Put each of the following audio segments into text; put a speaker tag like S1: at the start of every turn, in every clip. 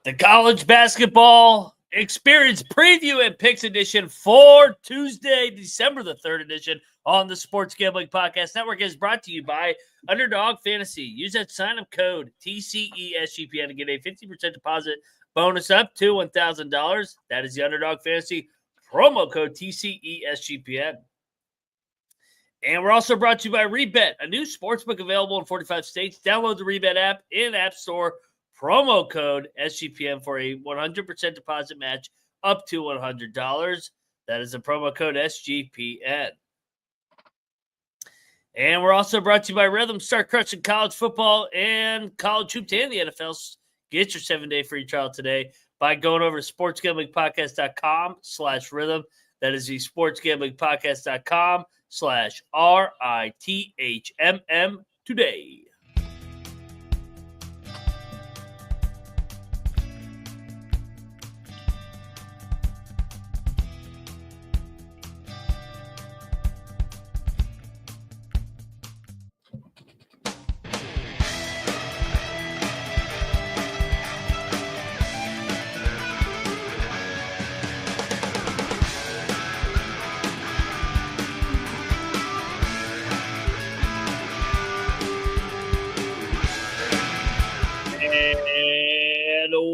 S1: The college basketball experience preview and picks edition for Tuesday, December the 3rd edition on the Sports Gambling Podcast Network is brought to you by Underdog Fantasy. Use that sign-up code TCESGPN to get a 50% deposit bonus up to $1,000. That is the Underdog Fantasy promo code TCESGPN. And we're also brought to you by Rebet, a new sportsbook available in 45 states. Download the Rebet app in App Store. Promo code SGPN for a 100% deposit match up to $100. That is the promo code SGPN. And we're also brought to you by Rhythm. Start crushing college football and college hoops and the NFL. Get your 7-day free trial today by going over to sportsgamblingpodcast.com/rhythm. That is the sportsgamblingpodcast.com/RITHMM today.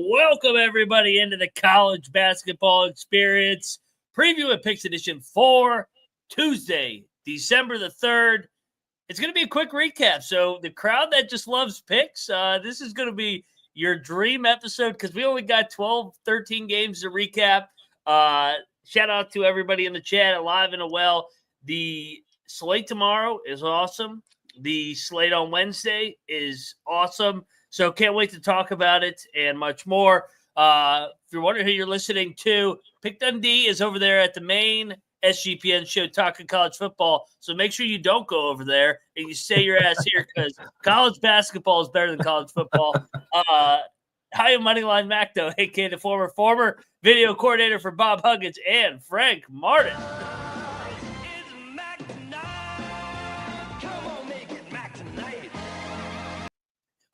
S1: Welcome, everybody, into the college basketball experience preview and picks edition for Tuesday, December the 3rd. It's going to be a quick recap. So the crowd that just loves picks, this is going to be your dream episode because we only got 12, 13 games to recap. Shout out to everybody in the chat, alive and well. The slate tomorrow is awesome. The slate on Wednesday is awesome. So can't wait to talk about it and much more. If you're wondering who you're listening to, Pick Dundee is over there at the main SGPN show talking college football. So make sure you don't go over there and you stay your ass here because college basketball is better than college football. High Moneyline Mac, though, a.k.a. the former video coordinator for Bob Huggins and Frank Martin.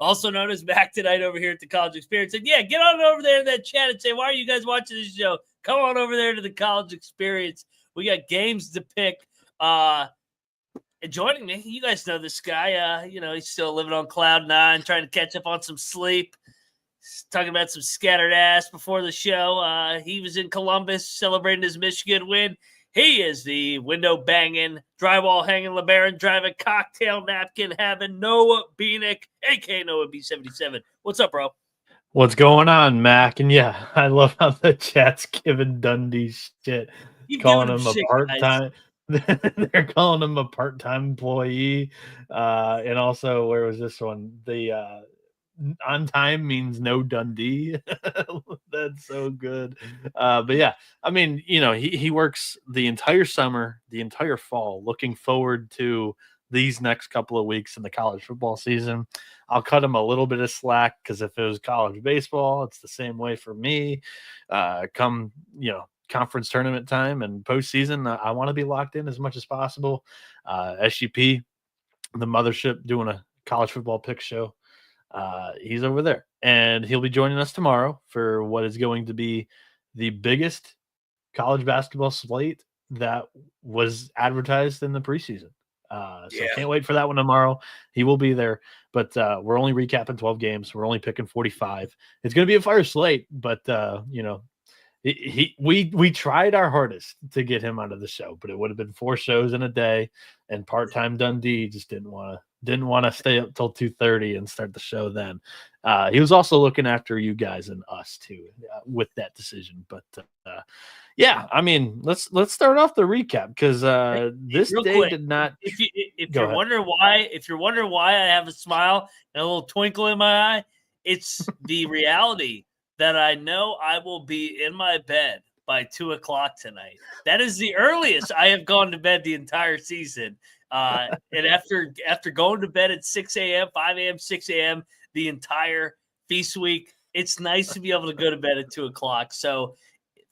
S1: Also known as Mac Tonight over here at the College Experience. And yeah, get on over there in that chat and say, why are you guys watching this show? Come on over there to the College Experience. We got games to pick. And joining me, you guys know this guy. He's still living on cloud 9, trying to catch up on some sleep. He's talking about some scattered ass before the show. He was in Columbus celebrating his Michigan win. He is the window-banging, drywall-hanging, LeBaron driving, cocktail napkin having Noah Bieniek, a.k.a. Noah B77. What's up, bro?
S2: What's going on, Mac? And yeah, I love how the chat's giving Dundee shit, calling him a part-time. They're calling him a part-time employee. And also, where was this one? The on time means no Dundee. That's so good. But yeah, I mean, he works the entire summer, the entire fall, looking forward to these next couple of weeks in the college football season. I'll cut him a little bit of slack because if it was college baseball, it's the same way for me. Come conference tournament time and postseason, I want to be locked in as much as possible. SGP, the mothership, doing a college football pick show. He's over there, and he'll be joining us tomorrow for what is going to be the biggest college basketball slate that was advertised in the preseason. Can't wait for that one tomorrow. He will be there, but we're only recapping 12 games. We're only picking 45. It's going to be a fire slate, but we tried our hardest to get him out of the show, but it would have been 4 shows in a day, and part-time Dundee just didn't want to stay up till 2:30 and start the show then. He was also looking after you guys and us too with that decision. But yeah, I mean, let's start off the recap because this day quick, did not.
S1: If you're wondering why I have a smile and a little twinkle in my eye, it's the reality that I know I will be in my bed by 2:00 tonight. That is the earliest I have gone to bed the entire season. And after going to bed at 6 a.m., 5 a.m., 6 a.m., the entire feast week, it's nice to be able to go to bed at 2:00. So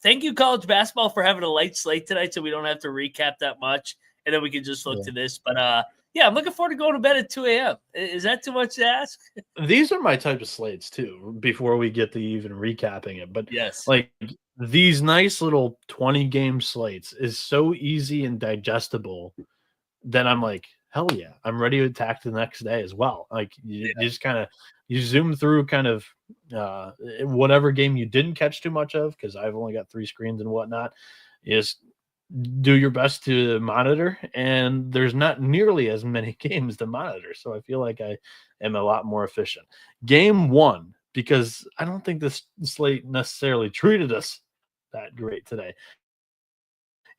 S1: thank you, college basketball, for having a late slate tonight so we don't have to recap that much. And then we can just look to this. But Yeah, I'm looking forward to going to bed at 2 a.m. Is that too much to ask?
S2: These are my type of slates too, before we get to even recapping it. But
S1: Yes.
S2: like these nice little 20-game slates is so easy and digestible that I'm like, hell yeah, I'm ready to attack the next day as well. Like you just kind of you zoom through kind of whatever game you didn't catch too much of, because I've only got 3 screens and whatnot. Is do your best to monitor, and there's not nearly as many games to monitor, so I feel like I am a lot more efficient. Game 1, because I don't think this slate necessarily treated us that great today.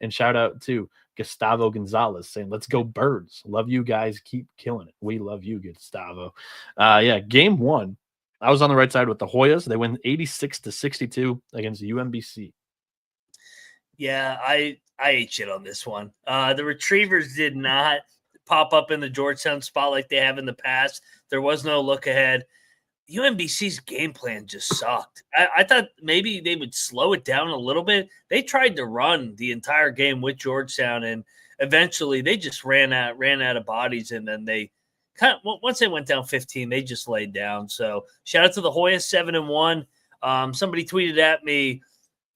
S2: And shout out to Gustavo Gonzalez saying, "Let's go Birds. Love you guys. Keep killing it. We love you, Gustavo." Yeah, game 1, I was on the right side with the Hoyas. They win 86-62 against UMBC.
S1: Yeah, I ate shit on this one. The Retrievers did not pop up in the Georgetown spot like they have in the past. There was no look ahead. UMBC's game plan just sucked. I thought maybe they would slow it down a little bit. They tried to run the entire game with Georgetown, and eventually they just ran out of bodies, and then they kind of once they went down 15, they just laid down. So shout out to the Hoyas, 7-1. Somebody tweeted at me,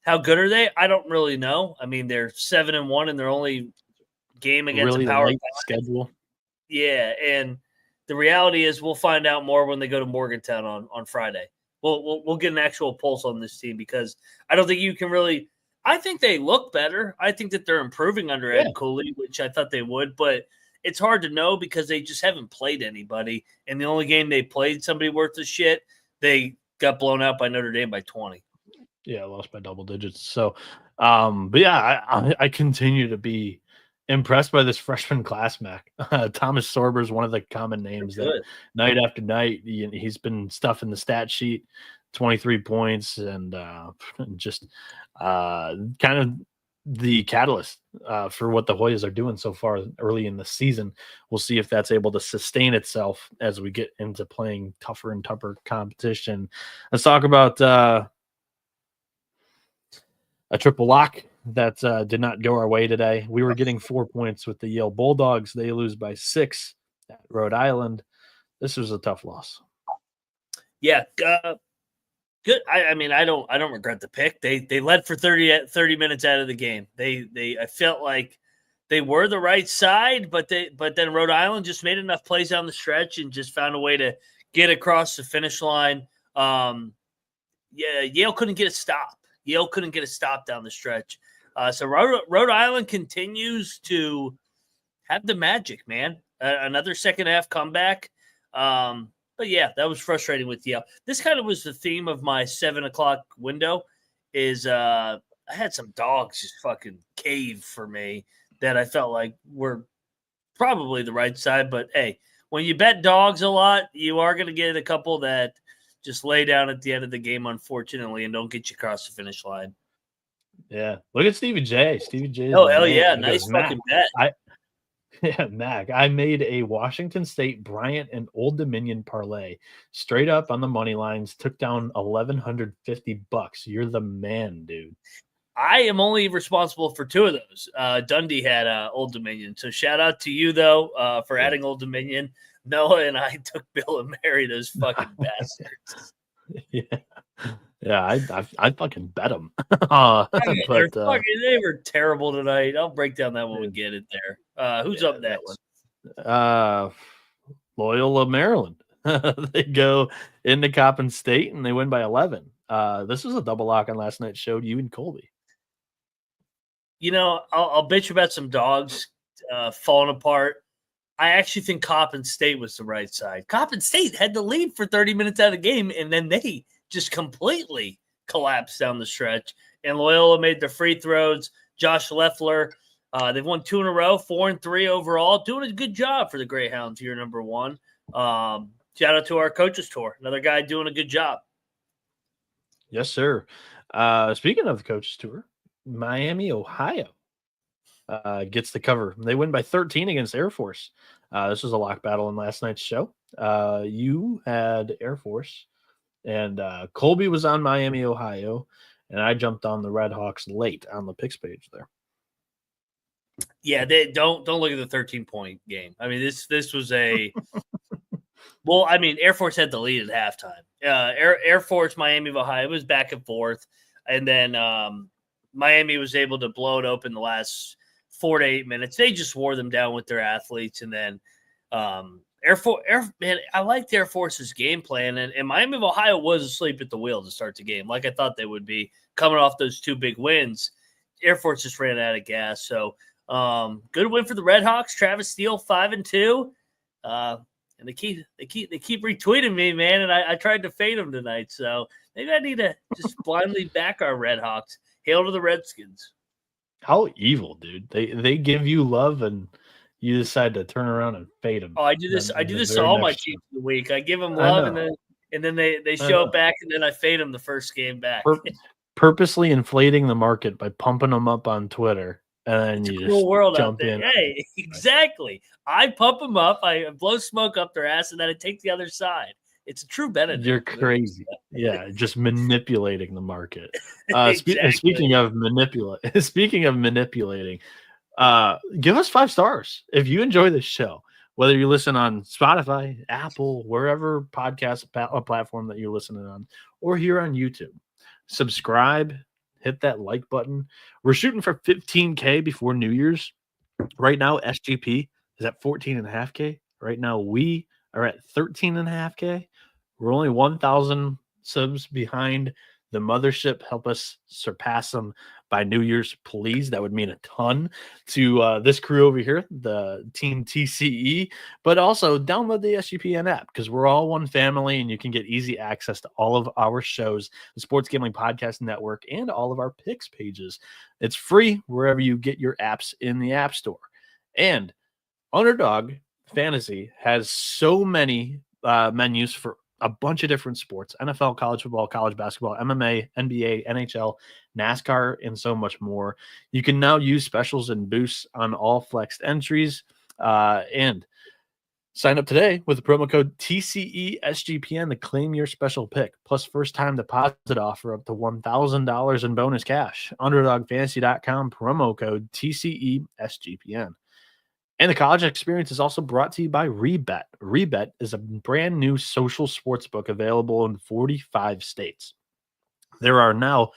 S1: how good are they? I don't really know. I mean, they're 7-1 in their only game against
S2: really
S1: a power
S2: light schedule.
S1: Yeah, and the reality is we'll find out more when they go to Morgantown on Friday. We'll get an actual pulse on this team, because I don't think you can really – I think they look better. I think that they're improving under Ed Cooley, which I thought they would, but it's hard to know because they just haven't played anybody. And the only game they played somebody worth of shit, they got blown out by Notre Dame by 20.
S2: Yeah, lost by double digits. So, but yeah, I continue to be impressed by this freshman class, Mac. Thomas Sorber is one of the common names that night after night he's been stuffing the stat sheet, 23 points, and just kind of the catalyst for what the Hoyas are doing so far early in the season. We'll see if that's able to sustain itself as we get into playing tougher and tougher competition. Let's talk about a triple lock that did not go our way today. We were getting 4 points with the Yale Bulldogs. They lose by 6 at Rhode Island. This was a tough loss.
S1: Yeah, good. I mean, I don't regret the pick. They led for 30 minutes out of the game. I felt like they were the right side, but then Rhode Island just made enough plays down the stretch and just found a way to get across the finish line. Yale couldn't get a stop. Yale couldn't get a stop down the stretch. So Rhode Island continues to have the magic, man. Another second half comeback. But yeah, that was frustrating with Yale. This kind of was the theme of my 7 o'clock window. Is I had some dogs just fucking cave for me that I felt like were probably the right side. But hey, when you bet dogs a lot, you are going to get a couple that just lay down at the end of the game, unfortunately, and don't get you across the finish line.
S2: Yeah. Look at Stevie J. Stevie J.
S1: Oh, hell yeah. Nice fucking bet.
S2: Mac, I made a Washington State, Bryant, and Old Dominion parlay straight up on the money lines, took down $1,150. You're the man, dude.
S1: I am only responsible for 2 of those. Dundee had Old Dominion. So shout out to you, though, for adding Old Dominion. Noah and I took Bill and Mary, those fucking bastards.
S2: Yeah, I fucking bet them.
S1: They were terrible tonight. I'll break down that when we get it there. Who's up next?
S2: Loyola, Maryland. They go into Coppin State and they win by 11. This was a double lock on last night's show. You and Colby.
S1: I'll bitch about some dogs falling apart. I actually think Coppin State was the right side. Coppin State had the lead for 30 minutes out of the game, and then they just completely collapsed down the stretch. And Loyola made their free throws. Josh Leffler, they've won 2 in a row, 4-3 overall. Doing a good job for the Greyhounds here, number 1. Shout out to our coaches tour. Another guy doing a good job.
S2: Yes, sir. Speaking of the coaches tour, Miami, Ohio gets the cover. They win by 13 against Air Force. This was a lock battle in last night's show. You had Air Force, and Colby was on Miami, Ohio, and I jumped on the Red Hawks late on the picks page there.
S1: Yeah, they don't look at the 13-point game. I mean, this was a well, I mean, Air Force had the lead at halftime. Air Force, Miami of Ohio, it was back and forth, and then Miami was able to blow it open the last 4 to 8 minutes. They just wore them down with their athletes, and then Air Force, man, I liked Air Force's game plan, and Miami of Ohio was asleep at the wheel to start the game, like I thought they would be coming off those 2 big wins. Air Force just ran out of gas, so good win for the Red Hawks. Travis Steele 5-2, and they keep retweeting me, man. And I tried to fade them tonight, so maybe I need to just blindly back our Red Hawks. Hail to the Redskins!
S2: How evil, dude! They give you love, and you decide to turn around and fade them.
S1: Oh, I do this. I do this to all my teams of the week. I give them love, and then they show it back, and then I fade them the first game back.
S2: Purposely inflating the market by pumping them up on Twitter. And
S1: it's a cool world out there. Hey, exactly. I pump them up, I blow smoke up their ass, and then I take the other side. It's a true benefit.
S2: You're crazy. Yeah, just manipulating the market. Speaking of manipulating, give us 5 stars if you enjoy this show. Whether you listen on Spotify, Apple, wherever podcast platform that you're listening on, or here on YouTube, subscribe. Hit that like button. We're shooting for 15K before New Year's. Right now, SGP is at 14.5K. Right now, we are at 13.5K. We're only 1,000 subs behind the mothership. Help us surpass them by New Year's, please. That would mean a ton to this crew over here, the Team TCE. But also download the SGPN app because we're all one family and you can get easy access to all of our shows, the Sports Gambling Podcast Network, and all of our picks pages. It's free wherever you get your apps in the App Store. And Underdog Fantasy has so many menus for a bunch of different sports: NFL, college football, college basketball, MMA, NBA, NHL, NASCAR, and so much more. You can now use specials and boosts on all flexed entries. And sign up today with the promo code TCESGPN to claim your special pick, plus first-time deposit offer up to $1,000 in bonus cash. UnderdogFantasy.com, promo code TCESGPN. And the college experience is also brought to you by Rebet. Rebet is a brand new social sportsbook available in 45 states. There are now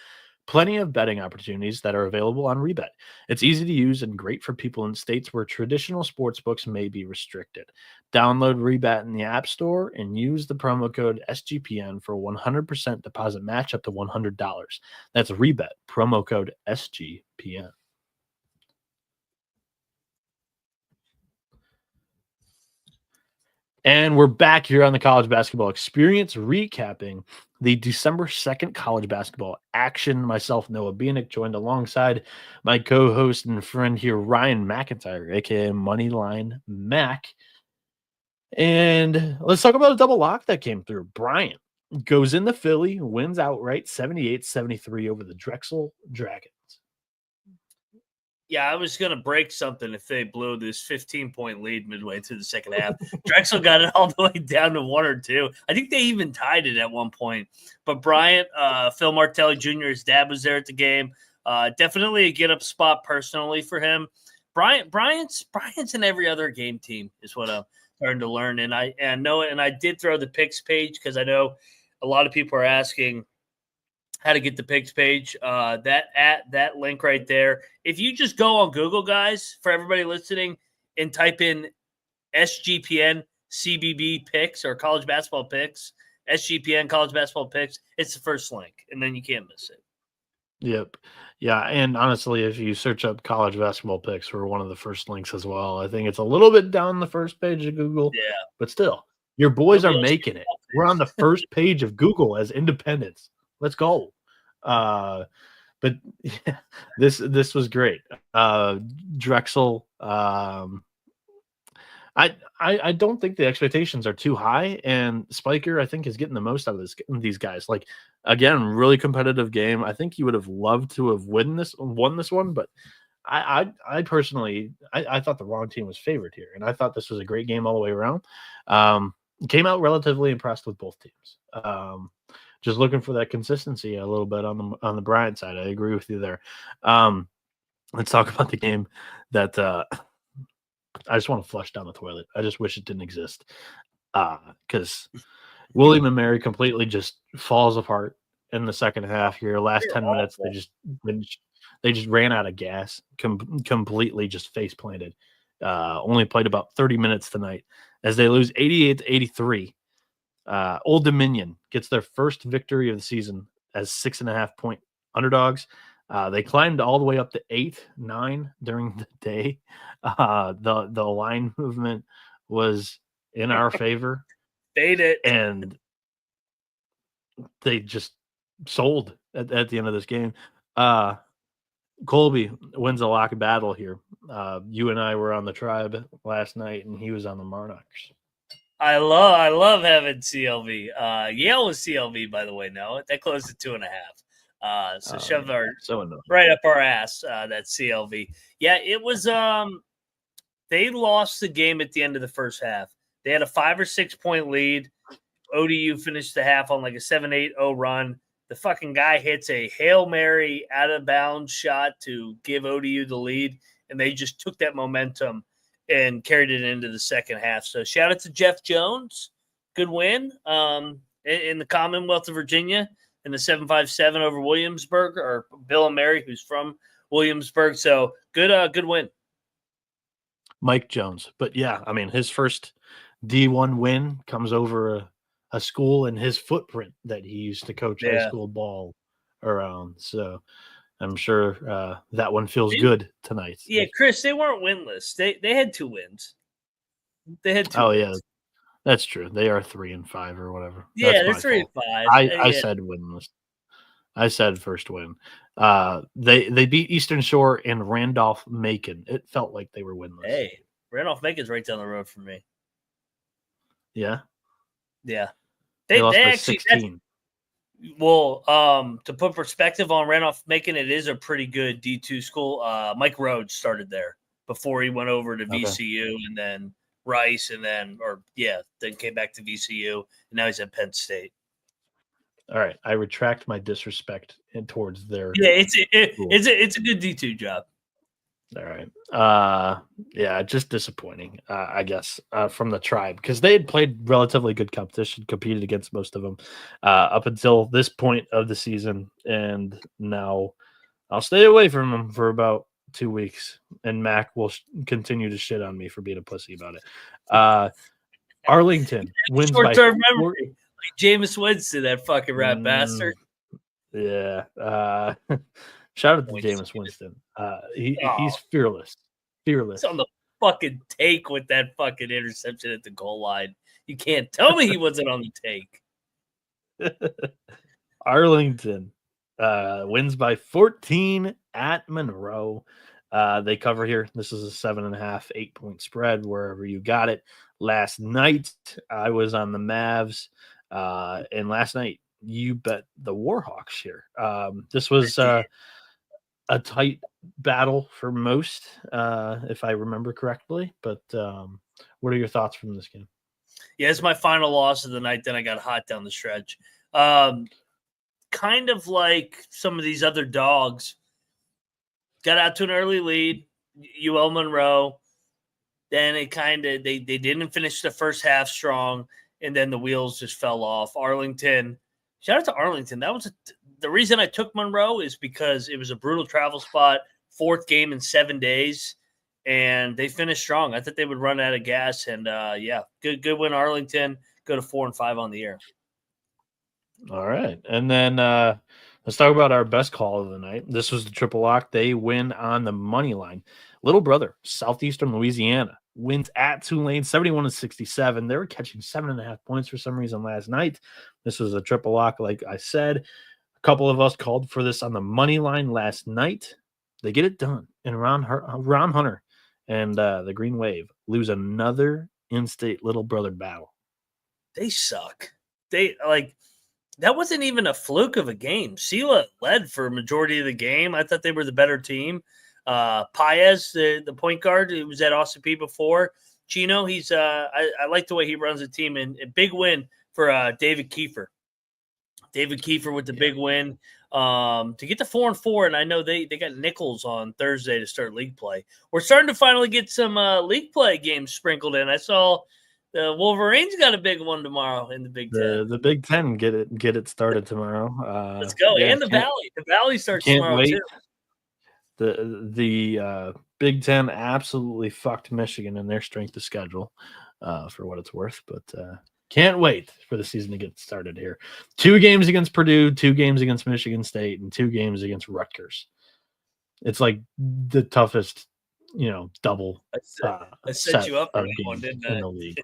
S2: plenty of betting opportunities that are available on Rebet. It's easy to use and great for people in states where traditional sportsbooks may be restricted. Download Rebet in the App Store and use the promo code SGPN for 100% deposit match up to $100. That's Rebet, promo code SGPN. And we're back here on the College Basketball Experience, recapping the December 2nd college basketball action. Myself, Noah Bieniek, joined alongside my co-host and friend here, Ryan McIntyre, a.k.a. Moneyline Mac. And let's talk about a double lock that came through. Bryant goes into Philly, wins outright 78-73 over the Drexel Dragons.
S1: Yeah, I was going to break something if they blew this 15-point lead midway through the second half. Drexel got it all the way down to 1 or 2. I think they even tied it at one point. But Bryant, Phil Martelli Jr., his dad was there at the game. Definitely a get-up spot personally for him. Bryant's in every other game team is what I'm starting to learn. And I know it. And I did throw the picks page because I know a lot of people are asking how to get the picks page. That link right there. If you just go on Google, guys, for everybody listening, and type in SGPN CBB picks or college basketball picks, SGPN college basketball picks, it's the first link, and then you can't miss it.
S2: Yep. Yeah, and honestly, if you search up college basketball picks, we're one of the first links as well. I think it's a little bit down the first page of Google.
S1: Yeah.
S2: But still, your boys are making it. We're on the first page of Google as independents. Let's go. But yeah, this was great. Drexel. I don't think the expectations are too high, and Spiker I think is getting the most out of these guys. Like, again, really competitive game. I think you would have loved to have won this one, but I personally I thought the wrong team was favored here, and I thought this was a great game all the way around. Came out relatively impressed with both teams. Just looking for that consistency a little bit on the Bryant side. I agree with you there. let's talk about the game that I just want to flush down the toilet. I just wish it didn't exist. Because William and Mary completely just falls apart in the second half here. Last 10 minutes, they just ran out of gas, completely just face planted. Only played about 30 minutes tonight as they lose 88-83. Old Dominion gets their first victory of the season as 6.5-point underdogs. They climbed all the way up to 8-9 during the day. The line movement was in our favor.
S1: Fade it.
S2: And they just sold at the end of this game. Colby wins a lock battle here. You and I were on the Tribe last night, and he was on the Monarchs.
S1: I love having CLV. Yale was CLV, by the way. No, that closed at 2.5. So shove right up our ass. That CLV. Yeah, it was. They lost the game at the end of the first half. They had a 5 or 6 point lead. ODU finished the half on like a 7-8-0 run. The fucking guy hits a Hail Mary out of bounds shot to give ODU the lead, and they just took that momentum and carried it into the second half. So shout out to Jeff Jones. Good win in the Commonwealth of Virginia in the 7-5-7 over Williamsburg, or Bill and Mary, who's from Williamsburg. So good win.
S2: Mike Jones. But yeah, I mean, his first D1 win comes over a school in his footprint that he used to coach high school ball around. So I'm sure that one feels good tonight.
S1: Yeah, Chris, they weren't winless. They had 2 wins. They had 2 wins. Yeah,
S2: that's true. They are 3-5 or whatever.
S1: Yeah, they're 3-5.
S2: I said winless. I said first win. They beat Eastern Shore and Randolph-Macon. It felt like they were winless.
S1: Hey, Randolph-Macon's right down the road from me.
S2: Yeah?
S1: Yeah.
S2: They lost by 16.
S1: Well, to put perspective on Randolph-Macon, it is a pretty good D2 school. Mike Rhodes started there before he went over to VCU and then Rice then came back to VCU, and now he's at Penn State.
S2: All right, I retract my disrespect towards their.
S1: Yeah, it's a good D2 job.
S2: All right. Yeah, just disappointing, I guess, from the Tribe, because they had played relatively good competition, competed against most of them up until this point of the season, and now I'll stay away from them for about 2 weeks, and Mac will continue to shit on me for being a pussy about it. Arlington wins by
S1: short-term memory. Like Jameis Winston, that fucking rat bastard.
S2: Yeah. Shout out to Jameis Winston. He's fearless. Fearless.
S1: He's on the fucking take with that fucking interception at the goal line. You can't tell me he wasn't on the take.
S2: Arlington wins by 14 at Monroe. They cover here. This is a 7.5, 8-point spread, wherever you got it. Last night, I was on the Mavs. And last night, you bet the Warhawks here. This was a tight battle for most, if I remember correctly. But what are your thoughts from this game?
S1: Yeah, it's my final loss of the night. Then I got hot down the stretch. Kind of like some of these other dogs. Got out to an early lead, UL Monroe. Then it they didn't finish the first half strong, and then the wheels just fell off. Arlington, shout out to Arlington. That was the reason I took Monroe is because it was a brutal travel spot, 4th game in 7 days, and they finished strong. I thought they would run out of gas, and good win, Arlington. Go to 4-5 on the year.
S2: All right, and then let's talk about our best call of the night. This was the triple lock. They win on the money line. Little brother, Southeastern Louisiana, wins at Tulane, 71-67. They were catching 7.5 points for some reason last night. This was a triple lock, like I said. A couple of us called for this on the money line last night. They get it done. And Ron Hunter and the Green Wave lose another in-state little brother battle.
S1: They suck. That wasn't even a fluke of a game. Sela led for a majority of the game. I thought they were the better team. Paez, the point guard, who was at Austin Peay before. Chino, he's I like the way he runs the team. And a big win for David Kiefer. David Kiefer with the big win. to get to 4-4, and I know they got Nichols on Thursday to start league play. We're starting to finally get some league play games sprinkled in. I saw the Wolverines got a big one tomorrow in the Big Ten.
S2: The Big Ten get it started tomorrow.
S1: Let's go.
S2: Yeah,
S1: and the Valley. The Valley starts tomorrow
S2: wait.
S1: too.
S2: The Big Ten absolutely fucked Michigan in their strength of schedule, for what it's worth. But can't wait for the season to get started here. 2 games against Purdue, 2 games against Michigan State, and 2 games against Rutgers. It's like the toughest, double
S1: I set you up for
S2: of
S1: that one,
S2: games
S1: didn't I?
S2: in the league.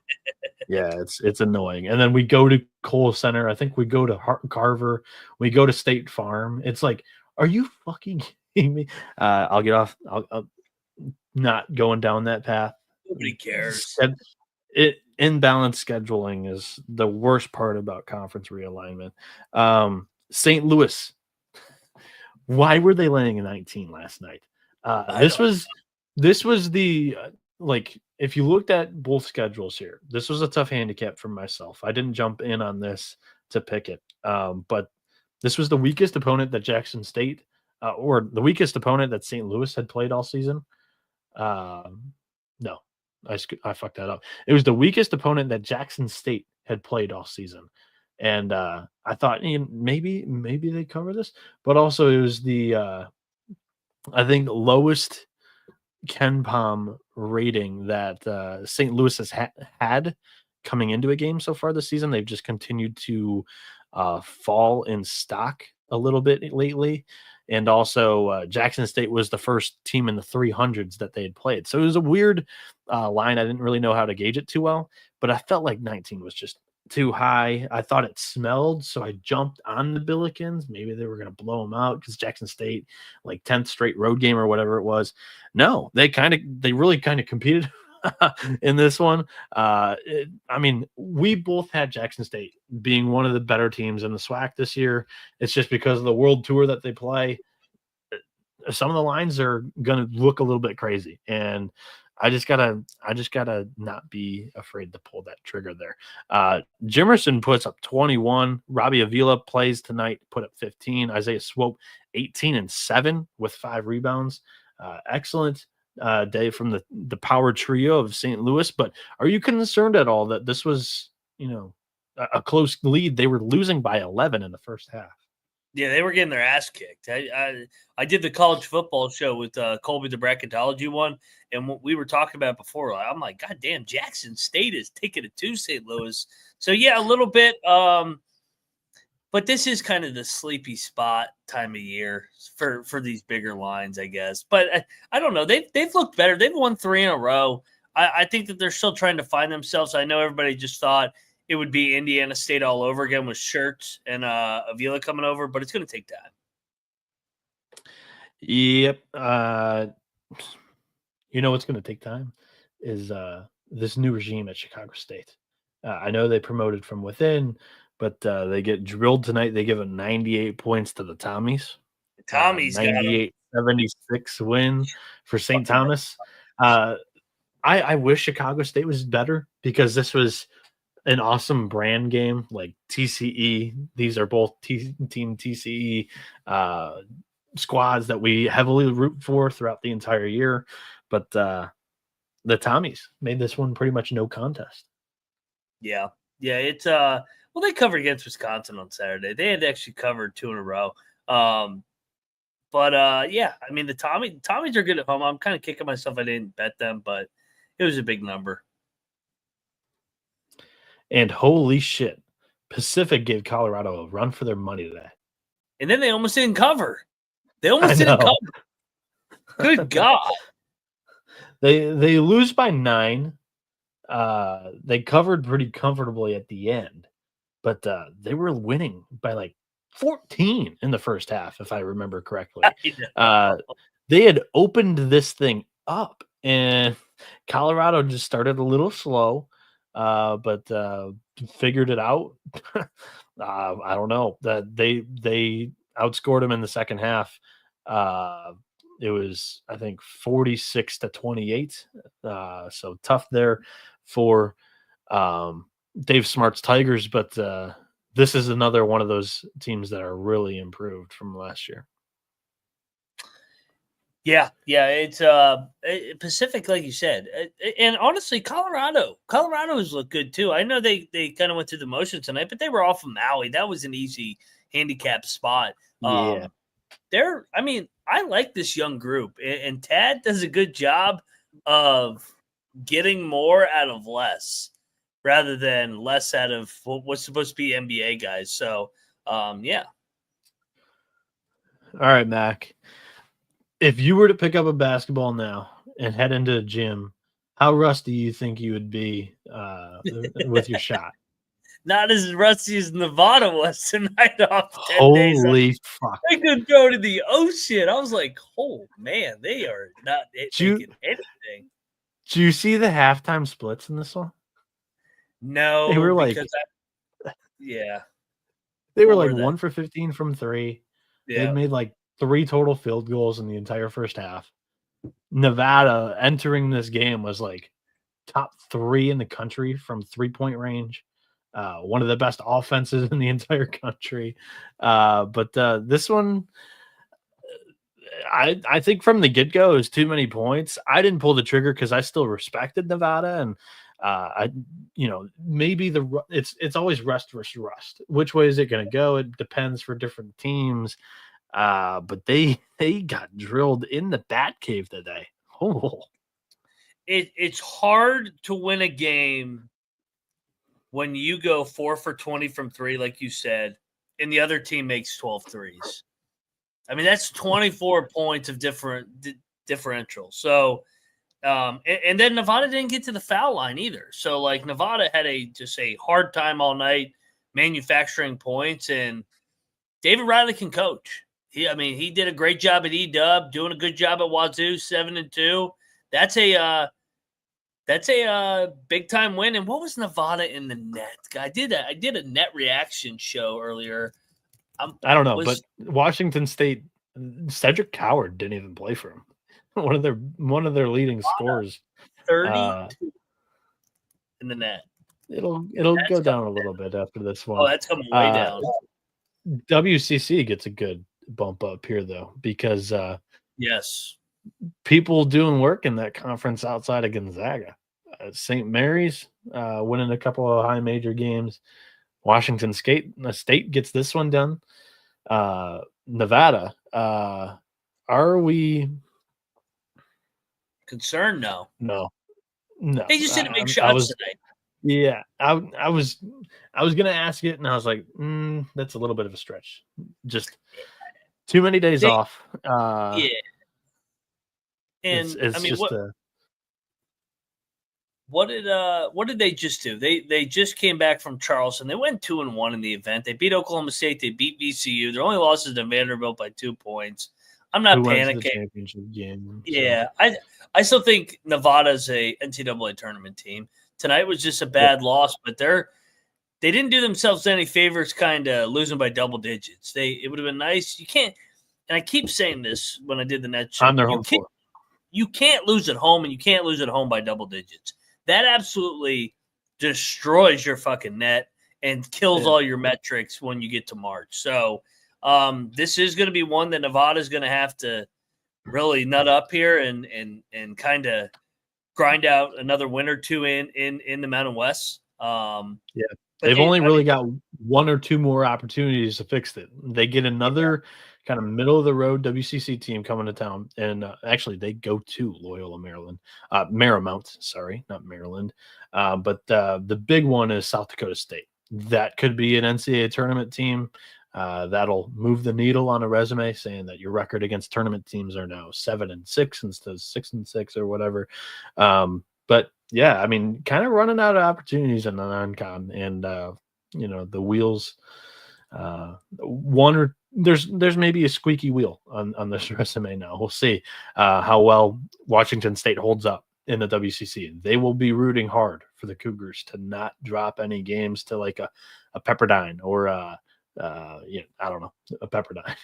S2: Yeah, it's annoying. And then we go to Kohl Center. I think we go to Carver. We go to State Farm. It's like, are you fucking kidding me? I'll get off. I'll not going down that path.
S1: Nobody cares.
S2: Imbalanced scheduling is the worst part about conference realignment. St. Louis. Why were they laying a 19 last night? This was the if you looked at both schedules here, this was a tough handicap for myself. I didn't jump in on this to pick it, but this was the weakest opponent that Jackson State or the weakest opponent that St. Louis had played all season. No, I fucked that up. It was the weakest opponent that Jackson State had played all season. And I thought maybe they cover this, but also it was the I think lowest KenPom rating that St. Louis has had coming into a game so far this season. They've just continued to fall in stock a little bit lately. And also Jackson State was the first team in the 300s that they had played. So it was a weird line. I didn't really know how to gauge it too well, but I felt like 19 was just too high. I thought it smelled, so I jumped on the Billikens. Maybe they were going to blow them out because Jackson State, 10th straight road game or whatever it was. No, they really competed in this one. We both had Jackson State being one of the better teams in the SWAC this year. It's just because of the world tour that they play. Some of the lines are going to look a little bit crazy, and I just gotta not be afraid to pull that trigger there. Jimerson puts up 21. Robbie Avila plays tonight, put up 15. Isaiah Swope 18 and 7 with 5 rebounds. Excellent day from the power trio of St. Louis. But are you concerned at all that this was a close lead? They were losing by 11 in the first half.
S1: Yeah, they were getting their ass kicked. I did the college football show with Colby, the bracketology one, and we were talking about it before. I'm like, God damn, Jackson State is taking it to St. Louis. So, yeah, a little bit. But this is kind of the sleepy spot time of year for these bigger lines, I guess. But I don't know. They've looked better. They've won 3 in a row. I think that they're still trying to find themselves. I know everybody just thought it would be Indiana State all over again with Schertz and Avila coming over, but it's going to take time.
S2: Yep. What's going to take time is this new regime at Chicago State. I know they promoted from within, but they get drilled tonight. They give them 98 points to the Tommies. 98-76 win for St. Thomas. I wish Chicago State was better because this was an awesome brand game, like TCE. These are both team TCE squads that we heavily root for throughout the entire year. But the Tommies made this one pretty much no contest.
S1: Yeah. It's well, they covered against Wisconsin on Saturday. They had actually covered 2 in a row. But the Tommies are good at home. I'm kind of kicking myself I didn't bet them, but it was a big number.
S2: And holy shit, Pacific gave Colorado a run for their money today.
S1: And then they almost didn't cover. Good God.
S2: They lose by 9. They covered pretty comfortably at the end, but they were winning by 14 in the first half, if I remember correctly. They had opened this thing up, and Colorado just started a little slow. But figured it out. I don't know that they outscored them in the second half. It was, I think, 46-28. So tough there for Dave Smart's Tigers, but this is another one of those teams that are really improved from last year.
S1: Yeah, it's Pacific, like you said, and honestly, Colorado's looked good too. I know they kind of went through the motions tonight, but they were off of Maui. That was an easy handicap spot.
S2: Yeah,
S1: I like this young group, and Tad does a good job of getting more out of less, rather than less out of what's supposed to be NBA guys. So, yeah.
S2: All right, Mac. If you were to pick up a basketball now and head into a gym, how rusty you think you would be with your shot?
S1: Not as rusty as Nevada was tonight off 10
S2: Holy
S1: days.
S2: fuck.
S1: They could go to the ocean. I was like, oh, man, they are not taking anything.
S2: Do you see the halftime splits in this one?
S1: No,
S2: they were like, They were like 1 for 15 from 3. Yeah. They made like 3 total field goals in the entire first half. Nevada entering this game was like top 3 in the country from 3-point range. One of the best offenses in the entire country. But this one, I think from the get-go, it was too many points. I didn't pull the trigger because I still respected Nevada, and maybe it's always rust versus rust. Which way is it going to go? It depends for different teams. But they got drilled in the bat cave today. Oh,
S1: it's hard to win a game when you go 4 for 20 from 3, like you said, and the other team makes 12 threes. I mean, that's 24 points of differential. So, and then Nevada didn't get to the foul line either. So, like, Nevada had a hard time all night manufacturing points, and David Riley can coach. He did a great job at E-Dub, doing a good job at Wazoo, 7-2. That's a big time win. And what was Nevada in the net? I did a net reaction show earlier.
S2: I don't know, but Washington State, Cedric Coward didn't even play for him. One of their leading scorers.
S1: 32 in the net.
S2: It'll go down a little bit after this one.
S1: Oh, that's coming way down.
S2: WCC gets a good bump up here though, because
S1: yes,
S2: people doing work in that conference outside of Gonzaga. St. Mary's winning a couple of high major games. Washington State gets this one done. Nevada, are we
S1: concerned? No. They just did a big shot tonight.
S2: Yeah, I was gonna ask it, and I was like, that's a little bit of a stretch. Just too many days off.
S1: Yeah, and what did they just do? They just came back from Charleston. They went 2-1 in the event. They beat Oklahoma State. They beat VCU. Their only losses to Vanderbilt by 2 points. I'm not panicking.
S2: The championship game, so.
S1: Yeah, I still think Nevada's a NCAA tournament team. Tonight was just a bad loss, but they didn't do themselves any favors, kind of losing by double digits. It would have been nice. You can't, and I keep saying this when I did the net show.
S2: On their home floor.
S1: You can't lose at home, and you can't lose at home by double digits. That absolutely destroys your fucking net and kills all your metrics when you get to March. So this is going to be one that Nevada's going to have to really nut up here and kind of grind out another win or two in the Mountain West.
S2: They've only really got 1 or 2 more opportunities to fix it. They get another kind of middle of the road WCC team coming to town, and actually they go to Loyola, Maryland, Marymount. Sorry, not Maryland. But the big one is South Dakota State. That could be an NCAA tournament team. That'll move the needle on a resume, saying that your record against tournament teams are now 7-6 instead of 6-6 or whatever. But yeah, I mean, kind of running out of opportunities in the non-con, and the wheels. There's maybe a squeaky wheel on this resume now. We'll see how well Washington State holds up in the WCC. They will be rooting hard for the Cougars to not drop any games to like a Pepperdine or I don't know, a Pepperdine.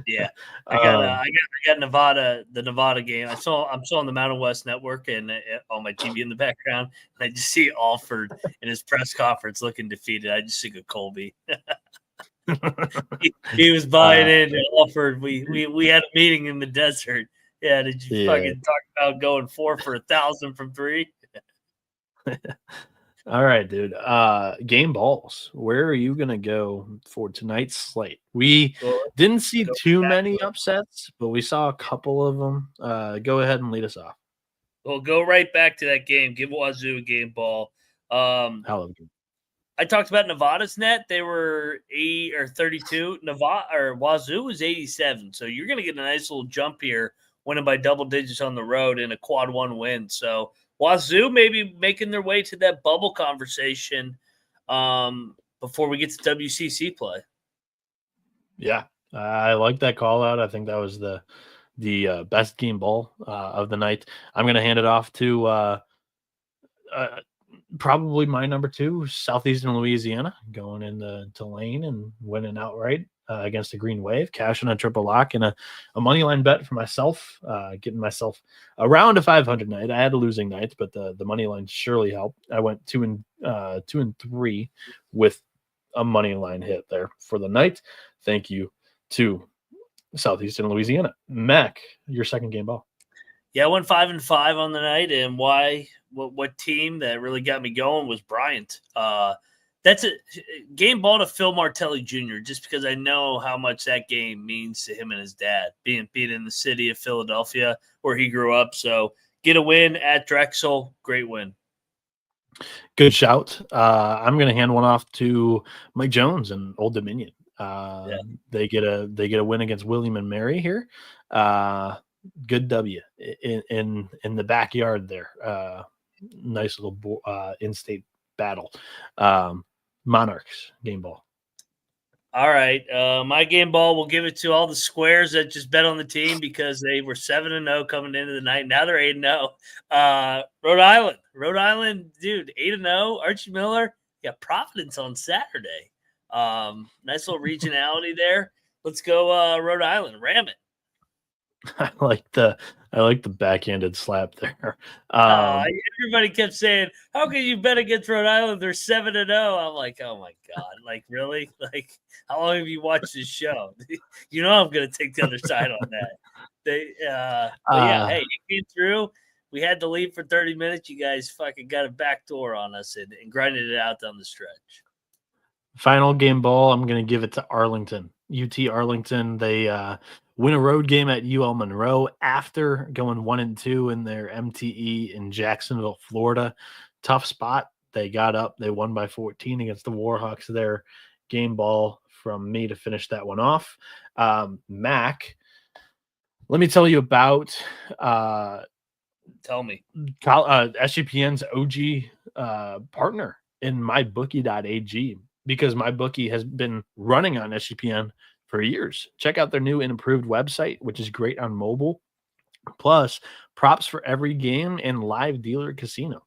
S1: Yeah, I got Nevada, the Nevada game. I'm still on the Mountain West Network and on my TV in the background. And I just see Alford in his press conference looking defeated. I just think of Colby. he was buying in Alford. We had a meeting in the desert. Yeah, did you fucking talk about going 4 for 1,000 from 3?
S2: All right, dude. Game balls. Where are you gonna go for tonight's slate? We didn't see too many upsets, but we saw a couple of them. Go ahead and lead us off.
S1: We'll go right back to that game. Give Wazoo a game ball. I talked about Nevada's net. They were 8 or 32. Wazoo was 87. So you're going to get a nice little jump here, winning by double digits on the road in a quad 1 win. So Wazoo maybe making their way to that bubble conversation before we get to WCC play.
S2: Yeah, I like that call out. I think that was the best game ball of the night. I'm going to hand it off to probably my number 2, Southeastern Louisiana, going into Tulane and winning outright against a Green Wave, cashing a triple lock and a money line bet for myself, getting myself around a 500 night. I had a losing night, but the money line surely helped. I went 2 and 3 with a money line hit there for the night. Thank you to Southeastern Louisiana. Mac, your second game ball.
S1: Yeah, I went 5 and 5 on the night, and what team that really got me going was Bryant. That's a game ball to Phil Martelli Jr., just because I know how much that game means to him and his dad, being beat in the city of Philadelphia where he grew up. So get a win at Drexel. Great win.
S2: Good shout. I'm going to hand one off to Mike Jones and Old Dominion. They get a win against William and Mary here. Good W in the backyard there. Nice little in-state battle. Monarchs game ball.
S1: All right, my game ball, we'll give it to all the squares that just bet on the team because they were 7-0 coming into the night. Now they're 8-0. Rhode Island, dude, 8-0. Archie Miller, got Providence on Saturday. Nice little regionality there. Let's go Rhode Island. Ram it.
S2: I like the backhanded slap there.
S1: Everybody kept saying, "How can you bet against Rhode Island? They're 7-0." I'm like, "Oh my god! Like really? Like how long have you watched this show? You know I'm gonna take the other side on that." Hey, it came through. We had to leave for 30 minutes. You guys fucking got a backdoor on us and grinded it out down the stretch.
S2: Final game ball. I'm gonna give it to Arlington. UT Arlington. They win a road game at UL Monroe after going 1-2 in their MTE in Jacksonville, Florida. Tough spot. They got up. They won by 14 against the Warhawks. Their game ball from me to finish that one off. Mac, let me tell you about
S1: tell me
S2: SGPN's OG partner in mybookie.ag, because MyBookie has been running on SGPN for years. Check out their new and improved website, which is great on mobile. Plus, props for every game and live dealer casino.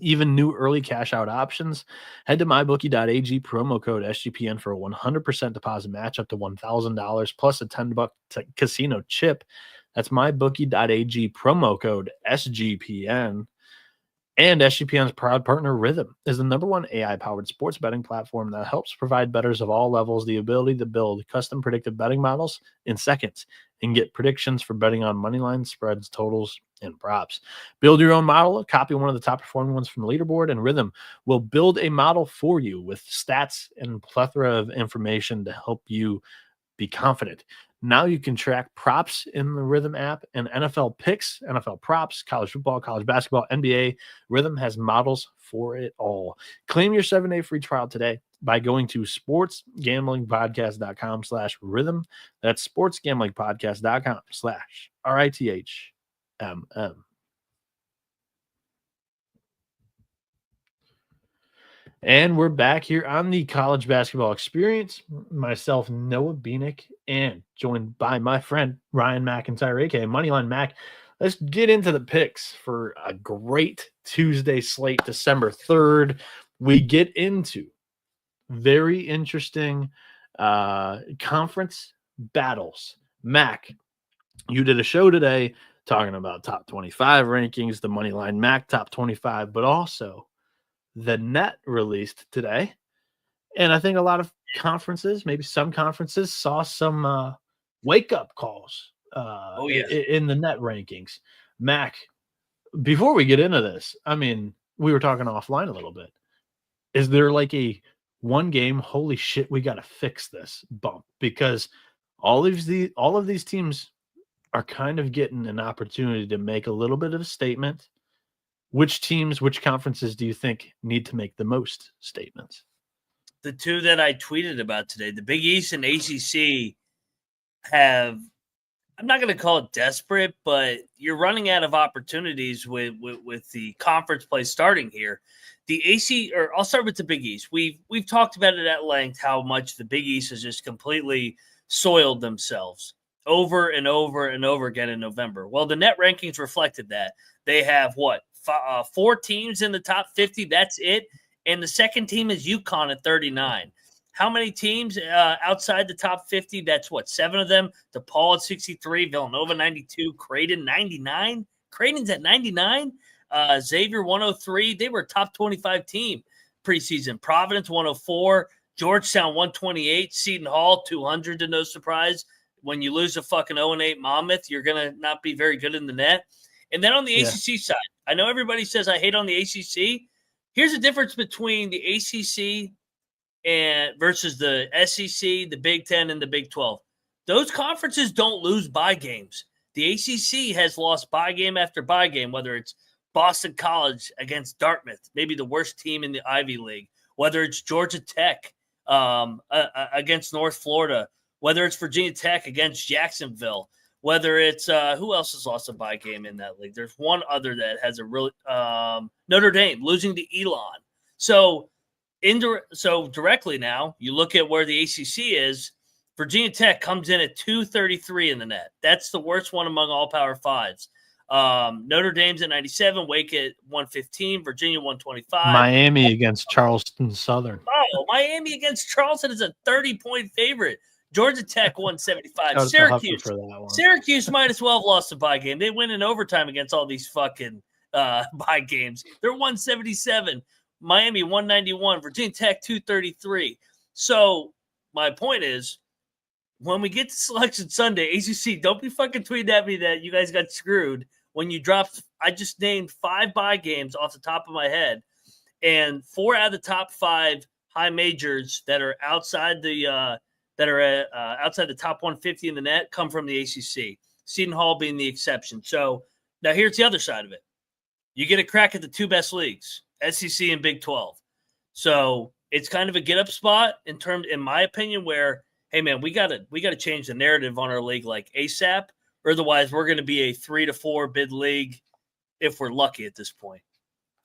S2: Even new early cash out options. Head to mybookie.ag, promo code SGPN for a 100% deposit match up to $1,000 plus a $10 casino chip. That's mybookie.ag, promo code SGPN. And SGPN's proud partner, Rhythm, is the #1 AI-powered sports betting platform that helps provide bettors of all levels the ability to build custom predictive betting models in seconds and get predictions for betting on money lines, spreads, totals, and props. Build your own model, copy one of the top-performing ones from the leaderboard, and Rhythm will build a model for you with stats and plethora of information to help you be confident. Now you can track props in the Rhythm app and NFL picks, NFL props, college football, college basketball, NBA. Rhythm has models for it all. Claim your 7-day free trial today by going to sportsgamblingpodcast.com/rhythm. That's sportsgamblingpodcast.com/RITHMM. And we're back here on the College Basketball Experience. Myself, Noah Bieniek, and joined by my friend Ryan McIntyre, aka Moneyline Mac. Let's get into the picks for a great Tuesday slate, December 3rd. We get into very interesting conference battles. Mac, you did a show today talking about top 25 rankings, the Moneyline Mac top 25, but also the net released today. And I think a lot of conferences, maybe some conferences, saw some wake-up calls in the net rankings. Mac, before we get into this, I mean, we were talking offline a little bit. Is there like a one game, holy shit, we got to fix this bump? Because all of these teams are kind of getting an opportunity to make a little bit of a statement. Which teams, which conferences do you think need to make the most statements?
S1: The two that I tweeted about today, the Big East and ACC, have, I'm not going to call it desperate, but you're running out of opportunities with the conference play starting here. I'll start with the Big East. We've talked about it at length, how much the Big East has just completely soiled themselves over and over and over again in November. Well, the net rankings reflected that. They have 4 teams in the top 50. That's it. And the second team is UConn at 39. How many teams outside the top 50? That's 7 of them. DePaul at 63, Villanova 92, Creighton 99. Creighton's at 99. Xavier 103. They were a top 25 team preseason. Providence 104. Georgetown 128. Seton Hall 200, to no surprise. When you lose a fucking 0-8 Monmouth, you're going to not be very good in the net. And then on the ACC side, I know everybody says I hate on the ACC. Here's the difference between the ACC versus the SEC, the Big Ten, and the Big 12. Those conferences don't lose bye games. The ACC has lost bye game after bye game, whether it's Boston College against Dartmouth, maybe the worst team in the Ivy League, whether it's Georgia Tech against North Florida, whether it's Virginia Tech against Jacksonville, whether it's who else has lost a bye game in that league? There's one other that has a really Notre Dame losing to Elon. So directly now, you look at where the ACC is. Virginia Tech comes in at 233 in the net. That's the worst one among all Power Fives. Notre Dame's at 97, Wake at 115, Virginia 125.
S2: Miami against Charleston Southern.
S1: Oh, Miami against Charleston is a 30-point favorite. Georgia Tech 175. Syracuse might as well have lost a bye game. They win in overtime against all these fucking bye games. They're 177. Miami 191. Virginia Tech 233. So my point is, when we get to Selection Sunday, ACC, don't be fucking tweeting at me that you guys got screwed when you dropped. I just named 5 bye games off the top of my head, and 4 out of the top 5 high majors that are outside the outside the top 150 in the net come from the ACC. Seton Hall being the exception. So now here's the other side of it. You get a crack at the 2 best leagues, SEC and Big 12. So it's kind of a get-up spot in my opinion, where, hey man, we gotta change the narrative on our league like ASAP, or otherwise we're going to be a 3 to 4 bid league if we're lucky at this point.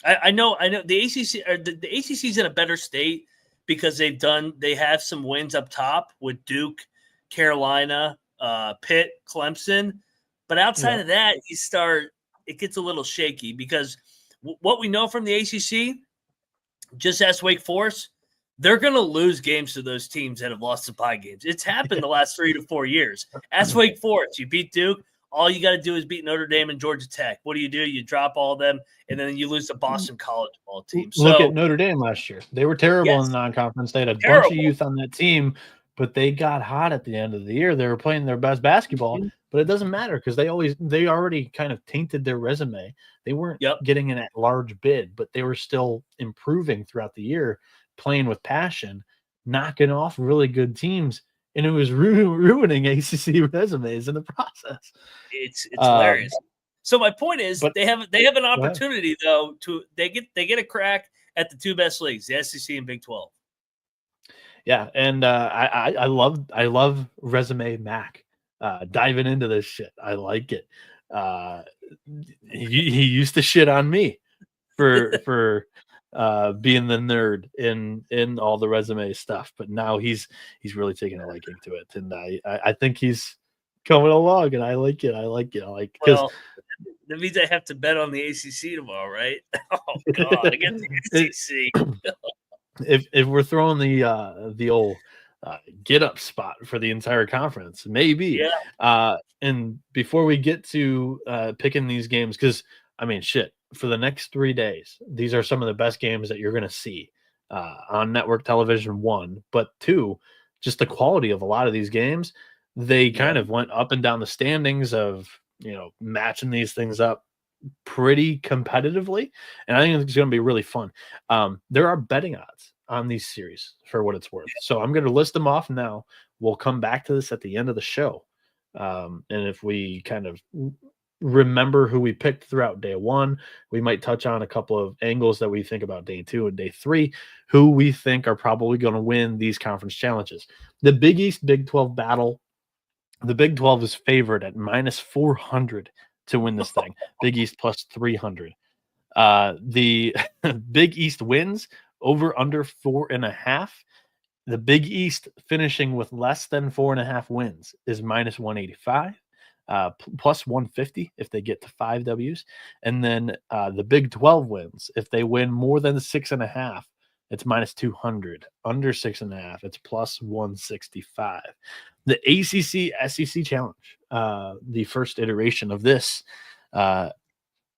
S1: I know the ACC's in a better state because they have some wins up top with Duke, Carolina, Pitt, Clemson, but outside of that, it gets a little shaky because what we know from the ACC, just ask Wake Forest, they're going to lose games to those teams that have lost some bye games. It's happened the last 3 to 4 years. Ask Wake Forest. You beat Duke. All you got to do is beat Notre Dame and Georgia Tech. What do? You drop all of them, and then you lose to Boston College ball team. So,
S2: look at Notre Dame last year. They were terrible in the non-conference. They had a bunch of youth on that team, but they got hot at the end of the year. They were playing their best basketball, but it doesn't matter because they already kind of tainted their resume. They weren't getting in that large bid, but they were still improving throughout the year, playing with passion, knocking off really good teams, and it was ruining ACC resumes in the process.
S1: It's hilarious. So my point is, they have an opportunity though they get a crack at the 2 best leagues, the SEC and Big 12.
S2: Yeah, and I love Resume Mac diving into this shit. I like it. He used to shit on me for being the nerd in all the resume stuff, but now he's really taking a liking to it, and I think he's coming along, and I like it. Well,
S1: that means I have to bet on the ACC tomorrow, right? Oh God, against the ACC.
S2: If we're throwing the old get up spot for the entire conference, maybe.
S1: Yeah.
S2: And before we get to picking these games, because I mean, shit, for the next 3 days, these are some of the best games that you're going to see on network television. 1, but 2, just the quality of a lot of these games. They kind of went up and down the standings of, matching these things up pretty competitively. And I think it's going to be really fun. There are betting odds on these series for what it's worth. So I'm going to list them off now. We'll come back to this at the end of the show. And if we kind of remember who we picked throughout day 1, we might touch on a couple of angles that we think about day 2 and day 3, who we think are probably going to win these conference challenges. The Big East Big 12 battle. The Big 12 is favored at -400 to win this thing. Big East +300. The Big East wins over under 4.5. The Big East finishing with less than 4.5 wins is -185, +150 if they get to 5 Ws. And then the Big 12 wins. If they win more than 6.5, it's -200. Under 6.5, it's +165. The ACC SEC Challenge, the first iteration of this, or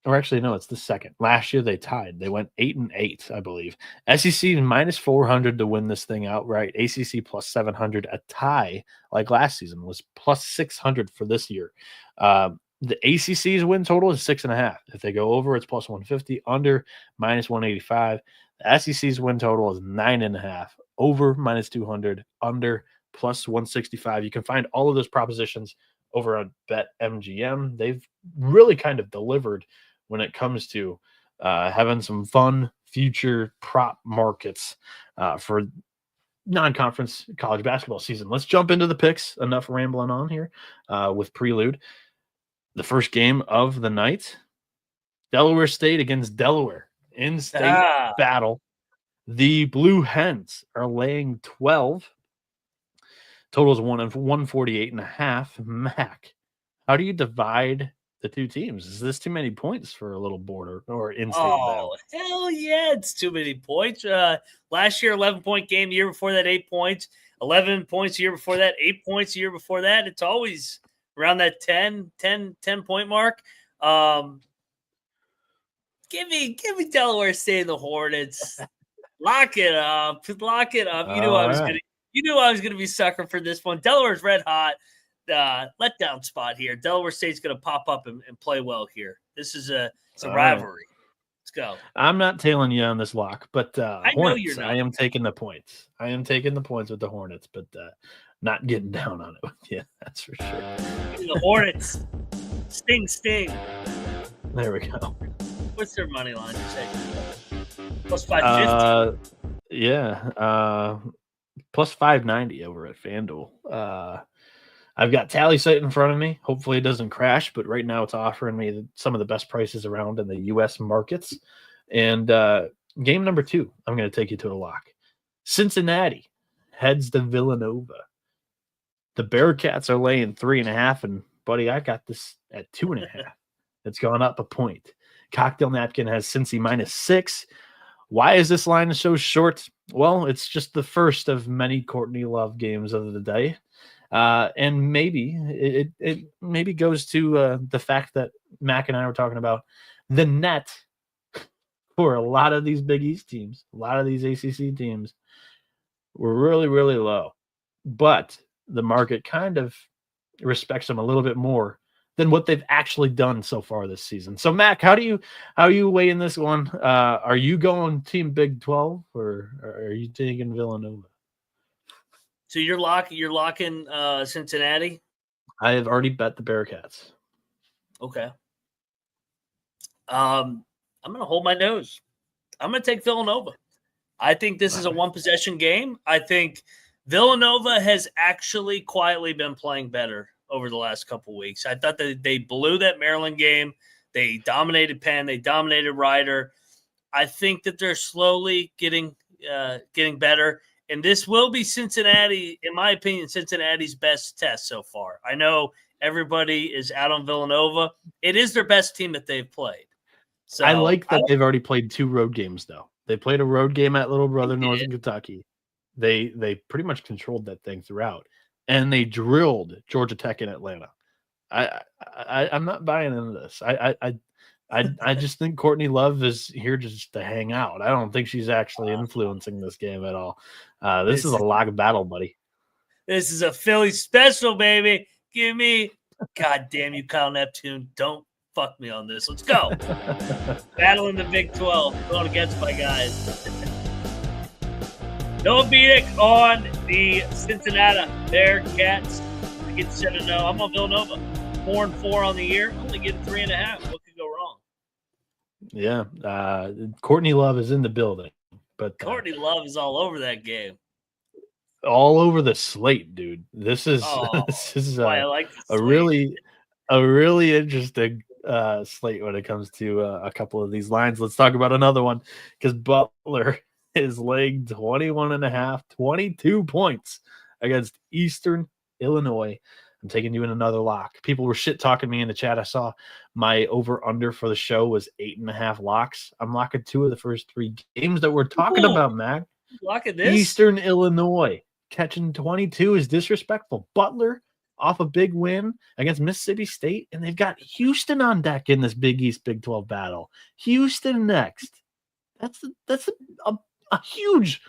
S2: actually, no, it's the second. Last year they tied. They went 8-8, I believe. SEC -400 to win this thing outright. ACC +700. A tie like last season was +600 for this year. The ACC's win total is 6.5. If they go over, it's +150. Under, -185. The SEC's win total is 9.5. Over, -200. Under, +165. You can find all of those propositions over on BetMGM. They've really kind of delivered when it comes to having some fun future prop markets for non-conference college basketball season. Let's jump into the picks. Enough rambling on here with prelude. The first game of the night, Delaware State against Delaware. In-state battle. The Blue Hens are laying 12. Totals 148.5. Mac, how do you divide the two teams? Is this too many points for a little border or in-state battle?
S1: Hell yeah, it's too many points. Last year, 11-point game. The year before that, 8 points. 11 points the year before that, 8 points the year before that. It's always around that 10-point mark. Give me Delaware State and the Hornets. Lock it up. Lock it up. You knew I was going to be sucker for this one. Delaware's red hot. Letdown spot here. Delaware State's going to pop up and play well here. This is a rivalry. Let's go.
S2: I'm not tailing you on this lock, but
S1: I
S2: Hornets,
S1: know you're not.
S2: I am taking the points. I am taking the points with the Hornets, but not getting down on it with you. That's for sure.
S1: The Hornets. Sting.
S2: There we go.
S1: What's their money line? You say? Plus 550.
S2: Yeah. Plus 590 over at FanDuel. I've got Tally Site in front of me. Hopefully it doesn't crash, but right now it's offering me some of the best prices around in the U.S. markets. And game number 2, I'm going to take you to a lock. Cincinnati heads to Villanova. The Bearcats are laying 3.5, and buddy, I got this at 2.5. It's gone up a point. Cocktail Napkin has Cincy -6. Why is this line so short? Well, it's just the first of many Courtney Love games of the day. And maybe it maybe goes to the fact that Mac and I were talking about the net for a lot of these Big East teams, a lot of these ACC teams were really, really low. But the market kind of respects them a little bit more than what they've actually done so far this season. So, Mac, how are you weighing this one? Are you going Team Big 12 or are you taking Villanova?
S1: So you're locking Cincinnati?
S2: I have already bet the Bearcats.
S1: Okay. I'm going to hold my nose. I'm going to take Villanova. I think this is a one-possession game. I think Villanova has actually quietly been playing better over the last couple of weeks. I thought that they blew that Maryland game. They dominated Penn. They dominated Rider. I think that they're slowly getting better. And this will be Cincinnati, in my opinion, Cincinnati's best test so far. I know everybody is out on Villanova. It is their best team that they've played. So
S2: I like that they've already played 2 road games, though. They played a road game at Little Brother Northern Kentucky. They pretty much controlled that thing throughout, and they drilled Georgia Tech in Atlanta. I'm not buying into this. I just think Courtney Love is here just to hang out. I don't think she's actually influencing this game at all. This is a lock battle, buddy.
S1: This is a Philly special, baby. Give me, God damn you, Kyle Neptune. Don't fuck me on this. Let's go. Battle in the Big 12. Going against my guys. Noah Bieniek on the Cincinnati Bearcats. I get 7-0. I'm on Villanova. 4-4 on the year. Only getting 3.5. What could go wrong?
S2: Yeah. Courtney Love is in the building. But
S1: Courtney Love is all over that game.
S2: All over the slate, dude. This is a really interesting slate when it comes to a couple of these lines. Let's talk about another one because Butler is laying 21.5, 22 points against Eastern Illinois. I'm taking you in another lock. People were shit talking me in the chat. I saw my over under for the show was 8.5 locks. I'm locking 2 of the first 3 games that we're talking about, Mac.
S1: Locking this.
S2: Eastern Illinois catching 22 is disrespectful. Butler off a big win against Mississippi State, and they've got Houston on deck in this Big East Big 12 battle. Houston next. That's a huge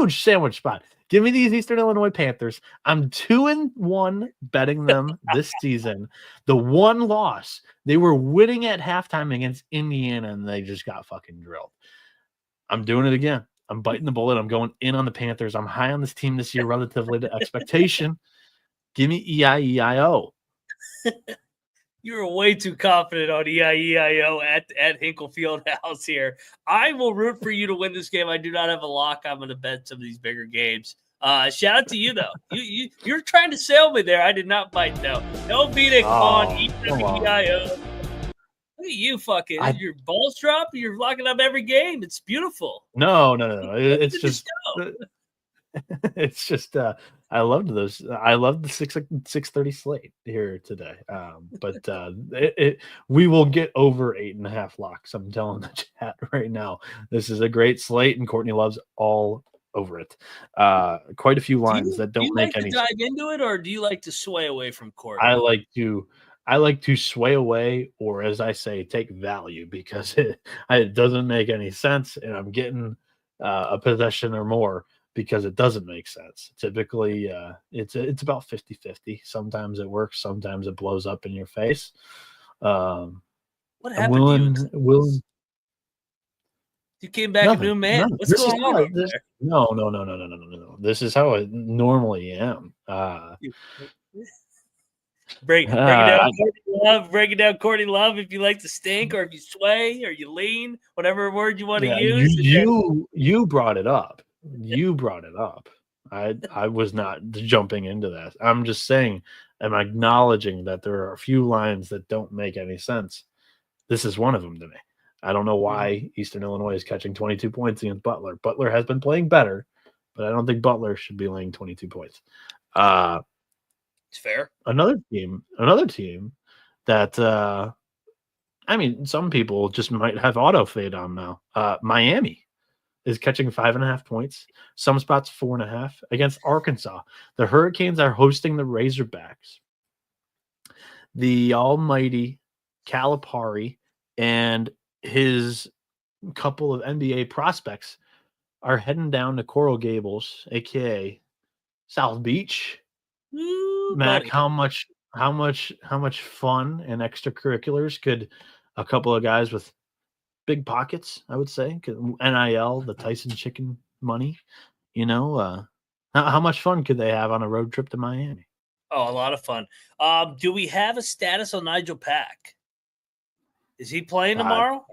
S2: sandwich spot. Give me these Eastern Illinois Panthers. I'm 2-1 betting them this season. The one loss, they were winning at halftime against Indiana, and they just got fucking drilled. I'm doing it again. I'm biting the bullet. I'm going in on the Panthers. I'm high on this team this year relatively to expectation. Give me EIEIO.
S1: You were way too confident on EIEIO at Hinkle Fieldhouse here. I will root for you to win this game. I do not have a lock. I'm going to bet some of these bigger games. Shout out to you, though. You're trying to sail me there. I did not bite, though. No beating on EIEIO. Look at you fucking. Your balls drop. You're locking up every game. It's beautiful.
S2: No. It's just I loved those. I love the 6:30 slate here today. But we will get over 8.5 locks. I'm telling the chat right now. This is a great slate, and Courtney Love's all over it. Quite a few lines that don't make any sense.
S1: Do you like to dive into it, or do you like to sway away from Courtney?
S2: I like to sway away, or as I say, take value because it doesn't make any sense, and I'm getting a possession or more because it doesn't make sense. Typically, it's about 50-50. Sometimes it works. Sometimes it blows up in your face.
S1: What happened to you? You came back a new man. What's going on over there?
S2: No. This is how I normally am.
S1: Break it down, Courtney Love. If you like to stink, or if you sway, or you lean, whatever word you want to use.
S2: You brought it up. I was not jumping into that. I'm just saying, I'm acknowledging that there are a few lines that don't make any sense. This is one of them to me. I don't know why Eastern Illinois is catching 22 points against Butler. Butler has been playing better, but I don't think Butler should be laying 22 points.
S1: It's fair.
S2: Another team that some people just might have auto fade on now. Miami is catching 5.5 points, some spots 4.5 against Arkansas. The Hurricanes are hosting the Razorbacks. The almighty Calipari and his couple of NBA prospects are heading down to Coral Gables, aka South Beach. Mac, how much fun and extracurriculars could a couple of guys with big pockets, I would say, NIL, the Tyson chicken money, how much fun could they have on a road trip to Miami?
S1: Oh, a lot of fun. Do we have a status on Nigel Pack? Is he playing tomorrow?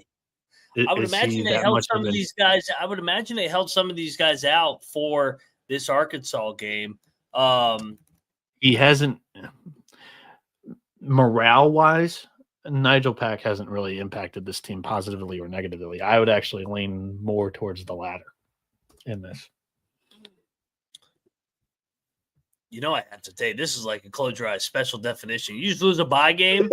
S1: I would imagine they held some of these guys. I would imagine they held some of these guys out for this Arkansas game.
S2: He hasn't, morale-wise, Nigel Pack hasn't really impacted this team positively or negatively. I would actually lean more towards the latter in this.
S1: I have to tell you, this is like a close your eyes special definition. You just lose a bye game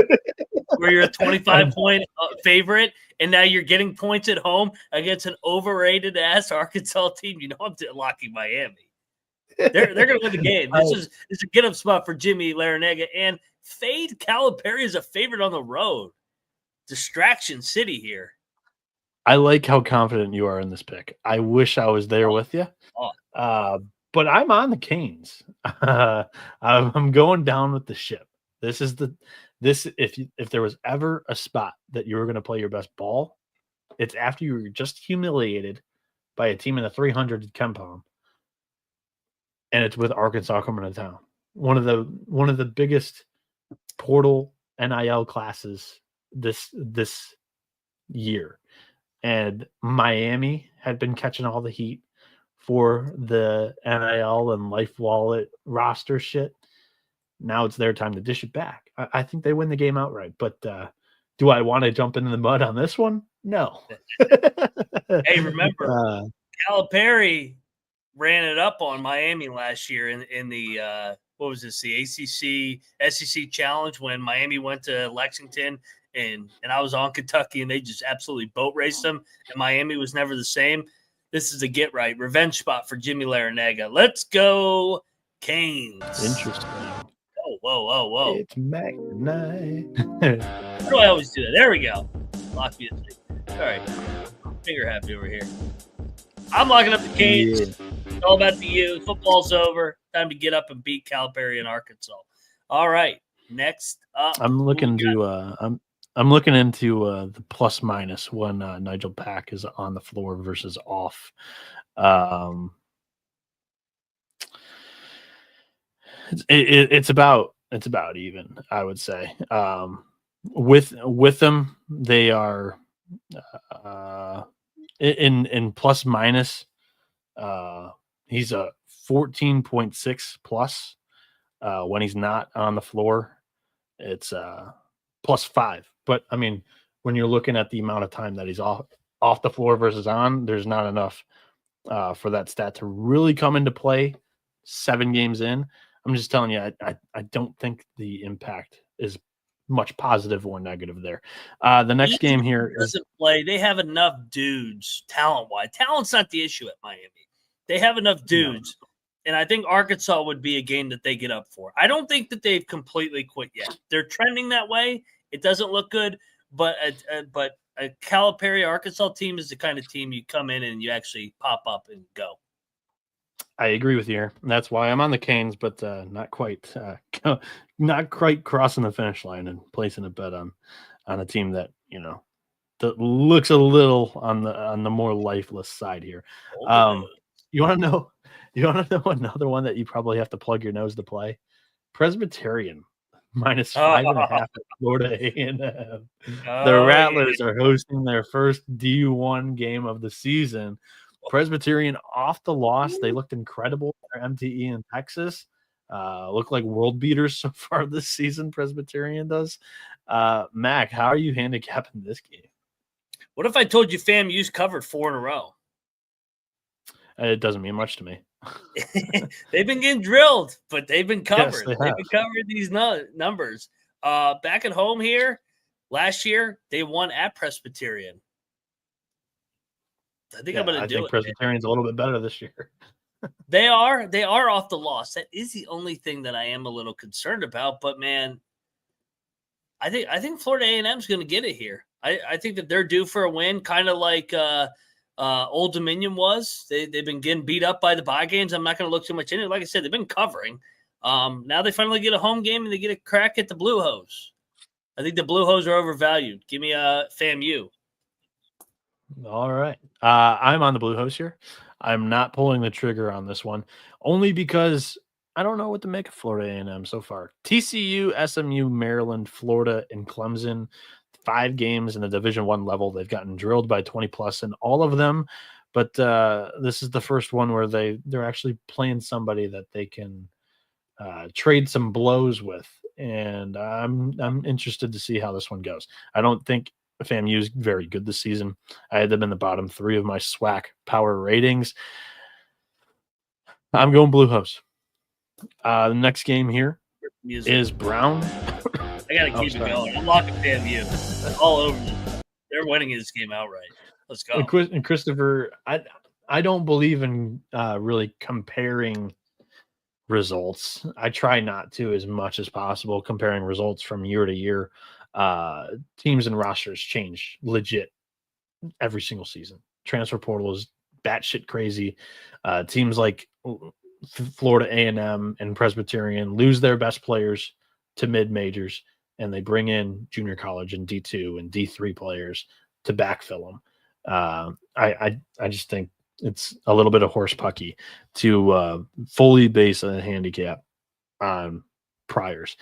S1: where you're a 25-point favorite, and now you're getting points at home against an overrated-ass Arkansas team. I'm locking Miami. They're going to win the game. This is a get-up spot for Jimmy Larrañaga. And fade Calipari is a favorite on the road. Distraction City here.
S2: I like how confident you are in this pick. I wish I was there with you. But I'm on the Canes. I'm going down with the ship. If there was ever a spot that you were going to play your best ball, it's after you were just humiliated by a team in the 300 KenPom, and it's with Arkansas coming to town. One of the biggest portal NIL classes this year. And Miami had been catching all the heat for the NIL and Life Wallet roster shit. Now it's their time to dish it back. I think they win the game outright. But do I want to jump into the mud on this one? No.
S1: Hey, remember, Calipari ran it up on Miami last year in the what was this? The ACC SEC Challenge when Miami went to Lexington. And I was on Kentucky, and they just absolutely boat raced them. And Miami was never the same. This is a get right revenge spot for Jimmy Larrañaga. Let's go, Canes.
S2: Interesting.
S1: Oh, whoa!
S2: It's McNeese.
S1: How do I always do that? There we go. Lock music. All right, finger happy over here. I'm locking up the Canes. Yeah. It's all about the U. Football's over. Time to get up and beat Calipari in Arkansas. All right, next up.
S2: I'm looking into the plus minus when Nigel Pack is on the floor versus off. It's about even, I would say. With them, they are in plus minus. He's a 14.6 plus. When he's not on the floor, it's plus 5. But I mean, when you're looking at the amount of time that he's off the floor versus on, there's not enough for that stat to really come into play 7 games in. I'm just telling you, I don't think the impact is much positive or negative there. The next game here
S1: doesn't play. They have enough dudes talent-wise. Talent's not the issue at Miami. They have enough dudes. No. And I think Arkansas would be a game that they get up for. I don't think that they've completely quit yet. They're trending that way. It doesn't look good, but a Calipari Arkansas team is the kind of team you come in and you actually pop up and go.
S2: I agree with you. That's why I'm on the Canes, but not quite crossing the finish line and placing a bet on a team that that looks a little on the more lifeless side here. You want to know another one that you probably have to plug your nose to play? Presbyterian minus 5.5 at Florida A&M. The Rattlers are hosting their first D1 game of the season. Presbyterian off the loss. They looked incredible for MTE in Texas. Look like world beaters so far this season, Presbyterian does. Mac, how are you handicapping this game?
S1: What if I told you FAMU's covered 4 in a row?
S2: It doesn't mean much to me.
S1: They've been getting drilled, but they've been covered.
S2: Yes,
S1: they've been covering these numbers. Back at home here, last year, they won at Presbyterian. I think I'm going to do it.
S2: Presbyterian's a little bit better this year.
S1: They are off the loss. That is the only thing that I am a little concerned about. But, man, I think Florida A&M is going to get it here. I think that they're due for a win, kind of like Old Dominion was. They've been getting beat up by the bye games. I'm not going to look too much into it. Like I said, they've been covering. Now they finally get a home game and they get a crack at the Blue Hose. I think the Blue Hose are overvalued. Give me a FAMU.
S2: All right. I'm on the Blue Hose here. I'm not pulling the trigger on this one, only because I don't know what to make of Florida A&M so far. TCU, SMU, Maryland, Florida, and Clemson. 5 games in the Division I level. They've gotten drilled by 20+ in all of them, but this is the first one where they're actually playing somebody that they can trade some blows with, and I'm interested to see how this one goes. I don't think FAMU is very good this season. I had them in the bottom 3 of my SWAC power ratings. I'm going Blue Hose. The next game here is Brown.
S1: I got to keep it going. I'm locking FAMU all over them. They're winning this game outright. Let's go.
S2: And Christopher, I don't believe in really comparing results. I try not to as much as possible comparing results from year to year. Teams and rosters change legit every single season. Transfer portal is batshit crazy. Teams like Florida A&M and Presbyterian lose their best players to mid-majors, and they bring in junior college and D2 and D3 players to backfill them. I just think it's a little bit of horse pucky to fully base a handicap on priors.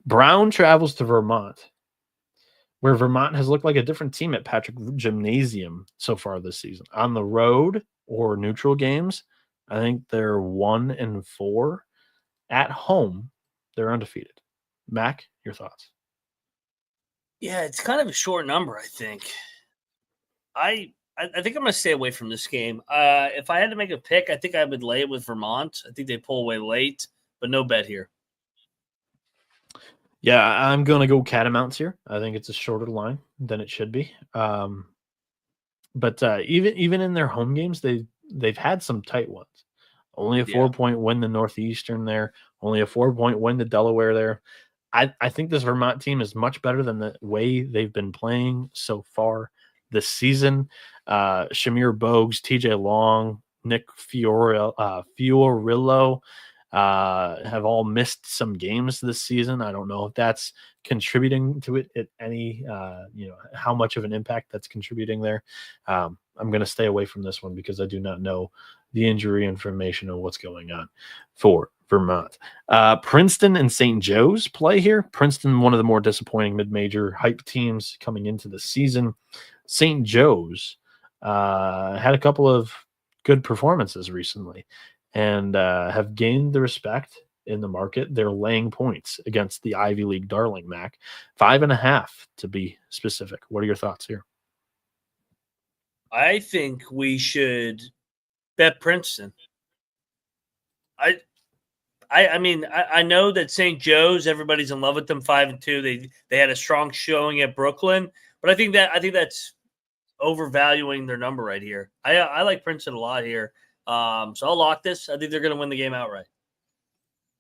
S2: Brown travels to Vermont, where Vermont has looked like a different team at Patrick Gymnasium so far this season. On the road or neutral games, I think they're 1-4. At home, they're undefeated. Mac, your thoughts?
S1: Yeah, it's kind of a short number, I think. I think I'm going to stay away from this game. If I had to make a pick, I think I would lay it with Vermont. I think they pull away late, but no bet here.
S2: Yeah, I'm going to go Catamounts here. I think it's a shorter line than it should be. But even in their home games, they've had some tight ones. Only a 4-point win to Northeastern there. Only a 4-point win to Delaware there. I think this Vermont team is much better than the way they've been playing so far this season. Shamir Bogues, TJ Long, Nick Fiorillo have all missed some games this season. I don't know if that's contributing to it at any, how much of an impact that's contributing there. I'm going to stay away from this one because I do not know the injury information and what's going on for Vermont. Princeton and St. Joe's play here. Princeton, one of the more disappointing mid-major hype teams coming into the season. St. Joe's had a couple of good performances recently and have gained the respect in the market. They're laying points against the Ivy League darling MAC, 5.5 to be specific. What are your thoughts here?
S1: I think we should bet Princeton. I mean, I know that St. Joe's, everybody's in love with them, 5-2. They had a strong showing at Brooklyn, but I think that's overvaluing their number right here. I like Princeton a lot here. So I'll lock this. I think they're going to win the game outright.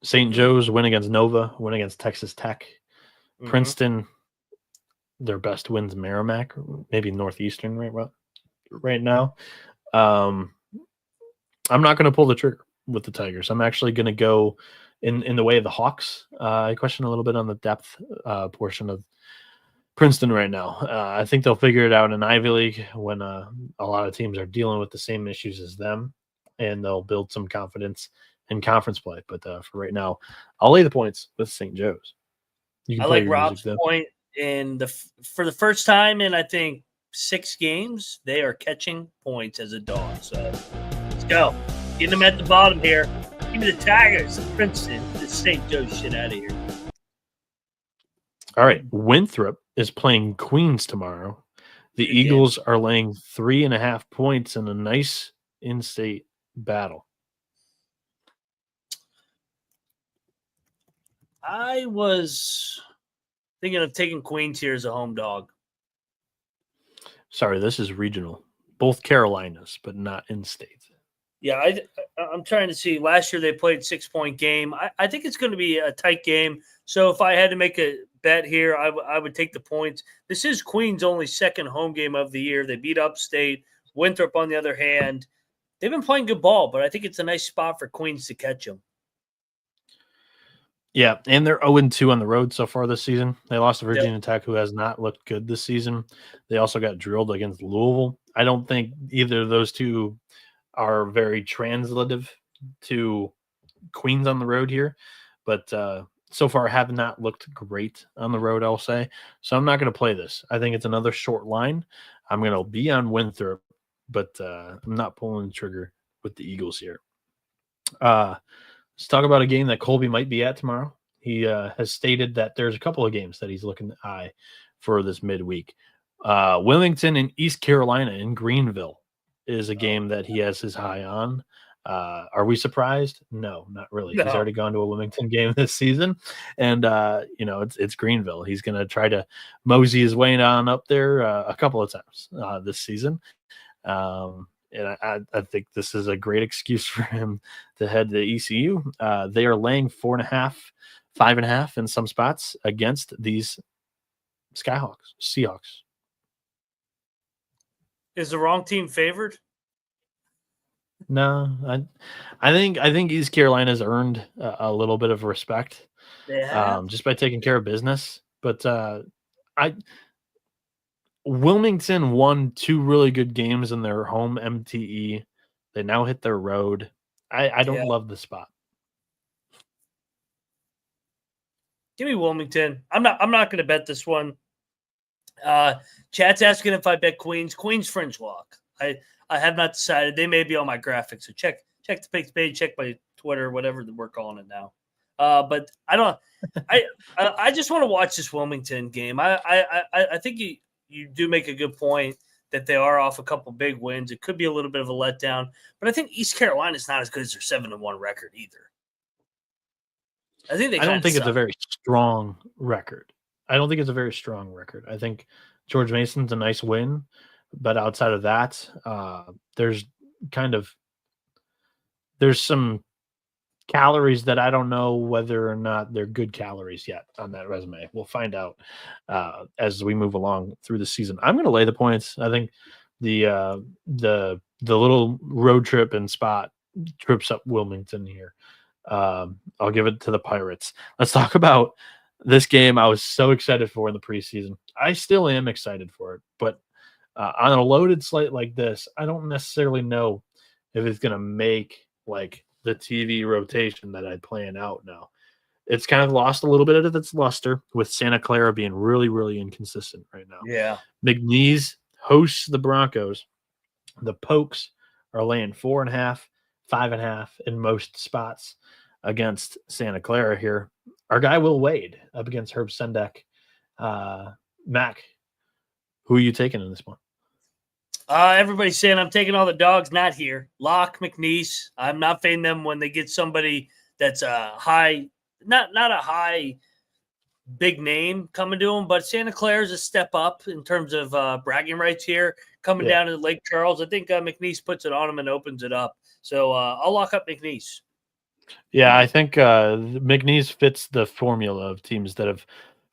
S2: St. Joe's win against Nova, win against Texas Tech. Mm-hmm. Princeton, their best wins Merrimack, maybe Northeastern right now. I'm not going to pull the trigger with the Tigers. I'm actually going to go in the way of the Hawks. I question a little bit on the depth portion of Princeton right now. I think they'll figure it out in Ivy League when a lot of teams are dealing with the same issues as them, and they'll build some confidence in conference play. But for right now, I'll lay the points with St. Joe's.
S1: I like Rob's point for the first time in, I think, 6 games, they are catching points as a dog. So let's go. Getting them at the bottom here. Give me the Tigers, Princeton, the St. Joe's shit out of here.
S2: All right. Winthrop is playing Queens tomorrow. The Eagles are laying 3.5 points in a nice in-state battle.
S1: I was thinking of taking Queens here as a home dog.
S2: Sorry, this is regional. Both Carolinas, but not in-state.
S1: Yeah, I'm trying to see. Last year they played 6-point game. I think it's going to be a tight game. So if I had to make a bet here, I would take the points. This is Queens' only second home game of the year. They beat Upstate. Winthrop, on the other hand, they've been playing good ball, but I think it's a nice spot for Queens to catch them.
S2: Yeah, and they're 0-2 on the road so far this season. They lost to Virginia Tech, who has not looked good this season. They also got drilled against Louisville. I don't think either of those two are very translative to Queens on the road here, but so far have not looked great on the road, I'll say. So I'm not going to play this. I think it's another short line. I'm going to be on Winthrop, but I'm not pulling the trigger with the Eagles here. Let's talk about a game that Colby might be at tomorrow. He has stated that there's a couple of games that he's looking to eye for this midweek. Wilmington and East Carolina in Greenville is a game that he has his eye on. Are we surprised? No, not really. No. He's already gone to a Wilmington game this season, and it's Greenville. He's going to try to mosey his way on up there a couple of times this season. And I think this is a great excuse for him to head to ECU. They are laying 4.5, 5.5 in some spots against these Seahawks.
S1: Is the wrong team favored?
S2: No, I think East Carolina's earned a little bit of respect just by taking care of business. But Wilmington won 2 really good games in their home MTE. They now hit their road. I don't love the spot.
S1: Give me Wilmington. I'm not going to bet this one. Chat's asking if I bet Queens. Queens fringe lock. I have not decided. They may be on my graphics. So check the picks page, check my Twitter, whatever we're calling it now. But I don't. I just want to watch this Wilmington game. I think you do make a good point that they are off a couple big wins. It could be a little bit of a letdown, but I think East Carolina is not as good as their 7-1 record either. I don't think
S2: it's a very strong record. I think George Mason's a nice win, but outside of that, there's some calories that I don't know whether or not they're good calories yet on that resume. We'll find out as we move along through the season. I'm going to lay the points. I think the little road trip and spot trips up Wilmington here. I'll give it to the Pirates. Let's talk about this game I was so excited for in the preseason. I still am excited for it, but on a loaded slate like this, I don't necessarily know if it's going to make like the TV rotation that I plan out now. It's kind of lost a little bit of its luster with Santa Clara being really, really inconsistent right now.
S1: Yeah.
S2: McNeese hosts the Broncos. The Pokes are laying 4.5, 5.5 in most spots against Santa Clara here. Our guy Will Wade up against Herb Sendek. Mac, who are you taking in this one?
S1: Everybody's saying I'm taking all the dogs, not here. Lock, McNeese. I'm not fading them when they get somebody that's a high, not a high big name coming to them, but Santa Clara's a step up in terms of bragging rights here. Coming down to Lake Charles, I think McNeese puts it on them and opens it up. So I'll lock up McNeese.
S2: Yeah, I think McNeese fits the formula of teams that have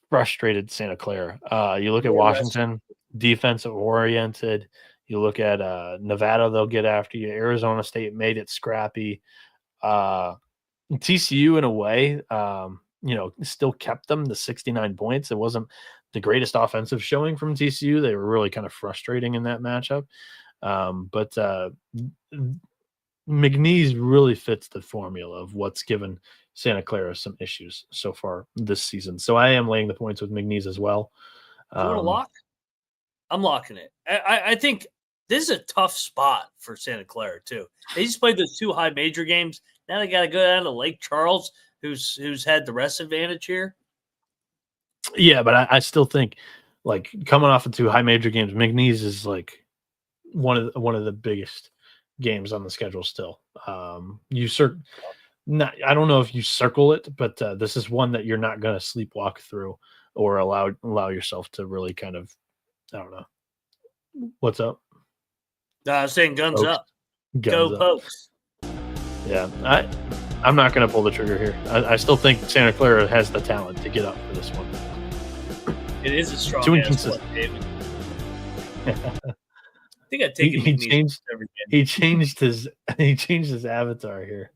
S2: frustrated Santa Clara. You look at Washington, defensive oriented. You look at Nevada, they'll get after you. Arizona State made it scrappy. TCU, in a way, still kept them to 69 points. It wasn't the greatest offensive showing from TCU. They were really kind of frustrating in that matchup. But McNeese really fits the formula of what's given Santa Clara some issues so far this season. So I am laying the points with McNeese as well.
S1: You want to lock? I'm locking it. I think this is a tough spot for Santa Clara too. They just played those 2 high major games. Now they got to go down to Lake Charles, who's had the rest advantage here.
S2: Yeah, but I still think, like, coming off of 2 high major games, McNeese is like one of the biggest games on the schedule still. I don't know if you circle it, but this is one that you're not going to sleepwalk through or allow yourself to really kind of, I don't know. What's up?
S1: I was saying guns
S2: Pokes.
S1: up.
S2: Guns
S1: Go
S2: up.
S1: Pokes.
S2: Yeah, I'm not going to pull the trigger here. I still think Santa Clara has the talent to get up for this one.
S1: It is a strong
S2: Too
S1: inconsistent. David. I think I'd take it.
S2: He changed his avatar here.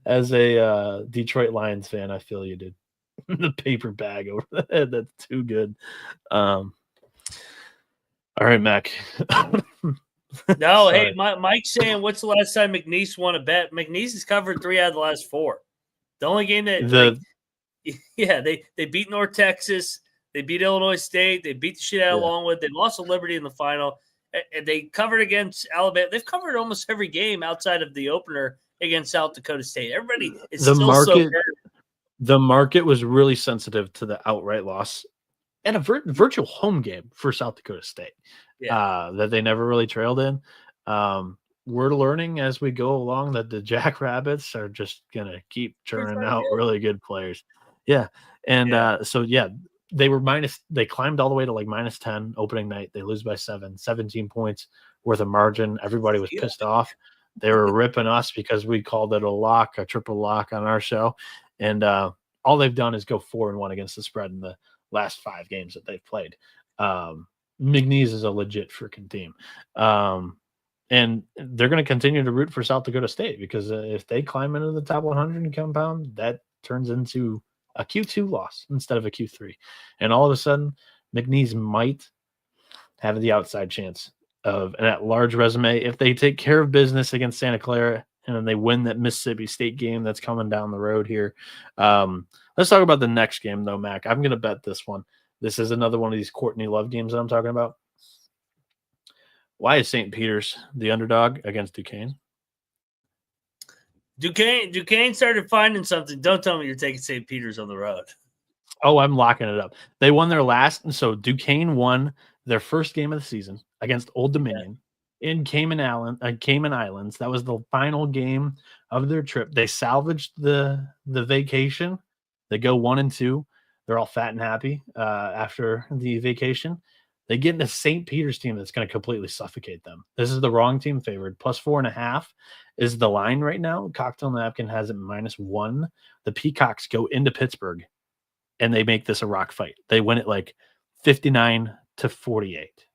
S2: As a Detroit Lions fan, I feel you did. The paper bag over the head. That's too good. All right, Mac.
S1: No, hey, Mike's saying, what's the last time McNeese won a bet? McNeese has covered 3 out of the last 4. The only game that they beat North Texas, they beat Illinois State, they beat the shit out of Longwood, they lost to Liberty in the final, and they covered against Alabama. They've covered almost every game outside of the opener against South Dakota State. Everybody is so good.
S2: The market was really sensitive to the outright loss and a virtual home game for South Dakota State that they never really trailed in. We're learning as we go along that the Jackrabbits are just going to keep churning out really good players. Yeah. And they climbed all the way to like -10 opening night. They lose by 17 points worth of margin. Everybody was pissed off. They were ripping us because we called it a triple lock on our show. And all they've done is go 4-1 against the spread in the last 5 games that they've played. McNeese is a legit freaking team. And they're going to continue to root for South Dakota State because if they climb into the top 100 in compound, that turns into a Q2 loss instead of a Q3. And all of a sudden, McNeese might have the outside chance of an at-large resume if they take care of business against Santa Clara and then they win that Mississippi State game that's coming down the road here. Let's talk about the next game, though, Mac. I'm going to bet this one. This is another one of these Courtney Love games that I'm talking about. Why is St. Peter's the underdog against Duquesne?
S1: Duquesne started finding something. Don't tell me you're taking St. Peter's on the road.
S2: Oh, I'm locking it up. They won their last. So Duquesne won their first game of the season against Old Dominion in Cayman Islands. That was the final game of their trip. They salvaged the vacation. They go 1-2. They're all fat and happy after the vacation. They get in a St. Peter's team that's going to completely suffocate them. This is the wrong team favored. Plus 4.5 is the line right now. Cocktail Napkin has it -1. The Peacocks go into Pittsburgh, and they make this a rock fight. They win it like 59-48.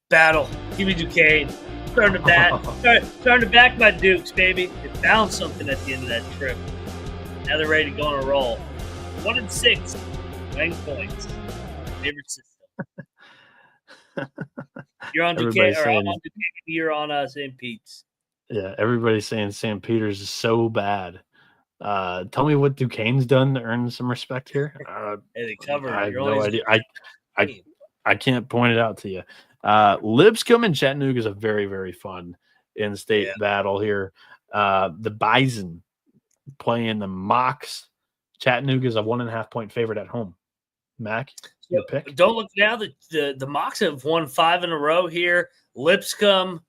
S1: Battle. Give me Duquesne. Starting to back my Dukes, baby. They found something at the end of that trip. Now they're ready to go on a roll. 1-6. 9 points. Favorite system. You're on Duquesne, or I'm on Duquesne. You're on St. Pete's.
S2: Yeah, everybody's saying St. Peter's is so bad. Tell me what Duquesne's done to earn some respect here.
S1: Hey, they covered.
S2: I have no idea. I can't point it out to you. Lipscomb and Chattanooga is a very, very fun in-state battle here. The Bison playing the Mocs. Chattanooga is a 1.5-point favorite at home. Mac, your pick?
S1: Don't look now. The Mocs have won 5 in a row here. Lipscomb,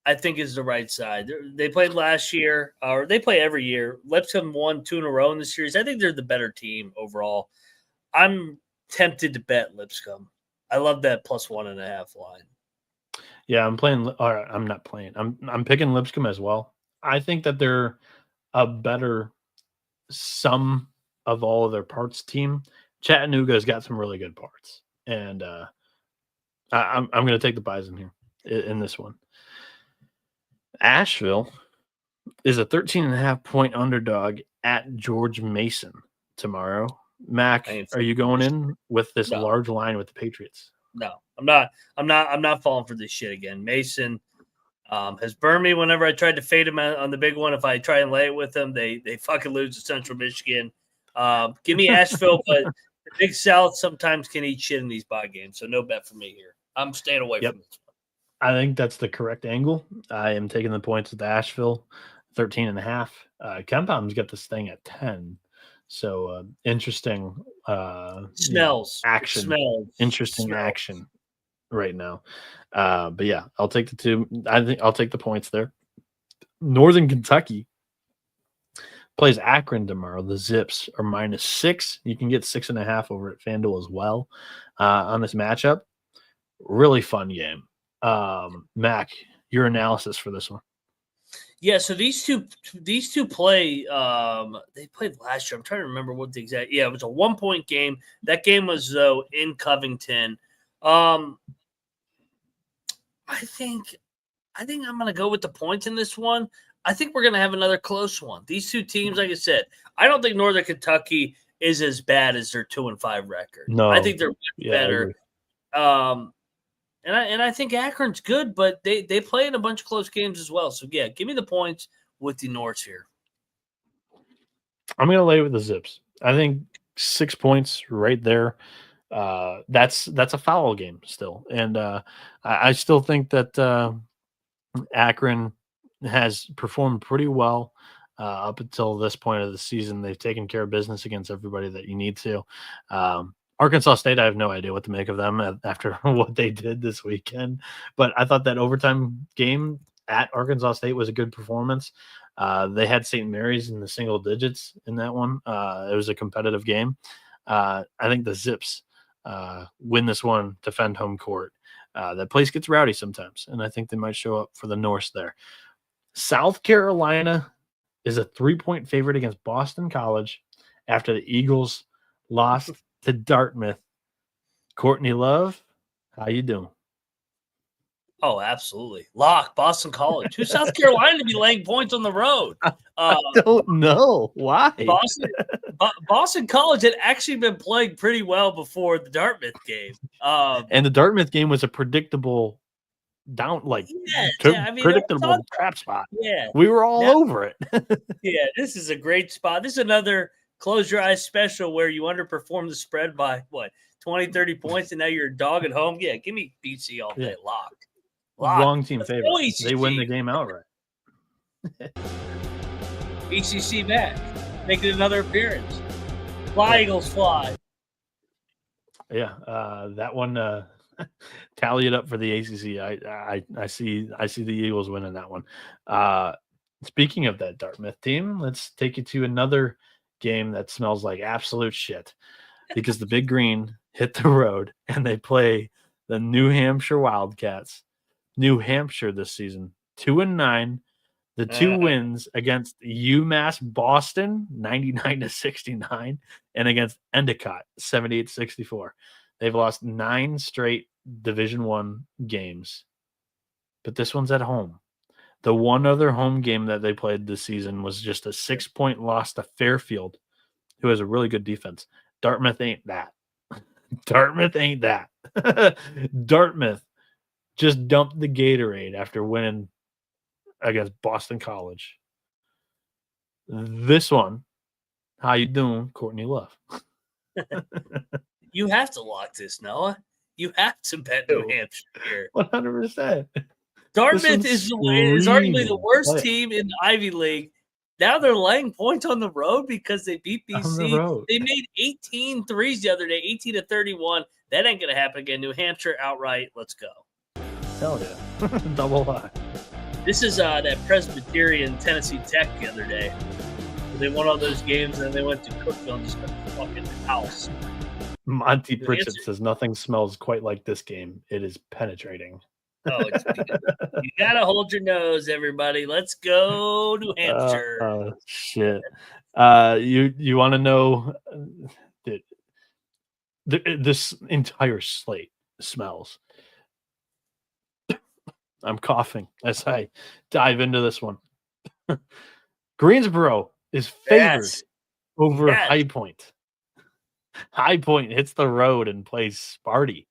S1: I think, is the right side. They played last year, or they play every year. Lipscomb won 2 in a row in the series. I think they're the better team overall. I'm tempted to bet Lipscomb. I love that plus 1.5 line.
S2: Yeah, I'm playing. Or I'm not playing. I'm picking Lipscomb as well. I think that they're a better sum of all of their parts team. Chattanooga's got some really good parts, and I'm going to take the Bison here in this one. Asheville is a 13.5-point underdog at George Mason tomorrow. Mac, are you going in with this large line with the Patriots?
S1: No, I'm not. I'm not falling for this shit again. Mason has burned me whenever I tried to fade him on the big one. If I try and lay it with them, they fucking lose to Central Michigan. Give me Asheville, but the Big South sometimes can eat shit in these ball games, so no bet for me here. I'm staying away from this one.
S2: I think that's the correct angle. I am taking the points with Asheville, 13.5. Compound's got this thing at 10. So interesting action. Interesting action right now. But yeah, I'll take the 2. I think I'll take the points there. Northern Kentucky plays Akron tomorrow. The Zips are -6. You can get 6.5 over at FanDuel as well on this matchup. Really fun game. Mac, your analysis for this one.
S1: Yeah, so these two play. They played last year. I'm trying to remember what the exact. Yeah, it was a 1-point game. That game was though in Covington. I think I'm going to go with the points in this one. I think we're going to have another close one. These two teams, like I said, I don't think Northern Kentucky is as bad as their 2-5 record.
S2: No,
S1: I think they're much better. And I think Akron's good, but they play in a bunch of close games as well. So yeah, give me the points with the Norse here.
S2: I'm going to lay with the Zips. I think 6 points right there. That's a foul game still, and I still think that Akron has performed pretty well up until this point of the season. They've taken care of business against everybody that you need to. Arkansas State, I have no idea what to make of them after what they did this weekend, but I thought that overtime game at Arkansas State was a good performance. They had St. Mary's in the single digits in that one. It was a competitive game. I think the Zips win this one, defend home court. That place gets rowdy sometimes, and I think they might show up for the Norse there. South Carolina is a 3-point favorite against Boston College after the Eagles lost to Dartmouth. Courtney Love, how you doing?
S1: Oh, absolutely. Lock, Boston College. Who's South Carolina to be laying points on the road?
S2: I don't know. Why?
S1: Boston College had actually been playing pretty well before the Dartmouth game.
S2: And the Dartmouth game was a predictable predictable trap spot.
S1: Yeah.
S2: We were all over it.
S1: Yeah, this is a great spot. This is another close your eyes special where you underperform the spread by, 20, 30 points, and now you're a dog at home? Yeah, give me BC all day. Lock.
S2: Wrong team favorite. They win the game outright.
S1: ACC back, making another appearance. Fly Eagles fly.
S2: Yeah, that one tally it up for the ACC. I see the Eagles winning that one. Speaking of that Dartmouth team, let's take you to another game that smells like absolute shit because the Big Green hit the road and they play the New Hampshire Wildcats. New Hampshire this season, 2-9. The 2 wins against UMass Boston, 99-69, and against Endicott, 78-64. They've lost 9 straight Division I games, but this one's at home. The one other home game that they played this season was just a 6-point loss to Fairfield, who has a really good defense. Dartmouth ain't that. Dartmouth ain't that. Dartmouth just dumped the Gatorade after winning against Boston College. This one, how you doing, Courtney Love?
S1: You have to lock this, Noah. You have to bet New Hampshire here.
S2: 100%.
S1: Dartmouth is arguably the worst team in the Ivy League. Now they're laying points on the road because they beat BC. They made 18 threes the other day, 18-31. That ain't going to happen again. New Hampshire outright. Let's go.
S2: Hell yeah. Double high.
S1: This is that Presbyterian Tennessee Tech the other day. They won all those games, and then they went to Cookville and just got the fucking house.
S2: Monty Pritchett says nothing smells quite like this game. It is penetrating.
S1: Oh, you gotta hold your nose, everybody. Let's go, New Hampshire.
S2: Shit. You want to know that this entire slate smells. I'm coughing as I dive into this one. Greensboro is favored over High Point. High Point hits the road and plays Sparty.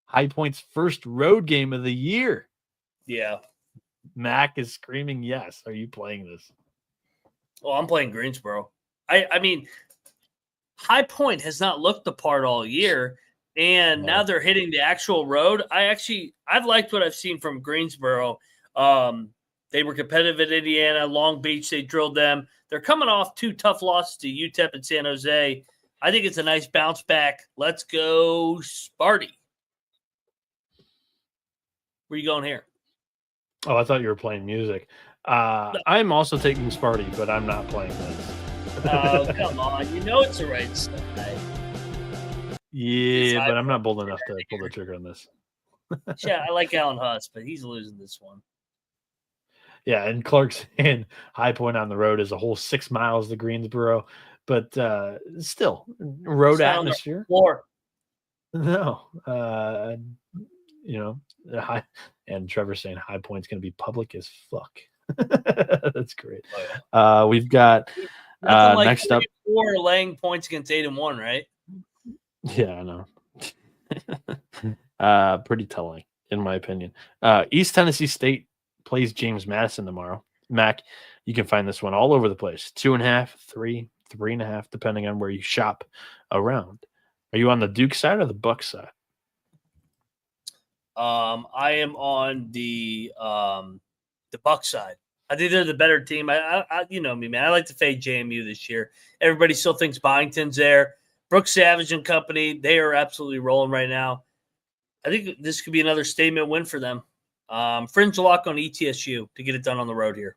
S2: High Point's first road game of the year.
S1: Yeah.
S2: Mac is screaming yes. Are you playing this?
S1: Well, I'm playing Greensboro. I mean, High Point has not looked the part all year, and now they're hitting the actual road. I've liked what I've seen from Greensboro. They were competitive at Indiana, Long Beach. They drilled them. They're coming off 2 tough losses to UTEP and San Jose. I think it's a nice bounce back. Let's go, Sparty. Where are you going here?
S2: Oh, I thought you were playing music. I'm also taking Sparty, but I'm not playing this.
S1: Oh, come on. You know it's the right side.
S2: Yeah, but I'm not bold enough to pull the trigger on this.
S1: Yeah, I like Alan Huss, but he's losing this one.
S2: Yeah, and Clark's in High Point on the road is a whole 6 miles to Greensboro, but still, road atmosphere. No, and Trevor saying High Point's going to be public as fuck. That's great. Oh, yeah. We've got next up
S1: 4 laying points against 8-1, right?
S2: Yeah, I know. Pretty telling, in my opinion. East Tennessee State plays James Madison tomorrow. Mac, you can find this one all over the place. 2.5, 3, 3.5, depending on where you shop around. Are you on the Duke side or the Buck side?
S1: I am on the Buck side. I think they're the better team. I you know me, man. I like to fade JMU this year. Everybody still thinks Byington's there. Brooks Savage and company, they are absolutely rolling right now. I think this could be another statement win for them. Fringe lock on ETSU to get it done on the road here.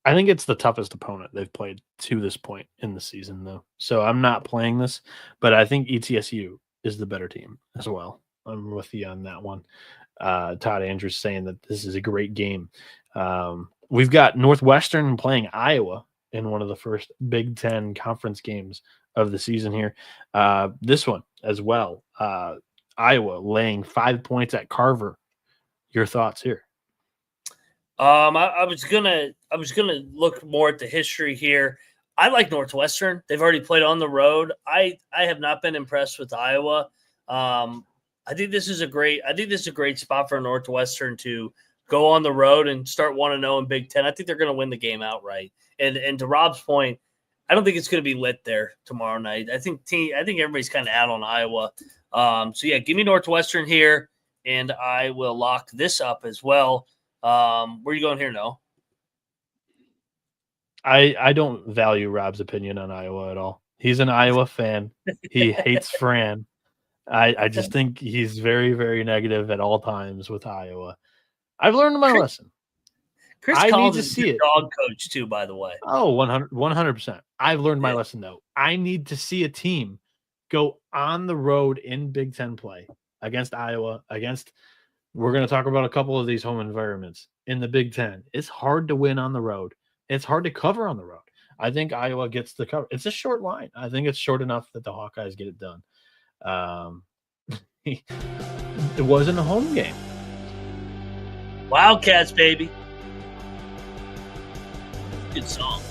S2: I think it's the toughest opponent they've played to this point in the season, though. So I'm not playing this, but I think ETSU is the better team as well. I'm with you on that one. Todd Andrews saying that this is a great game. We've got Northwestern playing Iowa in one of the first Big Ten conference games of the season here. This one as well. Iowa laying 5 points at Carver. Your thoughts here?
S1: I was gonna look more at the history here. I like Northwestern. They've already played on the road. I have not been impressed with Iowa. I think this is a great spot for Northwestern to go on the road and start 1-0 in Big Ten. I think they're going to win the game outright. And to Rob's point, I don't think it's going to be lit there tomorrow night. I think everybody's kind of out on Iowa. So yeah, give me Northwestern here, and I will lock this up as well. Where are you going here, Noah?
S2: I don't value Rob's opinion on Iowa at all. He's an Iowa fan. He hates Fran. I just think he's very, very negative at all times with Iowa. I've learned my lesson.
S1: Chris Collins is a dog coach too, by the way.
S2: Oh, 100%. I've learned my lesson, though. I need to see a team go on the road in Big Ten play against Iowa, we're going to talk about a couple of these home environments in the Big Ten. It's hard to win on the road. It's hard to cover on the road. I think Iowa gets the cover. It's a short line. I think it's short enough that the Hawkeyes get it done. It wasn't a home game.
S1: Wildcats, baby. Good song.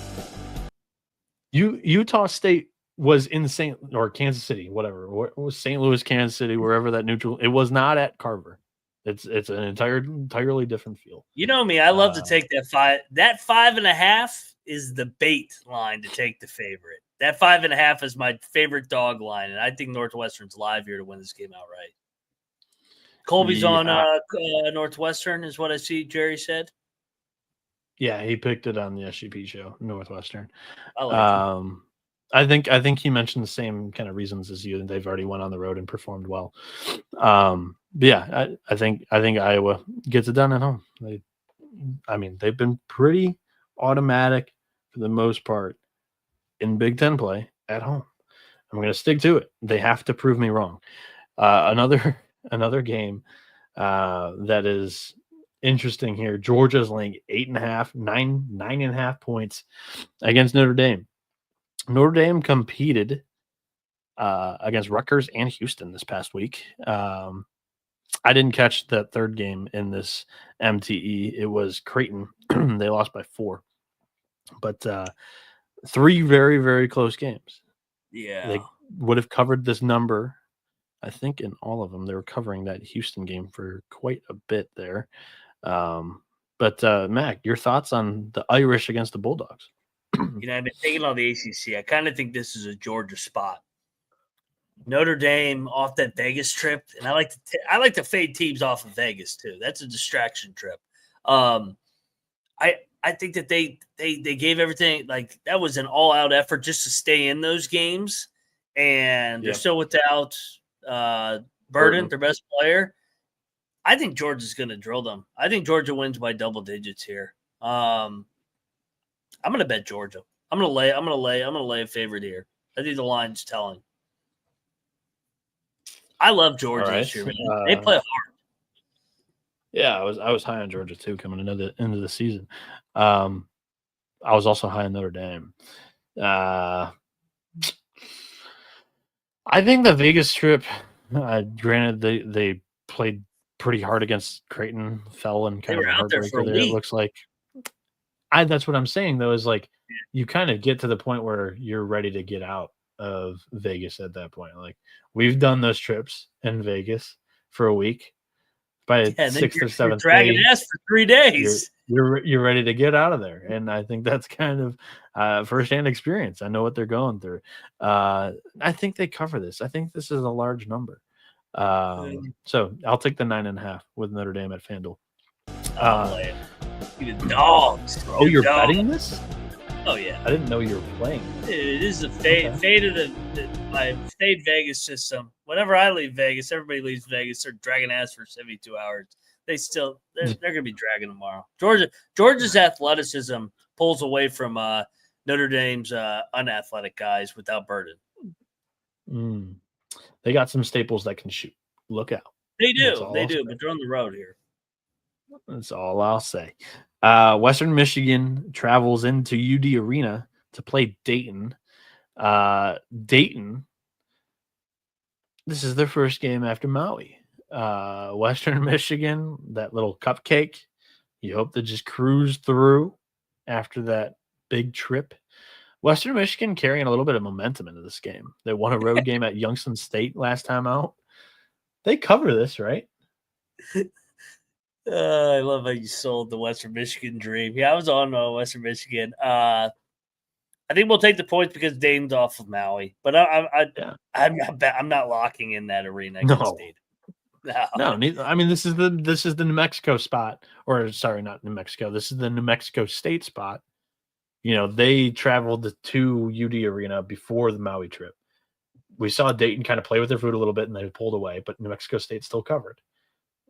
S2: Utah State was in Kansas City, whatever. It was St. Louis, Kansas City, wherever that neutral. It was not at Carver. It's an entirely different feel.
S1: You know me, I love to take that 5. That 5.5 is the bait line to take the favorite. That 5.5 is my favorite dog line, and I think Northwestern's live here to win this game outright. Colby's on Northwestern, is what I see. Jerry said.
S2: Yeah, he picked it on the SGP show, Northwestern.
S1: I
S2: think he mentioned the same kind of reasons as you, and they've already went on the road and performed well. Yeah, I think Iowa gets it done at home. They've been pretty automatic for the most part in Big Ten play at home. I'm going to stick to it. They have to prove me wrong. Another game that is interesting here. Georgia's laying 8.5, 9.5 points against Notre Dame. Notre Dame competed against Rutgers and Houston this past week. I didn't catch that third game in this MTE. It was Creighton. They lost by 4. But 3 very, very close games.
S1: Yeah.
S2: They would have covered this number. I think in all of them, they were covering that Houston game for quite a bit there. But Mac, your thoughts on the Irish against the Bulldogs?
S1: I've been thinking on the ACC. I kind of think this is a Georgia spot. Notre Dame off that Vegas trip, and I like to fade teams off of Vegas too. That's a distraction trip. I think that they gave everything, like that was an all out effort just to stay in those games, and they're still without Burden, their best player. I think Georgia's going to drill them. I think Georgia wins by double digits here. I'm going to bet Georgia. I'm going to lay a favorite here. I think the line's telling. I love Georgia this year, man. They play hard.
S2: Yeah, I was high on Georgia too coming into the season. I was also high on Notre Dame. I think the Vegas trip, granted they played pretty hard against Creighton, fell in kind of a heartbreaker there. It looks like. That's what I'm saying though, is like you kind of get to the point where you're ready to get out of Vegas at that point. Like we've done those trips in Vegas for a week. By 6th or 7th,
S1: dragging ass for 3 days.
S2: You're ready to get out of there, and I think that's kind of firsthand experience. I know what they're going through. I think they cover this. I think this is a large number. So I'll take the 9.5 with Notre Dame at FanDuel.
S1: You dogs.
S2: Oh, you're betting this?
S1: Oh yeah.
S2: I didn't know you were playing.
S1: It is a fade of my fade Vegas system. Whenever I leave Vegas, everybody leaves Vegas. They're dragging ass for 72 hours. They're going to be dragging tomorrow. Georgia's athleticism pulls away from Notre Dame's unathletic guys without burden.
S2: They got some staples that can shoot. Look out.
S1: They do, but they're on the road here.
S2: That's all I'll say. Western Michigan travels into UD Arena to play Dayton. Dayton, this is their first game after Maui. Western Michigan, that little cupcake, you hope to just cruise through after that big trip. Western Michigan carrying a little bit of momentum into this game. They won a road game at Youngstown State last time out. They cover this, right?
S1: I love how you sold the Western Michigan dream. Yeah, I was on Western Michigan. I think we'll take the points because Dayton's off of Maui, but I'm not locking in that arena against Dayton.
S2: No, neither. I mean, this is the New Mexico spot, or sorry, not New Mexico. This is the New Mexico State spot. You know, they traveled to UD Arena before the Maui trip. We saw Dayton kind of play with their food a little bit, and they pulled away, but New Mexico State still covered.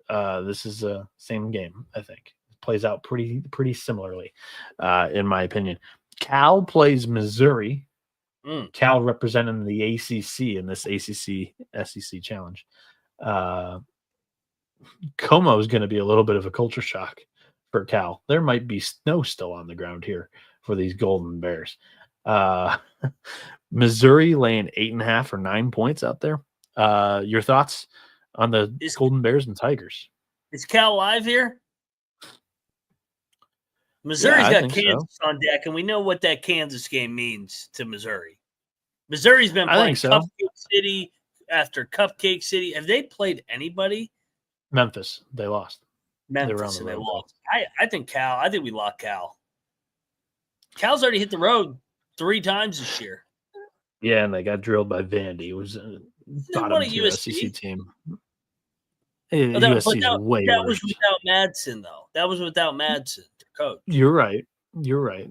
S2: This is the same game, I think. It plays out pretty similarly, in my opinion. Cal plays Missouri. Cal representing the ACC in this ACC-SEC challenge. Como is going to be a little bit of a culture shock for Cal. There might be snow still on the ground here for these Golden Bears. Missouri laying 8.5 or 9 points out there. Your thoughts on the Golden Bears and Tigers?
S1: Is Cal live here? Missouri's got Kansas on deck, and we know what that Kansas game means to Missouri. Missouri's been playing Cupcake City after Cupcake City. Have they played anybody?
S2: Memphis. They lost.
S1: Memphis, and they lost. I think we lock Cal. Cal's already hit the road 3 times this year.
S2: Yeah, and they got drilled by Vandy. It was a bottom tier SEC team. USC is way worse.
S1: That was without Madsen, though. That was without Madsen, their coach.
S2: You're right.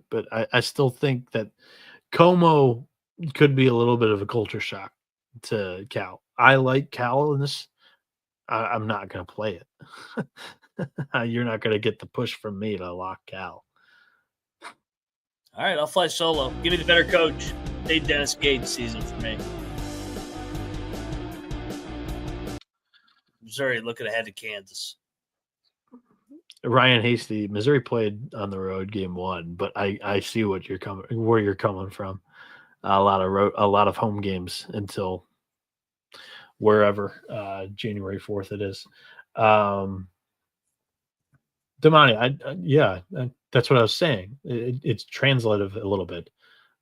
S2: But I still think that Como could be a little bit of a culture shock to Cal. I like Cal in this. I'm not going to play it. You're not going to get the push from me to lock Cal.
S1: All right, I'll fly solo. Give me the better coach. Take Dennis Gates season for me. Missouri looking ahead to Kansas.
S2: Ryan Hasty, Missouri played on the road game 1, but I see where you're coming from. A lot of home games until wherever January 4th it is. Damani, that's what I was saying. It's translative a little bit.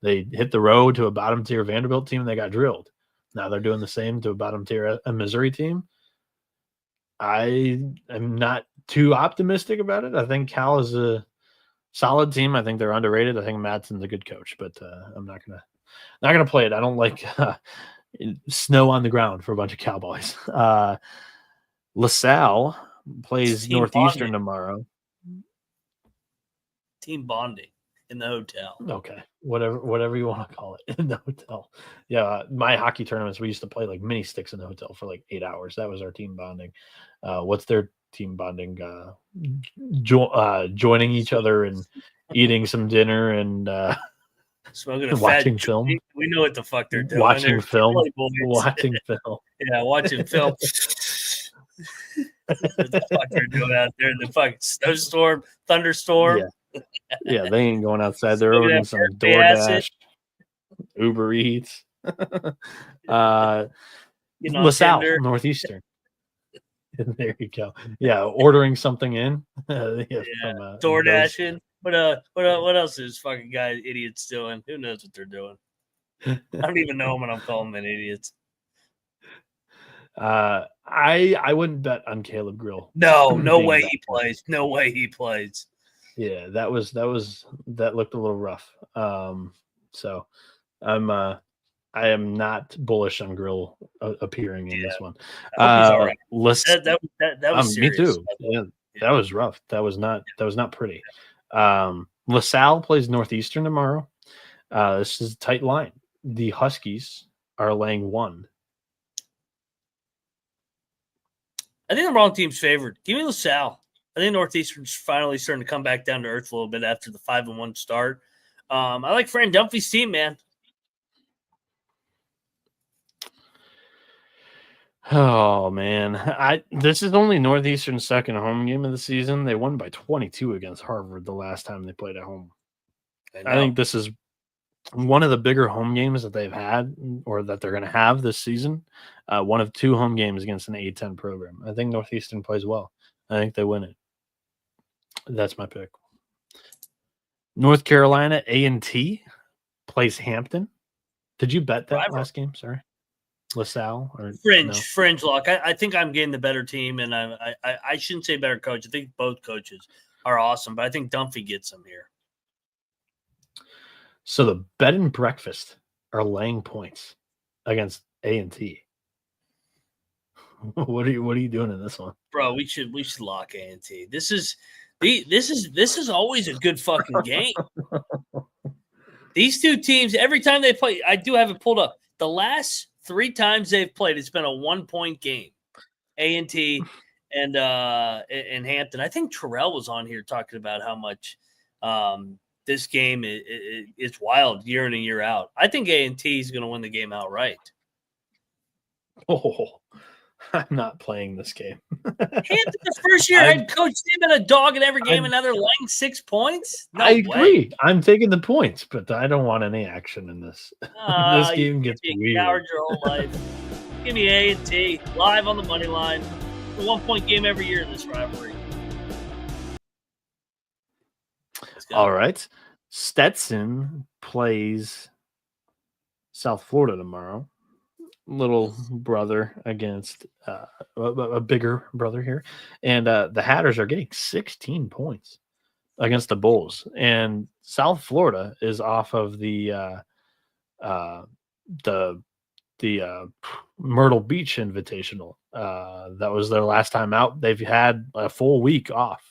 S2: They hit the road to a bottom tier Vanderbilt team. They got drilled. Now they're doing the same to a bottom tier Missouri team. I am not too optimistic about it. I think Cal is a solid team. I think they're underrated. I think Madsen's a good coach, but I'm not gonna play it. I don't like snow on the ground for a bunch of Cowboys. LaSalle plays Northeastern tomorrow.
S1: Team bonding in the hotel.
S2: Okay, whatever you want to call it, in the hotel. Yeah, my hockey tournaments, we used to play like mini sticks in the hotel for like 8 hours. That was our team bonding. What's their team bonding? Joining each other and eating some dinner and
S1: smoking
S2: watching film.
S1: We know what the fuck they're doing.
S2: Watching film. Watching film.
S1: Yeah, watching film. What the fuck they're doing out there in the fucking snowstorm, thunderstorm.
S2: Yeah, they ain't going outside. They're ordering some DoorDash, Uber Eats. LaSalle, Tinder. Northeastern. There you go. Yeah, ordering something in. From,
S1: DoorDashing. What else is fucking guys idiots doing? Who knows what they're doing? I don't even know them, and I'm calling them idiots.
S2: I wouldn't bet on Caleb Grill.
S1: No way he plays. No way he plays.
S2: Yeah, that looked a little rough. So I am not bullish on Grill appearing in this one.
S1: That was serious.
S2: Me too. Yeah, that was rough. That was not pretty. LaSalle plays Northeastern tomorrow. This is a tight line. The Huskies are laying 1.
S1: I think the wrong team's favored. Give me LaSalle. I think Northeastern's finally starting to come back down to earth a little bit after the 5-1 start. I like Fran Dunphy's team, man.
S2: Oh man, this is only Northeastern's second home game of the season. They won by 22 against Harvard the last time they played at home. I think this is one of the bigger home games that they've had or that they're going to have this season. One of 2 home games against an A10 program. I think Northeastern plays well. I think they win it. That's my pick. North Carolina A&T plays Hampton. Did you bet that last game? Sorry. LaSalle or
S1: fringe lock. I think I'm getting the better team, and I shouldn't say better coach. I think both coaches are awesome, but I think Dunphy gets them here.
S2: So the bed and breakfast are laying points against A&T. What are you doing in this one,
S1: bro? We should lock A&T. This is always a good fucking game. These two teams, every time they play, I do have it pulled up. The last 3 times they've played, it's been a 1-point game. A&T and Hampton. I think Terrell was on here talking about how much this game is wild year in and year out. I think A&T is going to win the game outright.
S2: Oh, I'm not playing this game.
S1: Hampton, the first year head coach, they've been a dog in every game, and now they're laying 6 points. No
S2: I agree.
S1: way.
S2: I'm taking the points, but I don't want any action in this. This game gets weird.
S1: Coward your whole life. Give me A&T live on the money line. It's a 1-point game every year in this rivalry.
S2: All right. Stetson plays South Florida tomorrow. Little brother against a bigger brother here. And the Hatters are getting 16 points against the Bulls. And South Florida is off of the Myrtle Beach Invitational. That was their last time out. They've had a full week off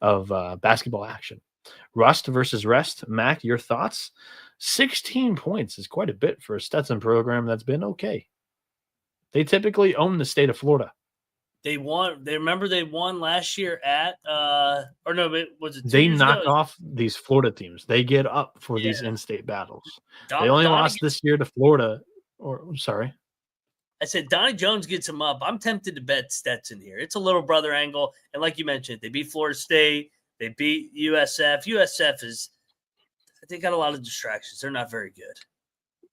S2: of basketball action. Rust versus rest. Mac, your thoughts? 16 points is quite a bit for a Stetson program that's been okay. They typically own the state of Florida.
S1: They won. They won last year at or no, was it 2
S2: They
S1: years
S2: knock
S1: ago?
S2: off these Florida teams. They get up for these in-state battles. They only lost this year to Florida. Sorry.
S1: I said Donnie Jones gets them up. I'm tempted to bet Stetson here. It's a little brother angle, and like you mentioned, they beat Florida State. They beat USF. USF they got a lot of distractions. They're not very good.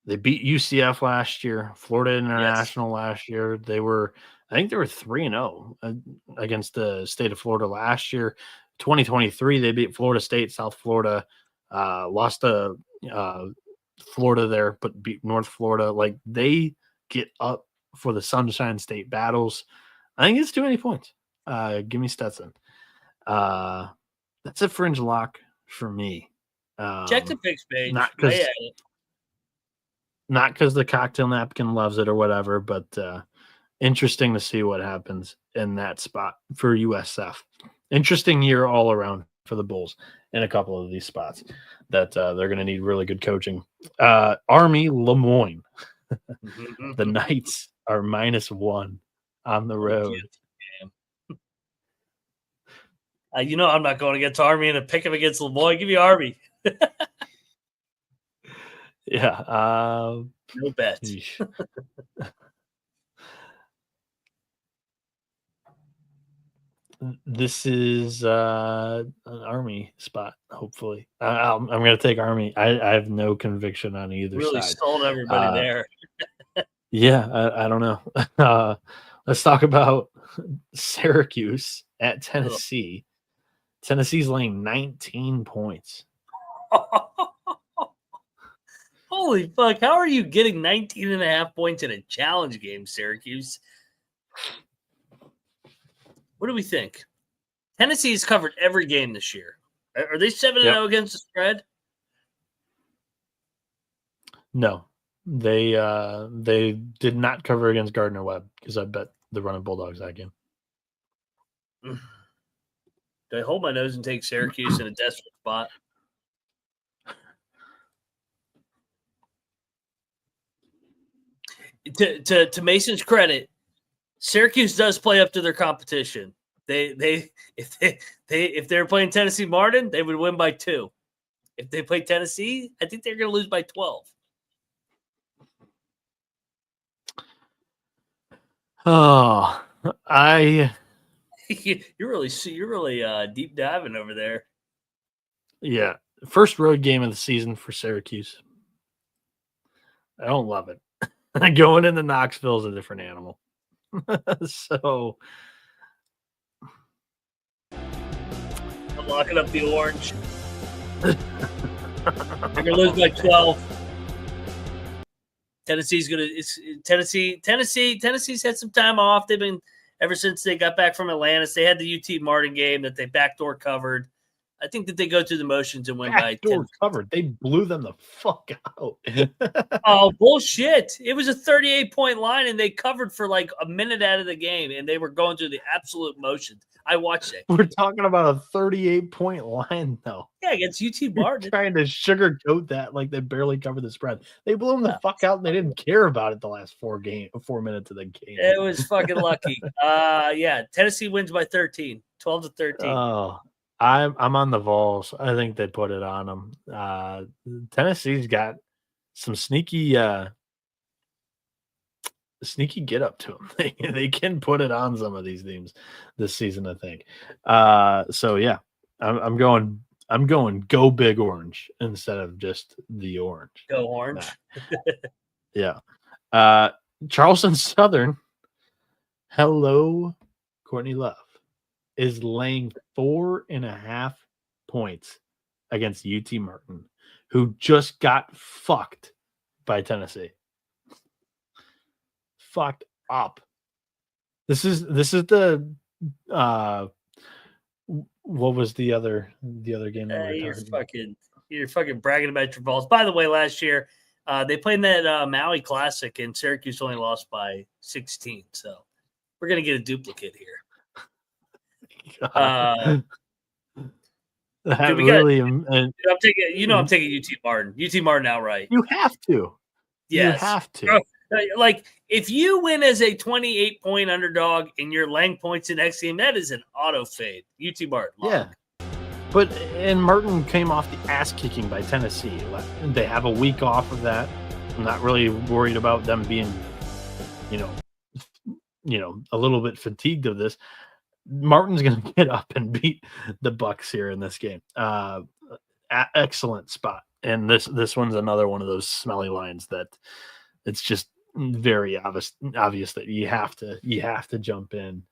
S2: They beat UCF last year, Florida International last year. I think they were 3-0 against the state of Florida last year. 2023, they beat Florida State, South Florida, lost to Florida there, but beat North Florida. Like, they get up for the Sunshine State battles. I think it's too many points. Give me Stetson. That's a fringe lock for me.
S1: Check the picks page.
S2: Not because the cocktail napkin loves it or whatever, but interesting to see what happens in that spot for USF. Interesting year all around for the Bulls in a couple of these spots that they're going to need really good coaching. Army Lemoyne. The Knights are -1 on the road.
S1: I'm not going against Army and a pick him against Lemoyne. Give me Army.
S2: Yeah.
S1: No bet.
S2: This is an Army spot, hopefully. I'm going to take Army. I have no conviction on either side.
S1: Really sold everybody there.
S2: Yeah, I don't know. Let's talk about Syracuse at Tennessee. Tennessee's laying 19 points.
S1: Holy fuck. How are you getting 19.5 points in a challenge game, Syracuse? What do we think? Tennessee's covered every game this year. Are they 7-0 against the spread?
S2: No. They did not cover against Gardner-Webb because I bet the running Bulldogs that game.
S1: Do I hold my nose and take Syracuse in a desperate spot? To Mason's credit, Syracuse does play up to their competition. If they're playing Tennessee Martin, they would win by 2. If they play Tennessee, I think they're going to lose by 12.
S2: Oh,
S1: you're really deep diving over there.
S2: Yeah, first road game of the season for Syracuse. I don't love it. Going into Knoxville is a different animal. So
S1: I'm locking up the orange. They're gonna lose by 12. Tennessee's had some time off. They've been ever since they got back from Atlantis. They had the UT Martin game that they backdoor covered. I think that they go through the motions and win by 10.
S2: Covered. They blew them the fuck out.
S1: Oh, bullshit. It was a 38-point line, and they covered for like a minute out of the game, and they were going through the absolute motions. I watched it.
S2: We're talking about a 38-point line, though.
S1: Yeah, against UT Martin.
S2: Trying to sugarcoat that like they barely covered the spread. They blew them the fuck out, and they didn't care about it the last 4 minutes of the game.
S1: It was fucking lucky. Yeah, Tennessee wins by 13, 12-13.
S2: Oh, I'm on the Vols. I think they put it on them. Tennessee's got some sneaky get up to them. They can put it on some of these teams this season, I think. So yeah, I'm going go big orange instead of just the orange.
S1: Go orange.
S2: Yeah. Charleston Southern. Hello, Courtney Love is laying 4.5 points against UT Martin, who just got fucked by Tennessee. Fucked up. This is the what was the other game that
S1: you're fucking bragging about your balls. By the way, last year they played in that Maui Classic and Syracuse only lost by 16. So we're gonna get a duplicate here. I'm taking UT Martin. UT Martin outright.
S2: You have to.
S1: Yes.
S2: You have to.
S1: Like, if you win as a 28-point underdog and you're laying points in next game, that is an auto fade. UT Martin.
S2: Yeah. And Martin came off the ass kicking by Tennessee. They have a week off of that. I'm not really worried about them being, a little bit fatigued of this. Martin's going to get up and beat the Bucks here in this game. Excellent spot. And this one's another one of those smelly lines that it's just very obvious that you have to jump in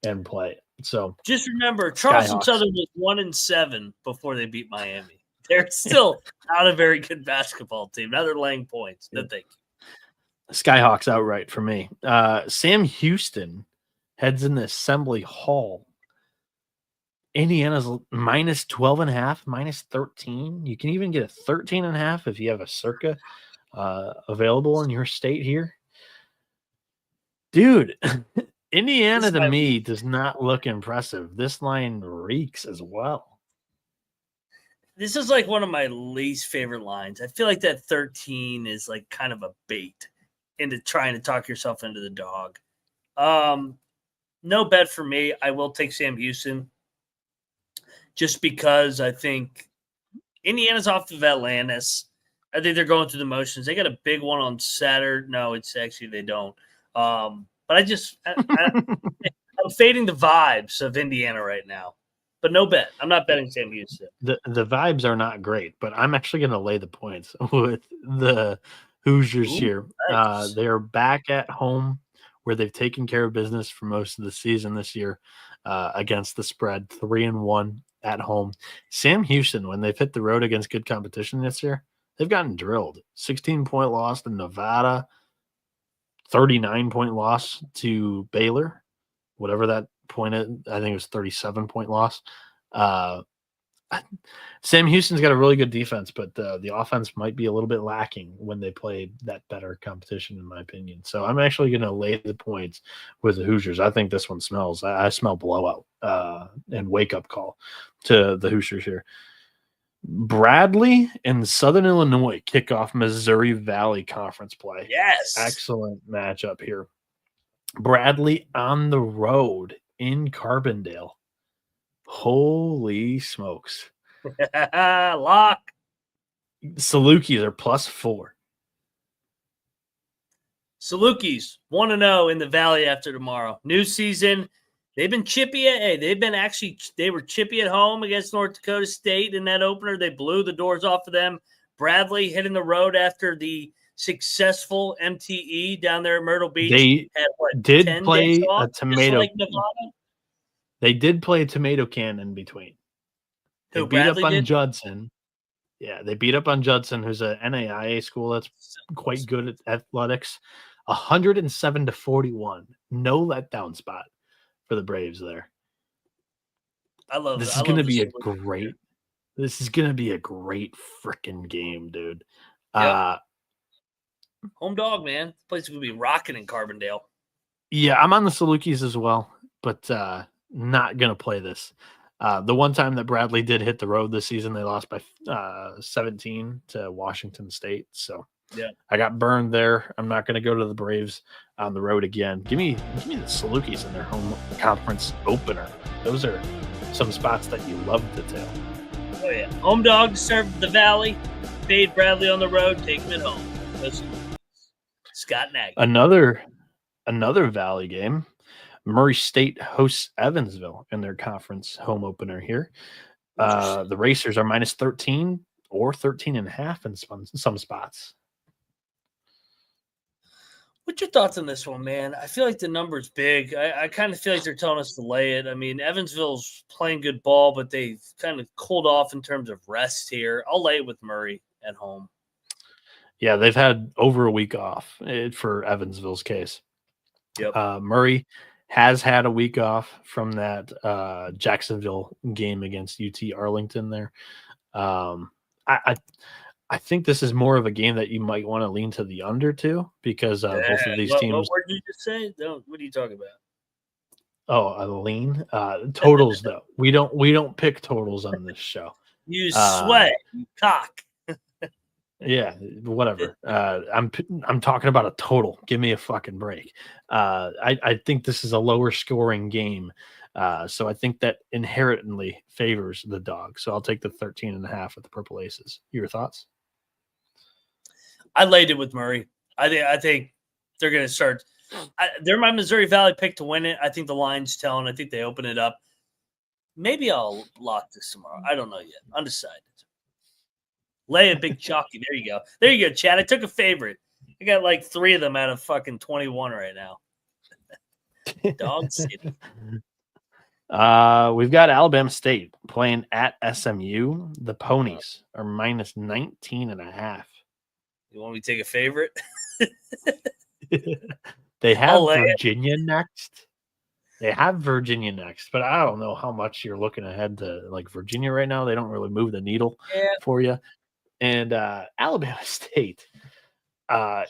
S2: and play. So
S1: just remember, Charleston Southern was 1-7 before they beat Miami. They're still not a very good basketball team. Now they're laying points. No thank you.
S2: Skyhawks outright for me. Sam Houston heads in the Assembly Hall. Indiana's minus 12.5, minus 13. You can even get a 13.5 if you have a circa available in your state here. Dude, Indiana to me does not look impressive. This line reeks as well.
S1: This is like one of my least favorite lines. I feel like that 13 is like kind of a bait into trying to talk yourself into the dog. No bet for me. I will take Sam Houston just because I think Indiana's off of Atlantis. I think they're going through the motions. They got a big one on Saturday. No, it's actually they don't. But I'm fading the vibes of Indiana right now. But no bet. I'm not betting Sam Houston.
S2: The vibes are not great, but I'm actually going to lay the points with the Hoosiers here. Nice. They are back at home where they've taken care of business for most of the season this year against the spread, 3-1 at home. Sam Houston, when they've hit the road against good competition this year, they've gotten drilled. 16-point loss to Nevada, 39-point loss to Baylor, whatever that point is. I think it was 37-point loss. Sam Houston's got a really good defense, but the offense might be a little bit lacking when they play that better competition, in my opinion. So I'm actually going to lay the points with the Hoosiers. I think this one smells. I smell blowout and wake-up call to the Hoosiers here. Bradley and Southern Illinois kick off Missouri Valley Conference play.
S1: Yes.
S2: Excellent matchup here. Bradley on the road in Carbondale. Holy smokes.
S1: Lock.
S2: Salukis are +4.
S1: Salukis 1-0 in the Valley after tomorrow. New season. They've been chippy. They were chippy at home against North Dakota State in that opener. They blew the doors off of them. Bradley hitting the road after the successful MTE down there at Myrtle Beach.
S2: They did
S1: 10
S2: play
S1: days off,
S2: a tomato.
S1: like Nevada.
S2: They did play a tomato can in between. They beat up on Judson. Yeah, they beat up on Judson, who's a NAIA school that's quite good at athletics. 107-41. No letdown spot for the Braves there. This is going to be a great freaking game, dude.
S1: Yep. Home dog, man. This place is going to be rocking in Carbondale.
S2: Yeah, I'm on the Salukis as well, but not going to play this. The one time that Bradley did hit the road this season, they lost by 17 to Washington State. So
S1: yeah,
S2: I got burned there. I'm not going to go to the Braves on the road again. Give me the Salukis in their home conference opener. Those are some spots that you love to tell.
S1: Oh yeah, home dog served the Valley. Fade Bradley on the road. Take him at home. Scott Nagy.
S2: Another Valley game. Murray State hosts Evansville in their conference home opener here. The Racers are minus 13 or 13.5 in some spots.
S1: What's your thoughts on this one, man? I feel like the number's big. I kind of feel like they're telling us to lay it. I mean, Evansville's playing good ball, but they've kind of cooled off in terms of rest here. I'll lay it with Murray at home.
S2: Yeah, they've had over a week off for Evansville's case.
S1: Yep.
S2: Murray has had a week off from that Jacksonville game against UT Arlington there. I think this is more of a game that you might want to lean to the under to because both of these teams.
S1: What did you just say? What are you talking about?
S2: Oh, a lean totals though. We don't pick totals on this show.
S1: You sweat, you cock.
S2: Yeah, whatever. I'm talking about a total. Give me a fucking break. I think this is a lower scoring game. So I think that inherently favors the dog. So I'll take the 13.5 with the Purple Aces. Your thoughts?
S1: I laid it with Murray. I think they're going to start. They're my Missouri Valley pick to win it. I think the line's telling. I think they open it up. Maybe I'll lock this tomorrow. I don't know yet. Undecided. Lay a big chalky. There you go. There you go, Chad. I took a favorite. I got like 3 of them out of fucking 21 right now. Dog City.
S2: We've got Alabama State playing at SMU. The Ponies are minus 19.5.
S1: You want me to take a favorite?
S2: They have Virginia next. They have Virginia next, but I don't know how much you're looking ahead to like Virginia right now. They don't really move the needle for you. And Alabama State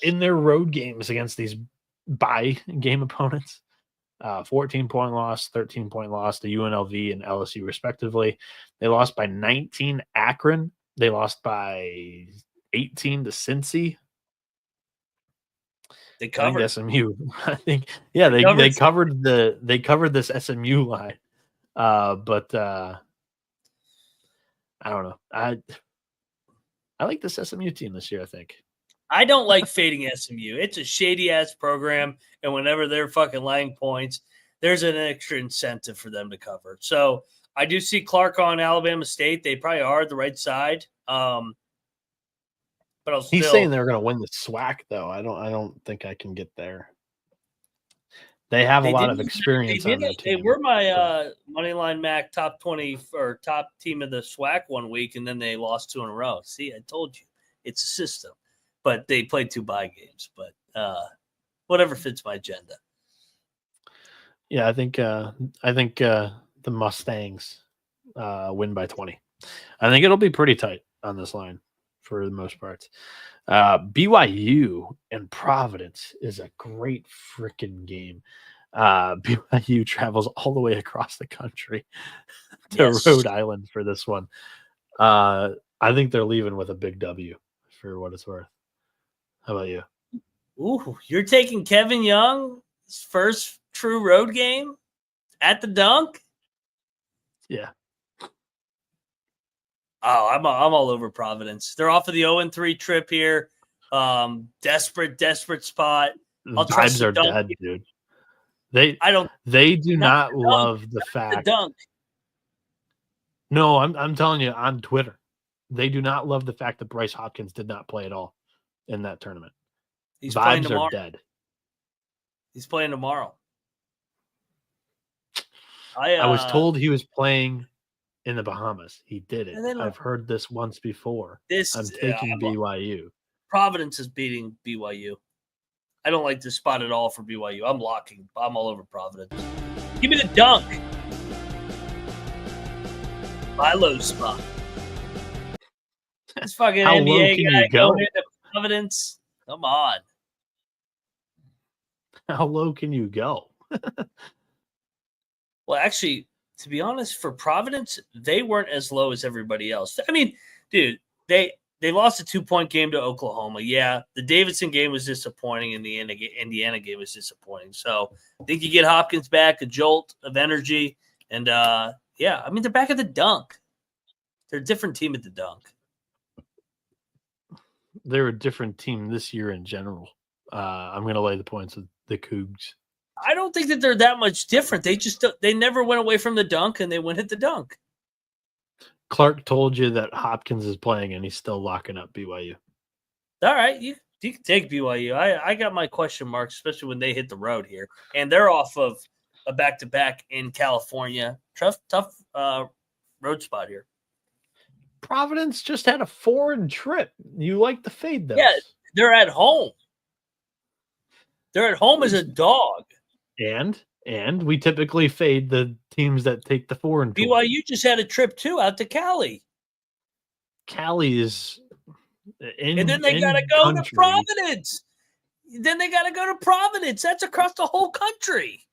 S2: in their road games against these bye game opponents, 14-point loss, 13-point loss to UNLV and LSU respectively. They lost by 19 Akron. They lost by 18 to Cincy.
S1: They covered
S2: SMU. I think, yeah, they covered this SMU line. But I don't know. I like this SMU team this year, I think.
S1: I don't like fading SMU. It's a shady-ass program, and whenever they're fucking laying points, there's an extra incentive for them to cover. So I do see Clark on Alabama State. They probably are the right side. But
S2: he's saying they're going to win the SWAC, though. I don't think I can get there. They have a lot of experience on their team.
S1: They were my Moneyline Mac top 20 or top team of the SWAC one week, and then they lost 2 in a row. See, I told you. It's a system. But they played 2 bye games. But whatever fits my agenda.
S2: Yeah, I think the Mustangs win by 20. I think it'll be pretty tight on this line for the most part. BYU and Providence is a great freaking game. BYU travels all the way across the country to Rhode Island for this one. I think they're leaving with a big W for what it's worth. How about you?
S1: Ooh, you're taking Kevin Young's first true road game at the Dunk?
S2: Yeah.
S1: Oh, I'm all over Providence. They're off of the 0-3 trip here. Desperate spot.
S2: Vibes are dead, dude. They do not love the fact.
S1: The dunk.
S2: No, I'm telling you on Twitter, they do not love the fact that Bryce Hopkins did not play at all in that tournament. Vibes are dead.
S1: He's playing tomorrow.
S2: I was told he was playing in the Bahamas. He did it. I've heard this once before. I'm taking BYU.
S1: Providence is beating BYU. I don't like this spot at all for BYU. I'm all over Providence. Give me the dunk. My low spot. This fucking NBA guy going into Providence. Come on.
S2: How low can you go?
S1: Well, actually, to be honest, for Providence, they weren't as low as everybody else. I mean, dude, they lost a 2-point game to Oklahoma. Yeah, the Davidson game was disappointing, and the Indiana game was disappointing. So I think you get Hopkins back, a jolt of energy, and yeah, I mean they're back at the dunk. They're a different team at the dunk.
S2: They're a different team this year in general. I'm going to lay the points with the Cougs.
S1: I don't think that they're that much different. They never went away from the dunk, and they went at the dunk.
S2: Clark told you that Hopkins is playing, and he's still locking up BYU.
S1: All right, you can take BYU. I got my question marks, especially when they hit the road here, and they're off of a back-to-back in California. Tough road spot here.
S2: Providence just had a foreign trip. You like to fade them?
S1: Yeah, they're at home. They're at home as a dog.
S2: And we typically fade the teams that take the foreign tour.
S1: BYU just had a trip too out to Cali.
S2: Cali is
S1: and then they got to go to Providence. That's across the whole country.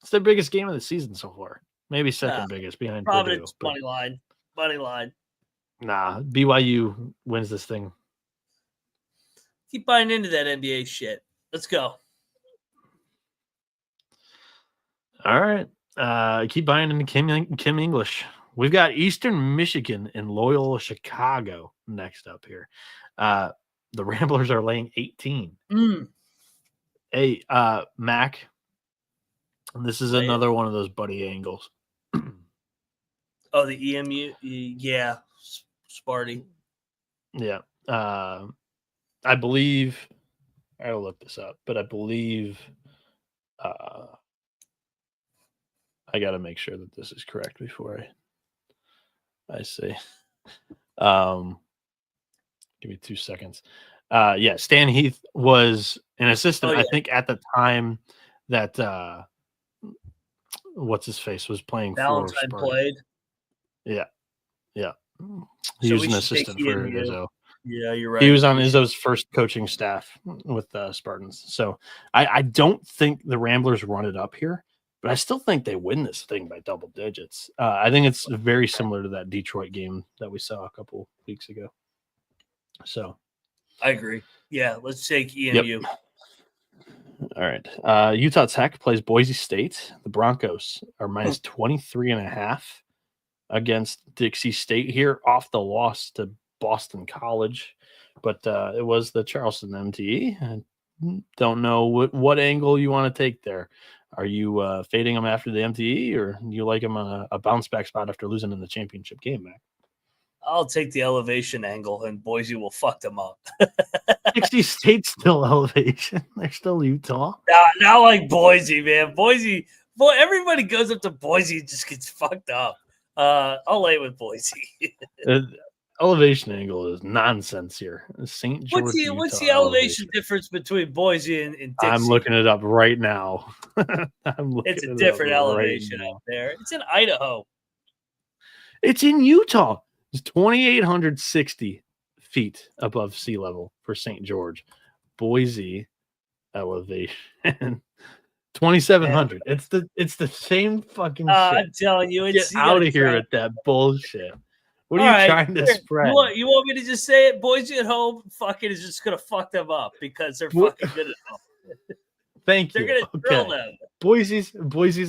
S2: It's their biggest game of the season so far. Maybe second biggest behind
S1: Providence.
S2: Purdue,
S1: Money line.
S2: Nah, BYU wins this thing.
S1: Keep buying into that NBA shit. Let's go.
S2: All right. Keep buying into Kim English. We've got Eastern Michigan and Loyola Chicago next up here. The Ramblers are laying 18. Hey, Mac, this is another one of those buddy angles.
S1: Oh, the EMU? Yeah. Sparty.
S2: Yeah. I believe – I'll look this up, but I believe I got to make sure that this is correct before I say. Give me 2 seconds. Yeah, Stan Heath was an assistant, I think, at the time that what's his face was playing
S1: Valentine
S2: for Spartan.
S1: played.
S2: Yeah. He was an assistant for Izzo.
S1: Yeah, you're right.
S2: He was on Izzo's first coaching staff with the Spartans. So I don't think the Ramblers run it up here, but I still think they win this thing by double digits. I think it's very similar to that Detroit game that we saw a couple weeks ago. So
S1: I agree. Yeah, let's take EMU.
S2: Yep. All right. Utah Tech plays Boise State. The Broncos are minus 23.5 against Dixie State here off the loss to Boston College. But it was the Charleston MTE. I don't know what angle you want to take there. Are you fading them after the MTE, or do you like them on a bounce back spot after losing in the championship game, Mac?
S1: I'll take the elevation angle, and Boise will fuck them up.
S2: Dixie State's still elevation. They're still Utah.
S1: Not like Boise, man. Boy, everybody goes up to Boise and just gets fucked up. I'll lay with Boise.
S2: Elevation angle is nonsense here. St. George.
S1: What's the elevation difference between Boise and Dixie?
S2: I'm looking it up right now.
S1: It's a different elevation up there. It's in Idaho.
S2: It's in Utah. It's 2,860 feet above sea level for St. George. Boise elevation 2,700. It's the same fucking shit.
S1: I'm telling you,
S2: get out of here with that bullshit. What are you trying to spread?
S1: You want me to just say it? Boise at home fucking is just gonna fuck them up because they're fucking good at home.
S2: Thank you.
S1: They're gonna drill them.
S2: Boise's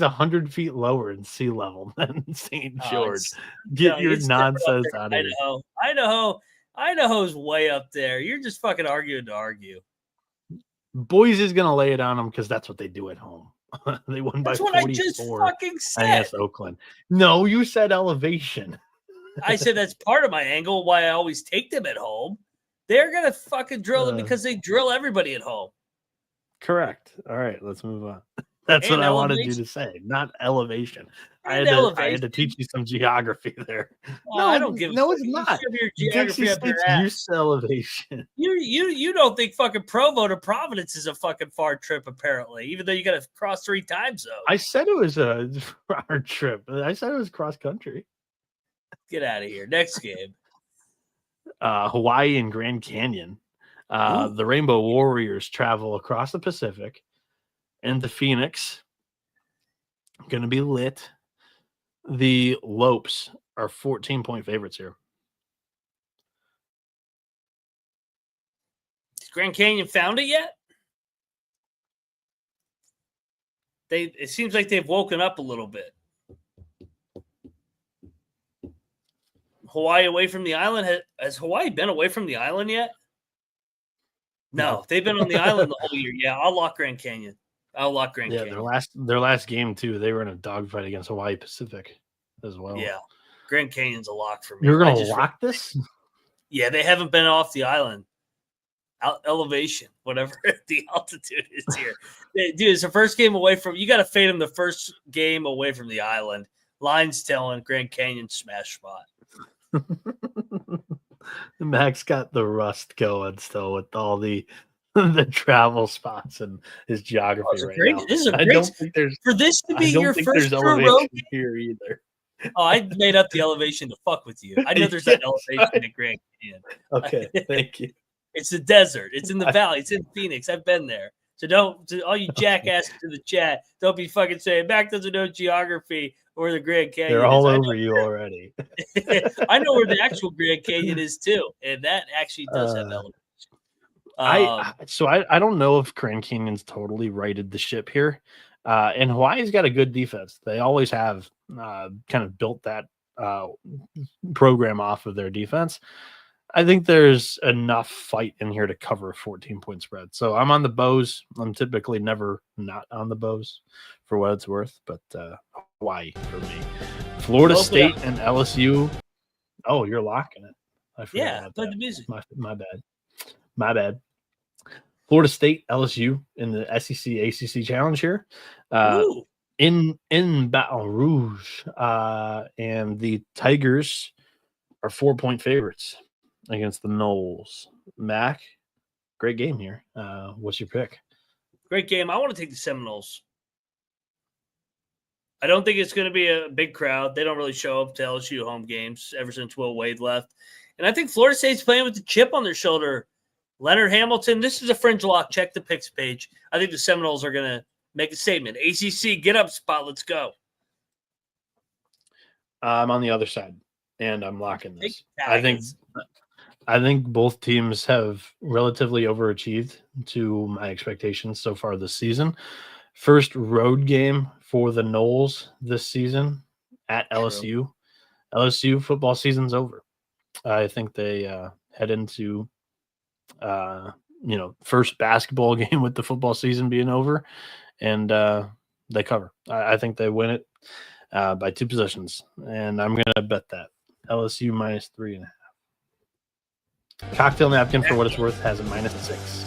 S2: 100 feet lower in sea level than St. George. Get your nonsense out of here.
S1: Idaho's way up there. You're just fucking arguing to argue.
S2: Boise is going to lay it on them because that's what they do at home. They won by 44
S1: I just fucking said.
S2: against Oakland. No, you said elevation.
S1: I said that's part of my angle why I always take them at home. They're going to fucking drill them because they drill everybody at home.
S2: Correct. All right, let's move on. That's what I wanted you to say, not elevation. I had to teach you some geography there.
S1: No, I don't give a fuck.
S2: It's not.
S1: Your geography up your ass.
S2: Use elevation.
S1: You don't think fucking Provo to Providence is a fucking far trip, apparently, even though you got to cross 3 time zones.
S2: I said it was a far trip. I said it was cross country.
S1: Get out of here. Next game.
S2: Hawaii and Grand Canyon. The Rainbow Warriors travel across the Pacific into Phoenix. Going to be lit. The Lopes are 14-point favorites here.
S1: Has Grand Canyon found it yet? It seems like they've woken up a little bit. Hawaii away from the island. Has Hawaii been away from the island yet? No, they've been on the island the whole year. Yeah, I'll lock Grand Canyon.
S2: Yeah, their last game too. They were in a dogfight against Hawaii Pacific as well.
S1: Yeah, Grand Canyon's a lock for me.
S2: You're gonna lock this?
S1: Yeah, they haven't been off the island. Elevation, whatever the altitude is here. Dude, it's the first game away from. You got to fade them the first game away from the island. Line's telling Grand Canyon smash spot.
S2: Max got the rust going still with all the travel spots and his geography right now.
S1: This is a great. I don't think for this to be your first road
S2: here either.
S1: Oh, I made up the elevation to fuck with you. I know there's that elevation at Grand Canyon.
S2: Okay, thank you.
S1: It's the desert. It's in the valley. It's in Phoenix. I've been there. So to all you jackasses in the chat, don't be fucking saying Mac doesn't know geography or the Grand Canyon.
S2: They're all over you already.
S1: I know where the actual Grand Canyon is too, and that actually does have elevation.
S2: I don't know if Grand Canyon's totally righted the ship here. And Hawaii's got a good defense. They always have kind of built that program off of their defense. I think there's enough fight in here to cover a 14-point spread. So I'm on the Bows. I'm typically never not on the Bows for what it's worth, but Hawaii for me. Florida State and LSU. Oh, you're locking it. I forgot about
S1: play
S2: that.
S1: The music.
S2: My bad. Florida State, LSU in the SEC ACC challenge here. In Baton Rouge. And the Tigers are 4-point favorites against the Noles. Mac, great game here. What's your pick?
S1: Great game. I want to take the Seminoles. I don't think it's going to be a big crowd. They don't really show up to LSU home games ever since Will Wade left. And I think Florida State's playing with the chip on their shoulder. Leonard Hamilton, this is a fringe lock. Check the picks page. I think the Seminoles are going to make a statement. ACC, get up spot. Let's go.
S2: I'm on the other side, and I'm locking this. I think both teams have relatively overachieved to my expectations so far this season. First road game for the Noles this season at LSU. LSU football season's over. I think they head into first basketball game with the football season being over, and they cover. I think they win it by 2 possessions, and I'm going to bet that. LSU minus 3.5. Cocktail napkin, for what it's worth, has a -6.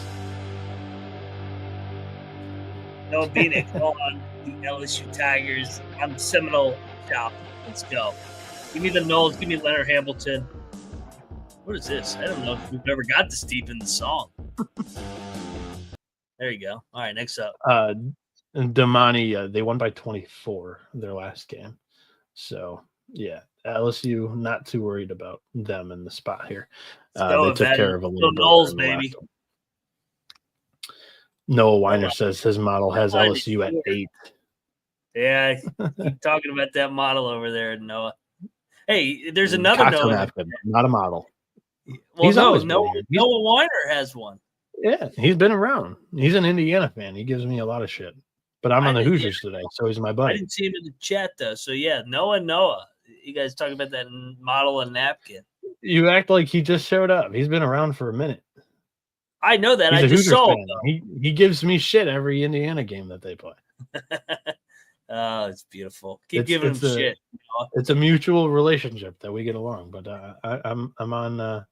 S1: Noah Bieniek on the LSU Tigers. I'm Seminole South. Let's go. Give me the Noles. Give me Leonard Hamilton. What is this? I don't know if we've ever got this deep in the song. There you go. All right, next up.
S2: Damani, they won by 24 their last game. So, yeah, LSU, not too worried about them in the spot here. They took care of a little bit.
S1: Noles, baby.
S2: Noah Weiner says his model has LSU at 8.
S1: Yeah, keep talking about that model over there, Noah. Hey, there's another Noah.
S2: Napkin, not a model.
S1: Well, Noah Weiner has one.
S2: Yeah, he's been around. He's an Indiana fan. He gives me a lot of shit. But I'm on the Hoosiers today, so he's my buddy.
S1: I didn't see him in the chat, though. So, yeah, Noah. You guys talking about that model and napkin.
S2: You act like he just showed up. He's been around for a minute.
S1: I know that.
S2: He's
S1: I
S2: a
S1: just
S2: Hoosiers
S1: saw
S2: fan. He gives me shit every Indiana game that they play.
S1: Oh, it's beautiful. Keep giving him shit.
S2: It's a mutual relationship that we get along. But I'm on.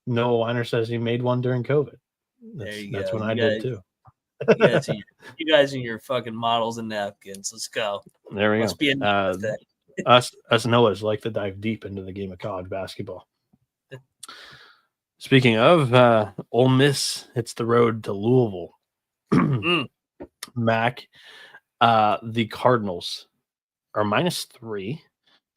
S2: Noah Weiner says he made one during COVID. That's when I did too.
S1: You guys and your fucking models and napkins. Let's go.
S2: There we
S1: Must
S2: go.
S1: Be a thing.
S2: us Noahs like to dive deep into the game of college basketball. Speaking of, Ole Miss hits the road to Louisville. Mac, the Cardinals are -3,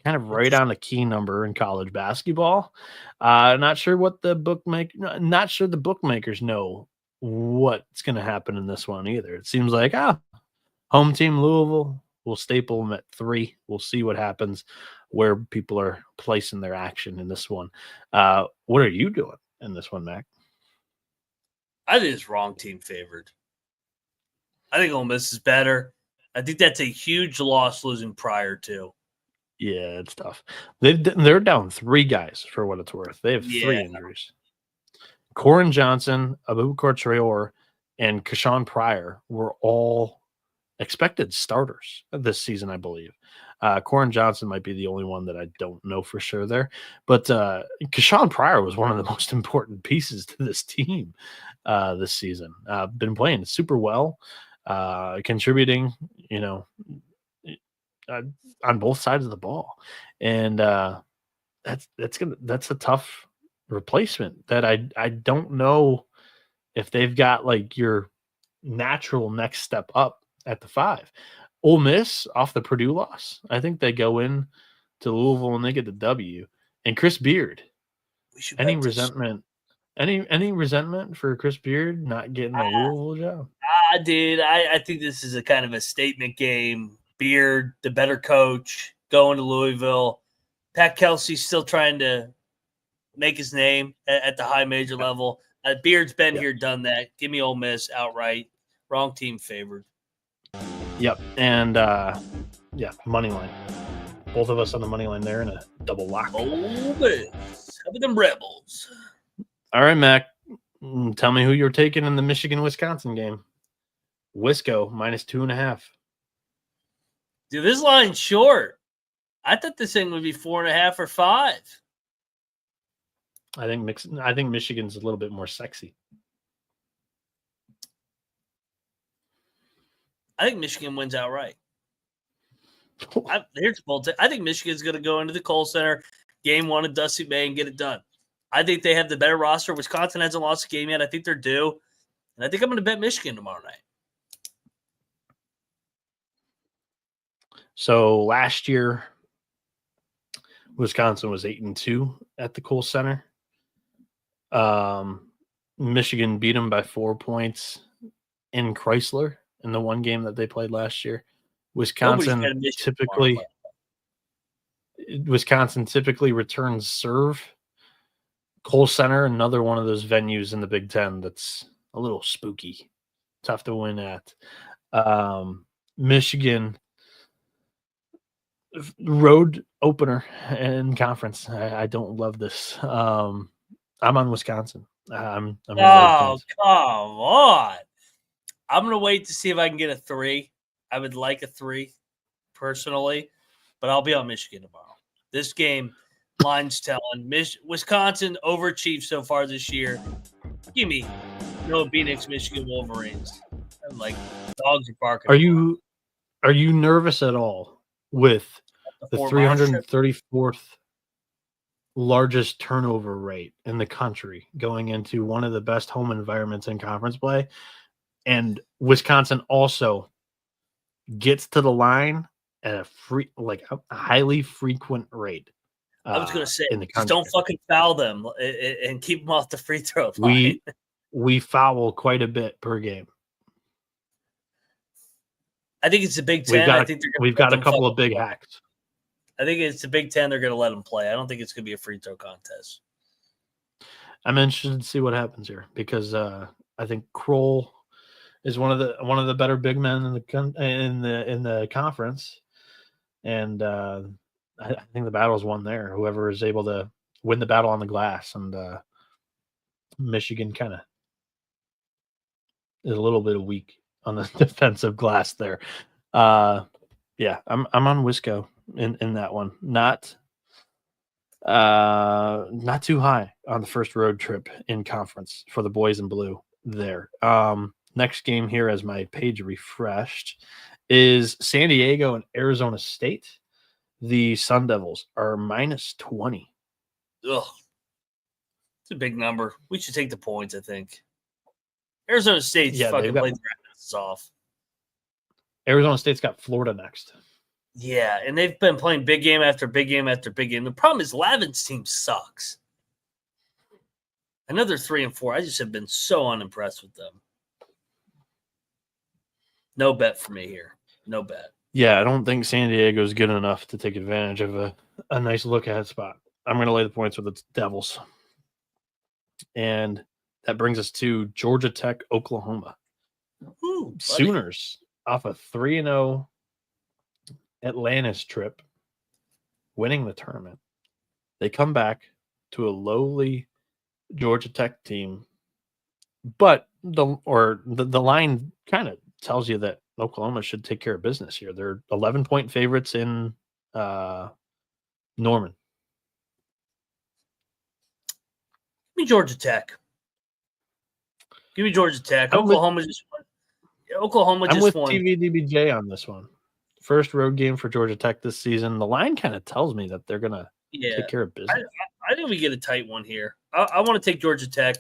S2: kind of right on the key number in college basketball. Not sure the bookmakers know what's going to happen in this one either. It seems like home team Louisville, we'll staple them at 3. We'll see what happens, where people are placing their action in this one. What are you doing in this one, Mac?
S1: I think it's wrong team favored. I think Ole Miss is better. I think that's a huge loss losing prior to.
S2: Yeah, it's tough. They're down 3 guys for what it's worth. They have 3 injuries. Corin Johnson, Abubakar Traore, and Kashawn Pryor were all expected starters this season, I believe. Corin Johnson might be the only one that I don't know for sure there. But Kashawn Pryor was one of the most important pieces to this team this season. Been playing super well, contributing, on both sides of the ball. And that's a tough replacement that I don't know if they've got like your natural next step up at the 5. Ole Miss off the Purdue loss, I think they go in to Louisville and they get the W. And Chris Beard, any resentment for Chris Beard not getting the Louisville job?
S1: Dude, I think this is a kind of a statement game. Beard, the better coach, going to Louisville. Pat Kelsey's still trying to make his name at the high major level. Beard's been here, done that. Give me Ole Miss outright. Wrong team favored.
S2: Yep. And, money line. Both of us on the money line there in a double lock.
S1: Ole Miss. How about them Rebels?
S2: All right, Mac. Tell me who you're taking in the Michigan-Wisconsin game. Wisco, -2.5.
S1: Dude, this line's short. I thought this thing would be 4.5 or 5.
S2: I think Michigan's a little bit more sexy.
S1: I think Michigan wins outright. I think Michigan's going to go into the Kohl Center, game 1 of Dusty May, and get it done. I think they have the better roster. Wisconsin hasn't lost a game yet. I think they're due. And I think I'm going to bet Michigan tomorrow night.
S2: So last year, Wisconsin was 8-2 at the Kohl Center. Michigan beat them by 4 points in Chrysler in the one game that they played last year. Wisconsin typically returns serve. Kohl Center, another one of those venues in the Big Ten that's a little spooky, tough to win at. Michigan road opener in conference. I don't love this. I'm on Wisconsin. I'm
S1: come on. I'm going to wait to see if I can get a 3. I would like a 3 personally, but I'll be on Michigan tomorrow. This game, line's telling. Wisconsin overachieved so far this year. Give me Noah Bieniek's Michigan Wolverines. I'm like, dogs are barking.
S2: Are you nervous at all with the 334th largest turnover rate in the country going into one of the best home environments in conference play? And Wisconsin also gets to the line at a highly frequent rate.
S1: I was going to say, just don't fucking foul them and keep them off the free throw line.
S2: We foul quite a bit per game.
S1: I think it's the Big Ten.
S2: We've got a couple of big hacks.
S1: I think it's the Big Ten. They're going to let them play. I don't think it's going to be a free throw contest.
S2: I'm interested to see what happens here because I think Kroll is one of the better big men in the conference, and I think the battle's won there. Whoever is able to win the battle on the glass, and Michigan kind of is a little bit weak on the defensive glass there. Yeah, I'm on Wisco in that one. Not too high on the first road trip in conference for the boys in blue there. Next game here, as my page refreshed, is San Diego and Arizona State. The Sun Devils are -20.
S1: Ugh. It's a big number. We should take the points, I think. Arizona State's fucking played their asses off.
S2: Arizona State's got Florida next.
S1: Yeah, and they've been playing big game after big game after big game. The problem is Lavin's team sucks. I know they're 3-4. I just have been so unimpressed with them. No bet for me here. No bet.
S2: Yeah, I don't think San Diego is good enough to take advantage of a nice look-ahead spot. I'm going to lay the points with the Devils. And that brings us to Georgia Tech, Oklahoma.
S1: Ooh,
S2: Sooners off a 3-0 Atlantis trip, winning the tournament. They come back to a lowly Georgia Tech team, but the line kind of tells you that Oklahoma should take care of business here. They're 11-point favorites in Norman.
S1: Give me Georgia Tech. Give me Georgia Tech. Oklahoma just won.
S2: I'm with TVDBJ on this one. First road game for Georgia Tech this season. The line kind of tells me that they're going to take care of business.
S1: I think we get a tight one here. I want to take Georgia Tech.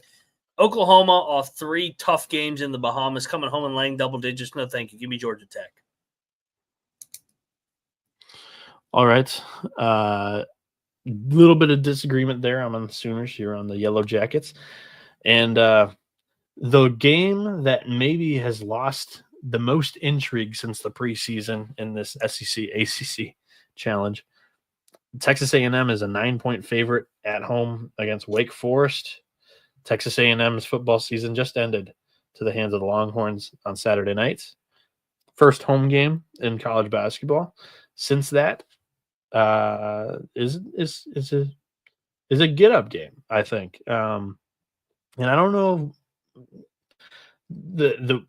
S1: Oklahoma off 3 tough games in the Bahamas, coming home and laying double digits. No, thank you. Give me Georgia Tech.
S2: All right. Little bit of disagreement there. I'm on the Sooners. You're on the Yellow Jackets. And the game that maybe has lost the most intrigue since the preseason in this SEC ACC challenge, Texas A&M is a 9-point favorite at home against Wake Forest. Texas A&M's football season just ended to the hands of the Longhorns on Saturday night. First home game in college basketball. Since that, is a get up game, I think. And I don't know, the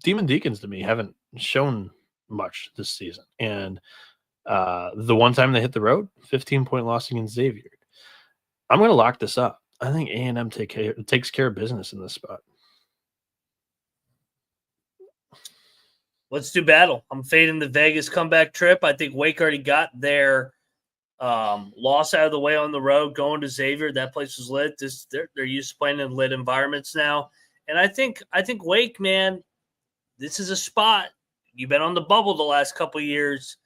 S2: Demon Deacons to me haven't shown much this season, and the one time they hit the road, 15-point loss against Xavier. I'm going to lock this up. I think A&M takes care of business in this spot.
S1: Let's do battle. I'm fading the Vegas comeback trip. I think Wake already got their loss out of the way on the road, going to Xavier. That place was lit. They're used to playing in lit environments now. And I think Wake, man, this is a spot. You've been on the bubble the last couple of years.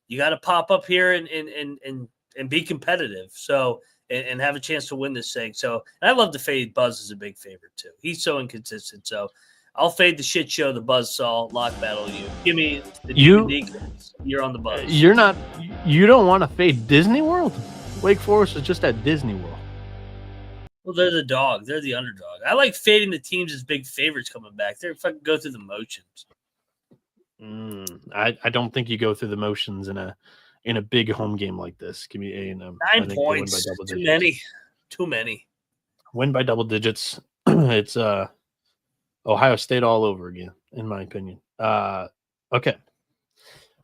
S1: You got to pop up here and be competitive. So and have a chance to win this thing. So and I love to fade Buzz as a big favorite too. He's so inconsistent. So I'll fade the shit show, the Buzzsaw, lock battle you. Give me the Deacons. You're on the Buzz.
S2: You don't want to fade Disney World? Wake Forest is just at Disney World.
S1: Well, they're the dog. They're the underdog. I like fading the teams as big favorites coming back. They're fucking go through the motions.
S2: I don't think you go through the motions in a big home game like this. Give me A&M.
S1: 9 points. Too many.
S2: Win by double digits. It's Ohio State all over again, in my opinion. Okay.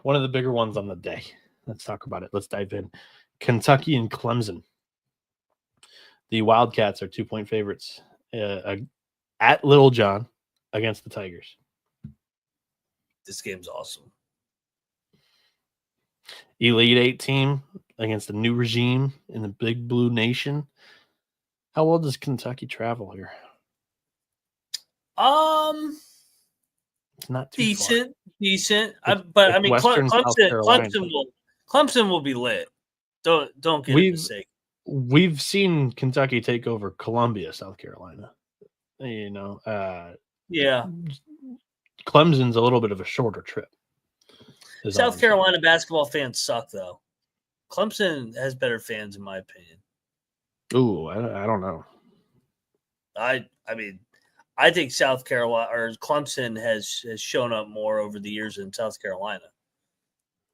S2: One of the bigger ones on the day. Let's talk about it. Let's dive in. Kentucky and Clemson. The Wildcats are 2-point favorites at Little John against the Tigers.
S1: This game's awesome.
S2: Elite 8 team against a new regime in the Big Blue Nation. How well does Kentucky travel here?
S1: It's
S2: not too
S1: decent. But I mean, Clemson will be lit. Don't get it mistake.
S2: We've seen Kentucky take over Columbia, South Carolina.
S1: Yeah.
S2: Clemson's a little bit of a shorter trip.
S1: South Carolina basketball fans suck, though. Clemson has better fans, in my opinion.
S2: Ooh, I don't know.
S1: I mean, I think South Carolina or Clemson has shown up more over the years than South Carolina.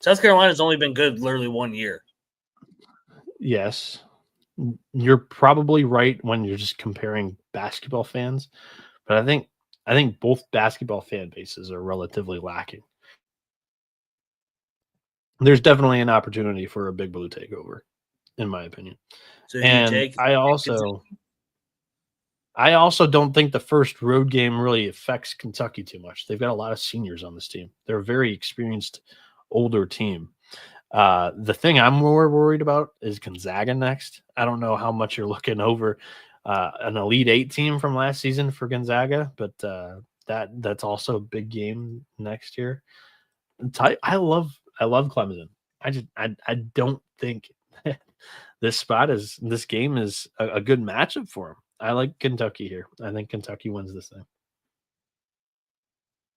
S1: South Carolina's only been good literally 1 year.
S2: Yes. You're probably right when you're just comparing basketball fans. But I think I think both basketball fan bases are relatively lacking. There's definitely an opportunity for a Big Blue takeover, in my opinion.
S1: So
S2: and I also don't think the first road game really affects Kentucky too much. They've got a lot of seniors on this team. They're a very experienced, older team. The thing I'm more worried about is Gonzaga next. I don't know how much you're looking over an Elite Eight team from last season for Gonzaga, but that's also a big game next year. I love Clemson. I don't think this game is a good matchup for him. I like Kentucky here. I think Kentucky wins this thing.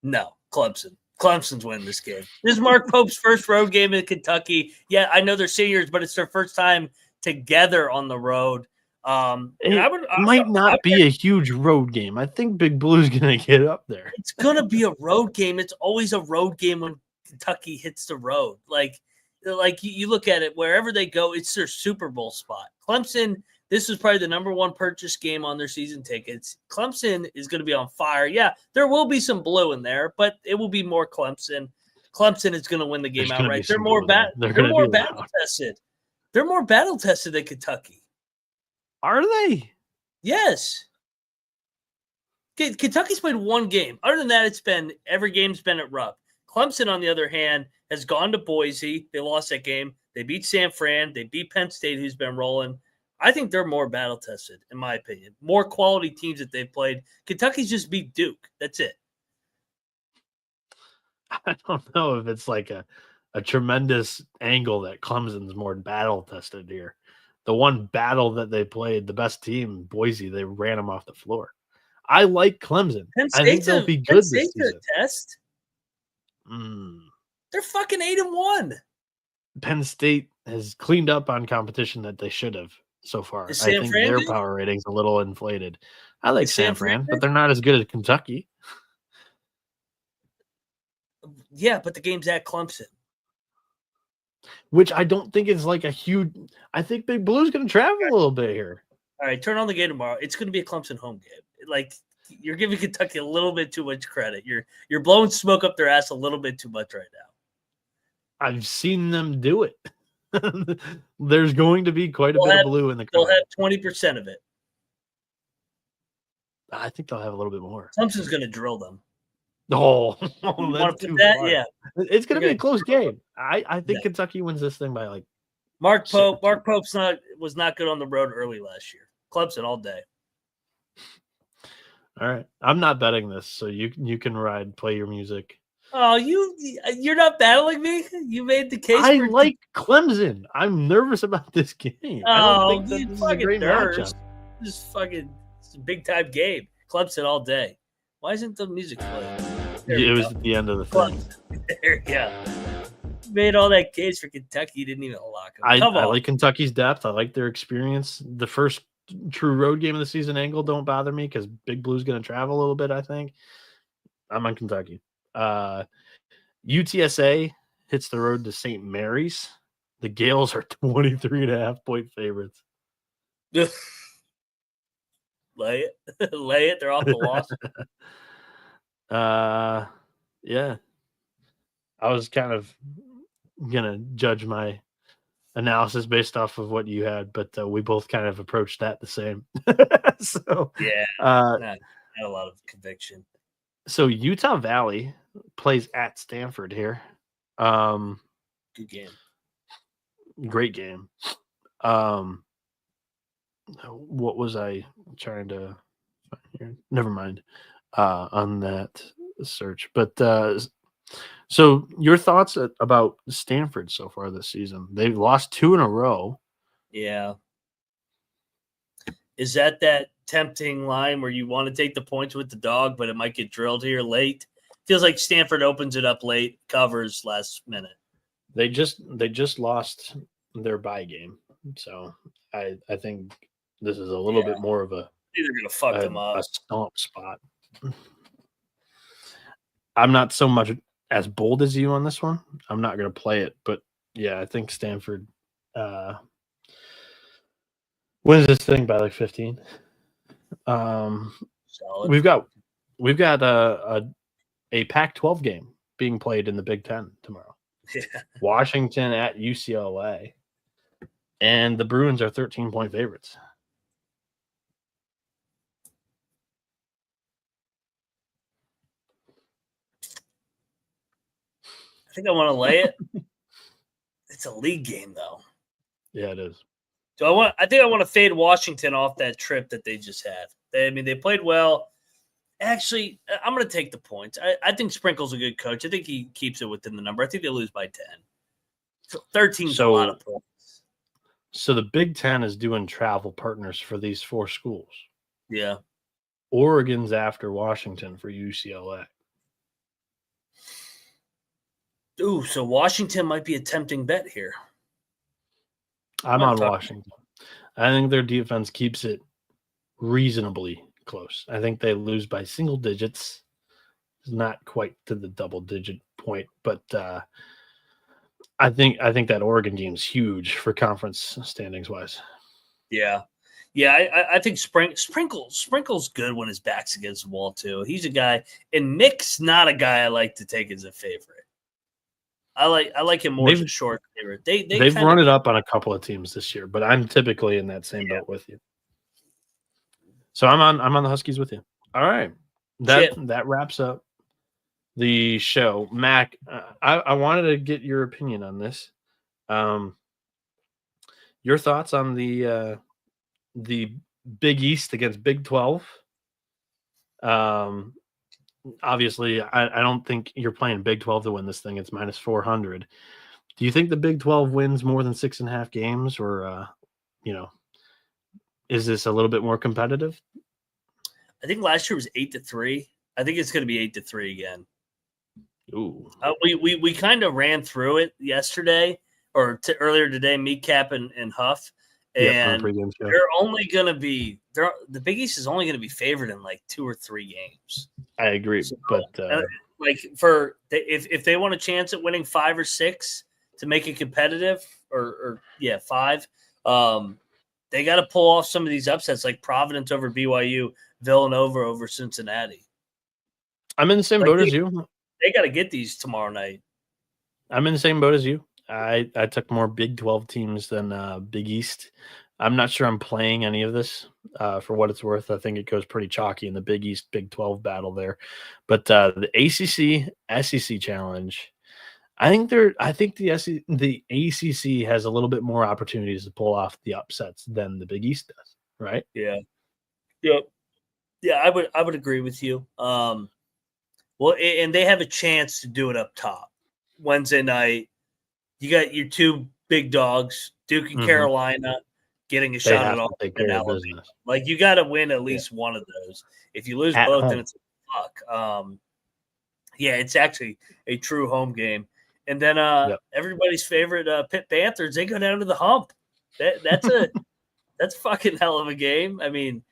S1: No, Clemson. Clemson's winning this game. This is Mark Pope's first road game in Kentucky. Yeah, I know they're seniors, but it's their first time together on the road.
S2: It might not be a huge road game. I think Big Blue's going to get up there.
S1: It's going to be a road game. It's always a road game when Kentucky hits the road. Like you look at it, wherever they go, it's their Super Bowl spot. Clemson, this is probably the number one purchase game on their season tickets. Clemson is going to be on fire. Yeah, there will be some blue in there, but it will be more Clemson. Clemson is going to win the game outright. They're more battle tested. They're more battle tested than Kentucky.
S2: Are they?
S1: Yes. Kentucky's played one game. Other than that, every game's been at Rupp. Clemson, on the other hand, has gone to Boise. They lost that game. They beat San Fran. They beat Penn State, who's been rolling. I think they're more battle-tested, in my opinion. More quality teams that they've played. Kentucky's just beat Duke. That's it.
S2: I don't know if it's like a tremendous angle that Clemson's more battle-tested here. The one battle that they played, the best team, Boise, they ran them off the floor. I like Clemson. I think they'll be good this season.
S1: Test. They're fucking 8-1.
S2: Penn State has cleaned up on competition that they should have so far. I think their power rating's a little inflated. I like San Fran, but they're not as good as Kentucky.
S1: Yeah, but the game's at Clemson.
S2: Which I don't think is like a huge – I think Big Blue's going to travel a little bit here.
S1: All right, turn on the game tomorrow. It's going to be a Clemson home game. Like, you're giving Kentucky a little bit too much credit. You're blowing smoke up their ass a little bit too much right now.
S2: I've seen them do it. There's going to be quite a bit of blue in the
S1: crowd. They'll have 20% of it.
S2: I think they'll have a little bit more.
S1: Clemson's going to drill them.
S2: Oh,
S1: that's too far. Yeah.
S2: It's going to be a close game. I think Kentucky wins this thing by like
S1: Mark Pope. Mark Pope's was not good on the road early last year. Clemson all day.
S2: All right. I'm not betting this, so you can play your music.
S1: Oh, you're not battling me? You made the case.
S2: I like Clemson. I'm nervous about this game.
S1: Oh, I don't think this fucking is a great matchup. This is fucking it's a big time game. Clemson all day. Why isn't the music playing?
S2: It was at the end of the thing.
S1: There you go. Made all that case for Kentucky. You didn't even lock them.
S2: I like Kentucky's depth. I like their experience. The first true road game of the season angle don't bother me because Big Blue's going to travel a little bit, I think. I'm on Kentucky. UTSA hits the road to St. Mary's. The Gales are 23.5-point favorites.
S1: Lay it. Lay it. They're off the loss.
S2: Yeah. I was kind of gonna judge my analysis based off of what you had, but we both kind of approached that the same. So
S1: not a lot of conviction.
S2: So Utah Valley plays at Stanford here.
S1: Good game.
S2: Great game. What was I trying to find here? Never mind on that search. But so your thoughts about Stanford so far this season? They've lost 2 in a row.
S1: Yeah. Is that tempting line where you want to take the points with the dog, but it might get drilled here late? Feels like Stanford opens it up late, covers last minute.
S2: They just lost their bye game. So I think this is a little bit more of a
S1: they're gonna fuck them up.
S2: A stomp spot. I'm not so much as bold as you on this one. I'm not gonna play it, but yeah, I think Stanford wins this thing by like 15.
S1: Solid.
S2: We've got we've got a Pac-12 game being played in the Big Ten tomorrow.
S1: Yeah.
S2: Washington at UCLA. And the Bruins are 13-point favorites.
S1: I think I want to lay it. It's a league game, though.
S2: Yeah, it is.
S1: So I think I want to fade Washington off that trip that they just had. They played well. Actually, I'm going to take the points. I think Sprinkle's a good coach. I think he keeps it within the number. I think they lose by 10. So 13 is a lot of points.
S2: So the Big Ten is doing travel partners for these 4 schools.
S1: Yeah.
S2: Oregon's after Washington for UCLA.
S1: Ooh, so Washington might be a tempting bet here.
S2: I'm on Washington. I think their defense keeps it reasonably close. I think they lose by single digits. It's not quite to the double-digit point, but I think that Oregon game is huge for conference standings-wise.
S1: Yeah. Yeah, I think Sprinkle's good when his back's against the wall, too. He's a guy, and Nick's not a guy I like to take as a favorite. I like him more as a short favorite. They've
S2: run it up on a couple of teams this year, but I'm typically in that same boat with you. So I'm on the Huskies with you. All right, that wraps up the show. Mac, I wanted to get your opinion on this. Your thoughts on the Big East against Big 12? Obviously, I don't think you're playing Big 12 to win this thing. It's minus 400. Do you think the Big 12 wins more than 6.5 games, or is this a little bit more competitive?
S1: I think last year was 8-3. I think it's going to be 8-3 again.
S2: Ooh.
S1: We kind of ran through it yesterday or earlier today, Meatcap and Huff, and they're only going to be the Big East is only going to be favored in like 2 or 3 games.
S2: I agree, but
S1: if they want a chance at winning 5 or 6 to make it competitive, or 5, they got to pull off some of these upsets like Providence over BYU, Villanova over Cincinnati.
S2: I'm in the same boat as you.
S1: They got to get these tomorrow night.
S2: I'm in the same boat as you. I took more Big 12 teams than Big East. I'm not sure I'm playing any of this for what it's worth. I think it goes pretty chalky in the Big East, Big 12 battle there. But the ACC, SEC challenge, I think the ACC has a little bit more opportunities to pull off the upsets than the Big East does, right?
S1: Yeah. Yep. Yeah, I would agree with you. Well, and they have a chance to do it up top. Wednesday night, you got your 2 big dogs, Duke and Carolina, getting a shot at all. Like, you got to win at least one of those. If you lose both, then it's a fuck. It's actually a true home game. And then everybody's favorite Pitt Panthers, they go down to the hump. That's a fucking hell of a game. I mean,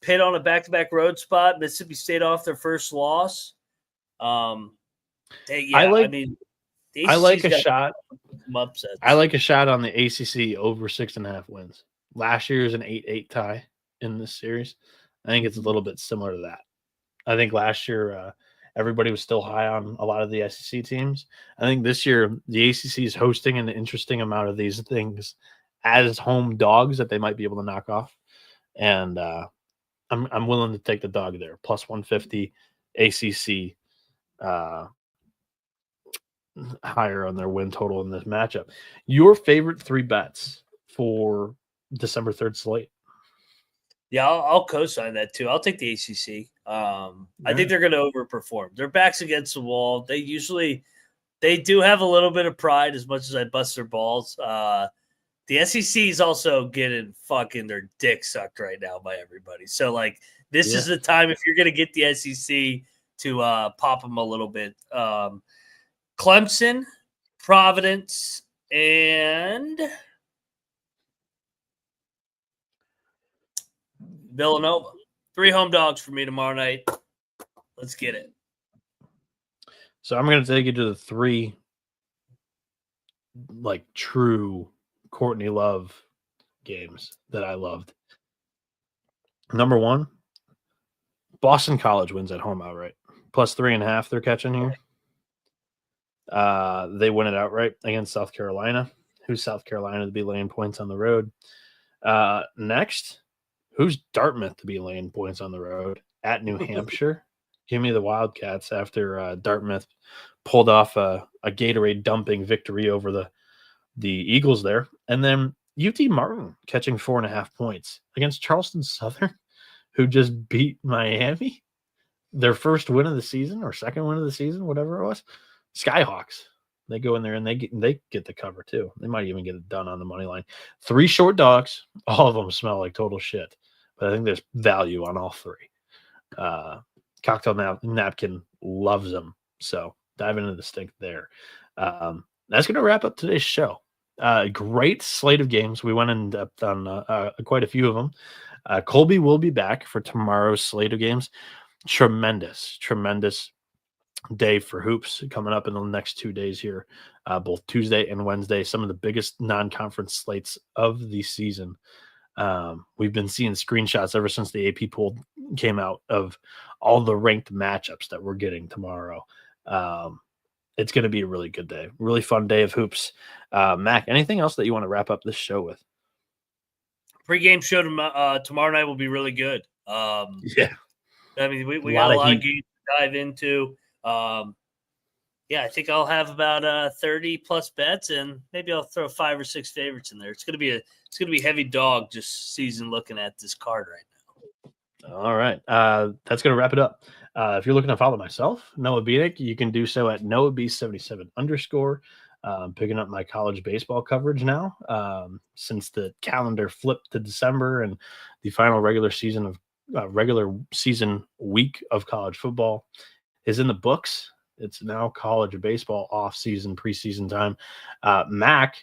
S1: Pitt on a back-to-back road spot. Mississippi State off their first loss. I
S2: like a shot. I like a shot on the ACC over 6.5 wins. Last year is an 8-8 tie in this series. I think it's a little bit similar to that. I think last year everybody was still high on a lot of the SEC teams. I think this year the ACC is hosting an interesting amount of these things as home dogs that they might be able to knock off. And I'm willing to take the dog there. Plus 150 ACC higher on their win total in this matchup. Your favorite 3 bets for December 3rd slate?
S1: Yeah, I'll co-sign that too. I'll take the ACC. I think they're going to overperform. Their backs against the wall. They do have a little bit of pride as much as I bust their balls. The SEC is also getting fucking their dick sucked right now by everybody. So, like, this is the time if you're going to get the SEC to pop them a little bit. Clemson, Providence, and Villanova. 3 home dogs for me tomorrow night. Let's get it.
S2: So I'm going to take you to the 3 like true Courtney Love games that I loved. Number 1, Boston College wins at home outright. Plus 3.5 they're catching here. They win it outright against South Carolina. Who's South Carolina to be laying points on the road? Next, who's Dartmouth to be laying points on the road? At New Hampshire. Give me the Wildcats after Dartmouth pulled off a Gatorade dumping victory over the Eagles there. And then UT Martin catching 4.5 points against Charleston Southern, who just beat Miami. Their first win of the season or second win of the season, whatever it was. Skyhawks. They go in there and they get the cover too. They might even get it done on the money line. 3 short dogs. All of them smell like total shit. But I think there's value on all 3. Cocktail Napkin loves them. So dive into the stink there. That's going to wrap up today's show. Great slate of games. We went in depth on quite a few of them. Colby will be back for tomorrow's slate of games. Tremendous day for hoops coming up in the next 2 days here, both Tuesday and Wednesday. Some of the biggest non-conference slates of the season. We've been seeing screenshots ever since the AP poll came out of all the ranked matchups that we're getting tomorrow. It's going to be a really good day, really fun day of hoops. Mac, anything else that you want to wrap up this show with?
S1: Pre-game show tomorrow night will be really good.
S2: Yeah.
S1: I mean, we got a lot of games to dive into. Yeah, I think I'll have about 30 plus bets, and maybe I'll throw 5 or 6 favorites in there. It's gonna be heavy dog just season looking at this card right
S2: now. All right, that's gonna wrap it up. If you're looking to follow myself, Noah Bieniek, you can do so at NoahB77_. Picking up my college baseball coverage now since the calendar flipped to December and the final regular season week of college football is in the books. It's now college baseball off-season, preseason time. Mac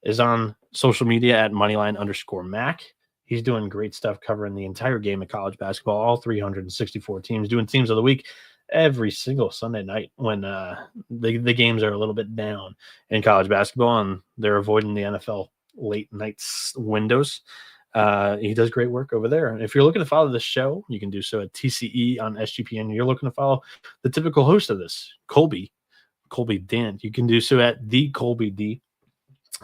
S2: is on social media at Moneyline_Mac. He's doing great stuff covering the entire game of college basketball, all 364 teams, doing teams of the week every single Sunday night when the games are a little bit down in college basketball and they're avoiding the NFL late nights windows. He does great work over there. And if you're looking to follow this show, you can do so at TCE on SGPN. You're looking to follow the typical host of this, Colby Dant. You can do so at the Colby D.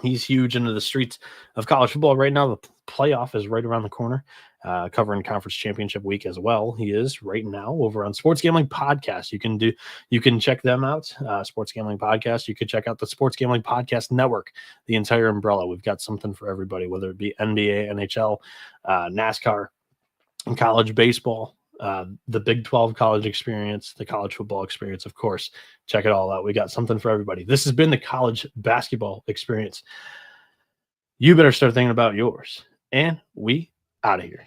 S2: He's huge into the streets of college football right now. The playoff is right around the corner, covering conference championship week as well. He is right now over on Sports Gambling Podcast. You can check them out. Sports Gambling Podcast. You could check out the Sports Gambling Podcast Network, the entire umbrella. We've got something for everybody, whether it be NBA, NHL, NASCAR, and college baseball, the Big 12 college experience, the college football experience, of course. Check it all out. We got something for everybody. This has been the college basketball experience. You better start thinking about yours. And we out of here.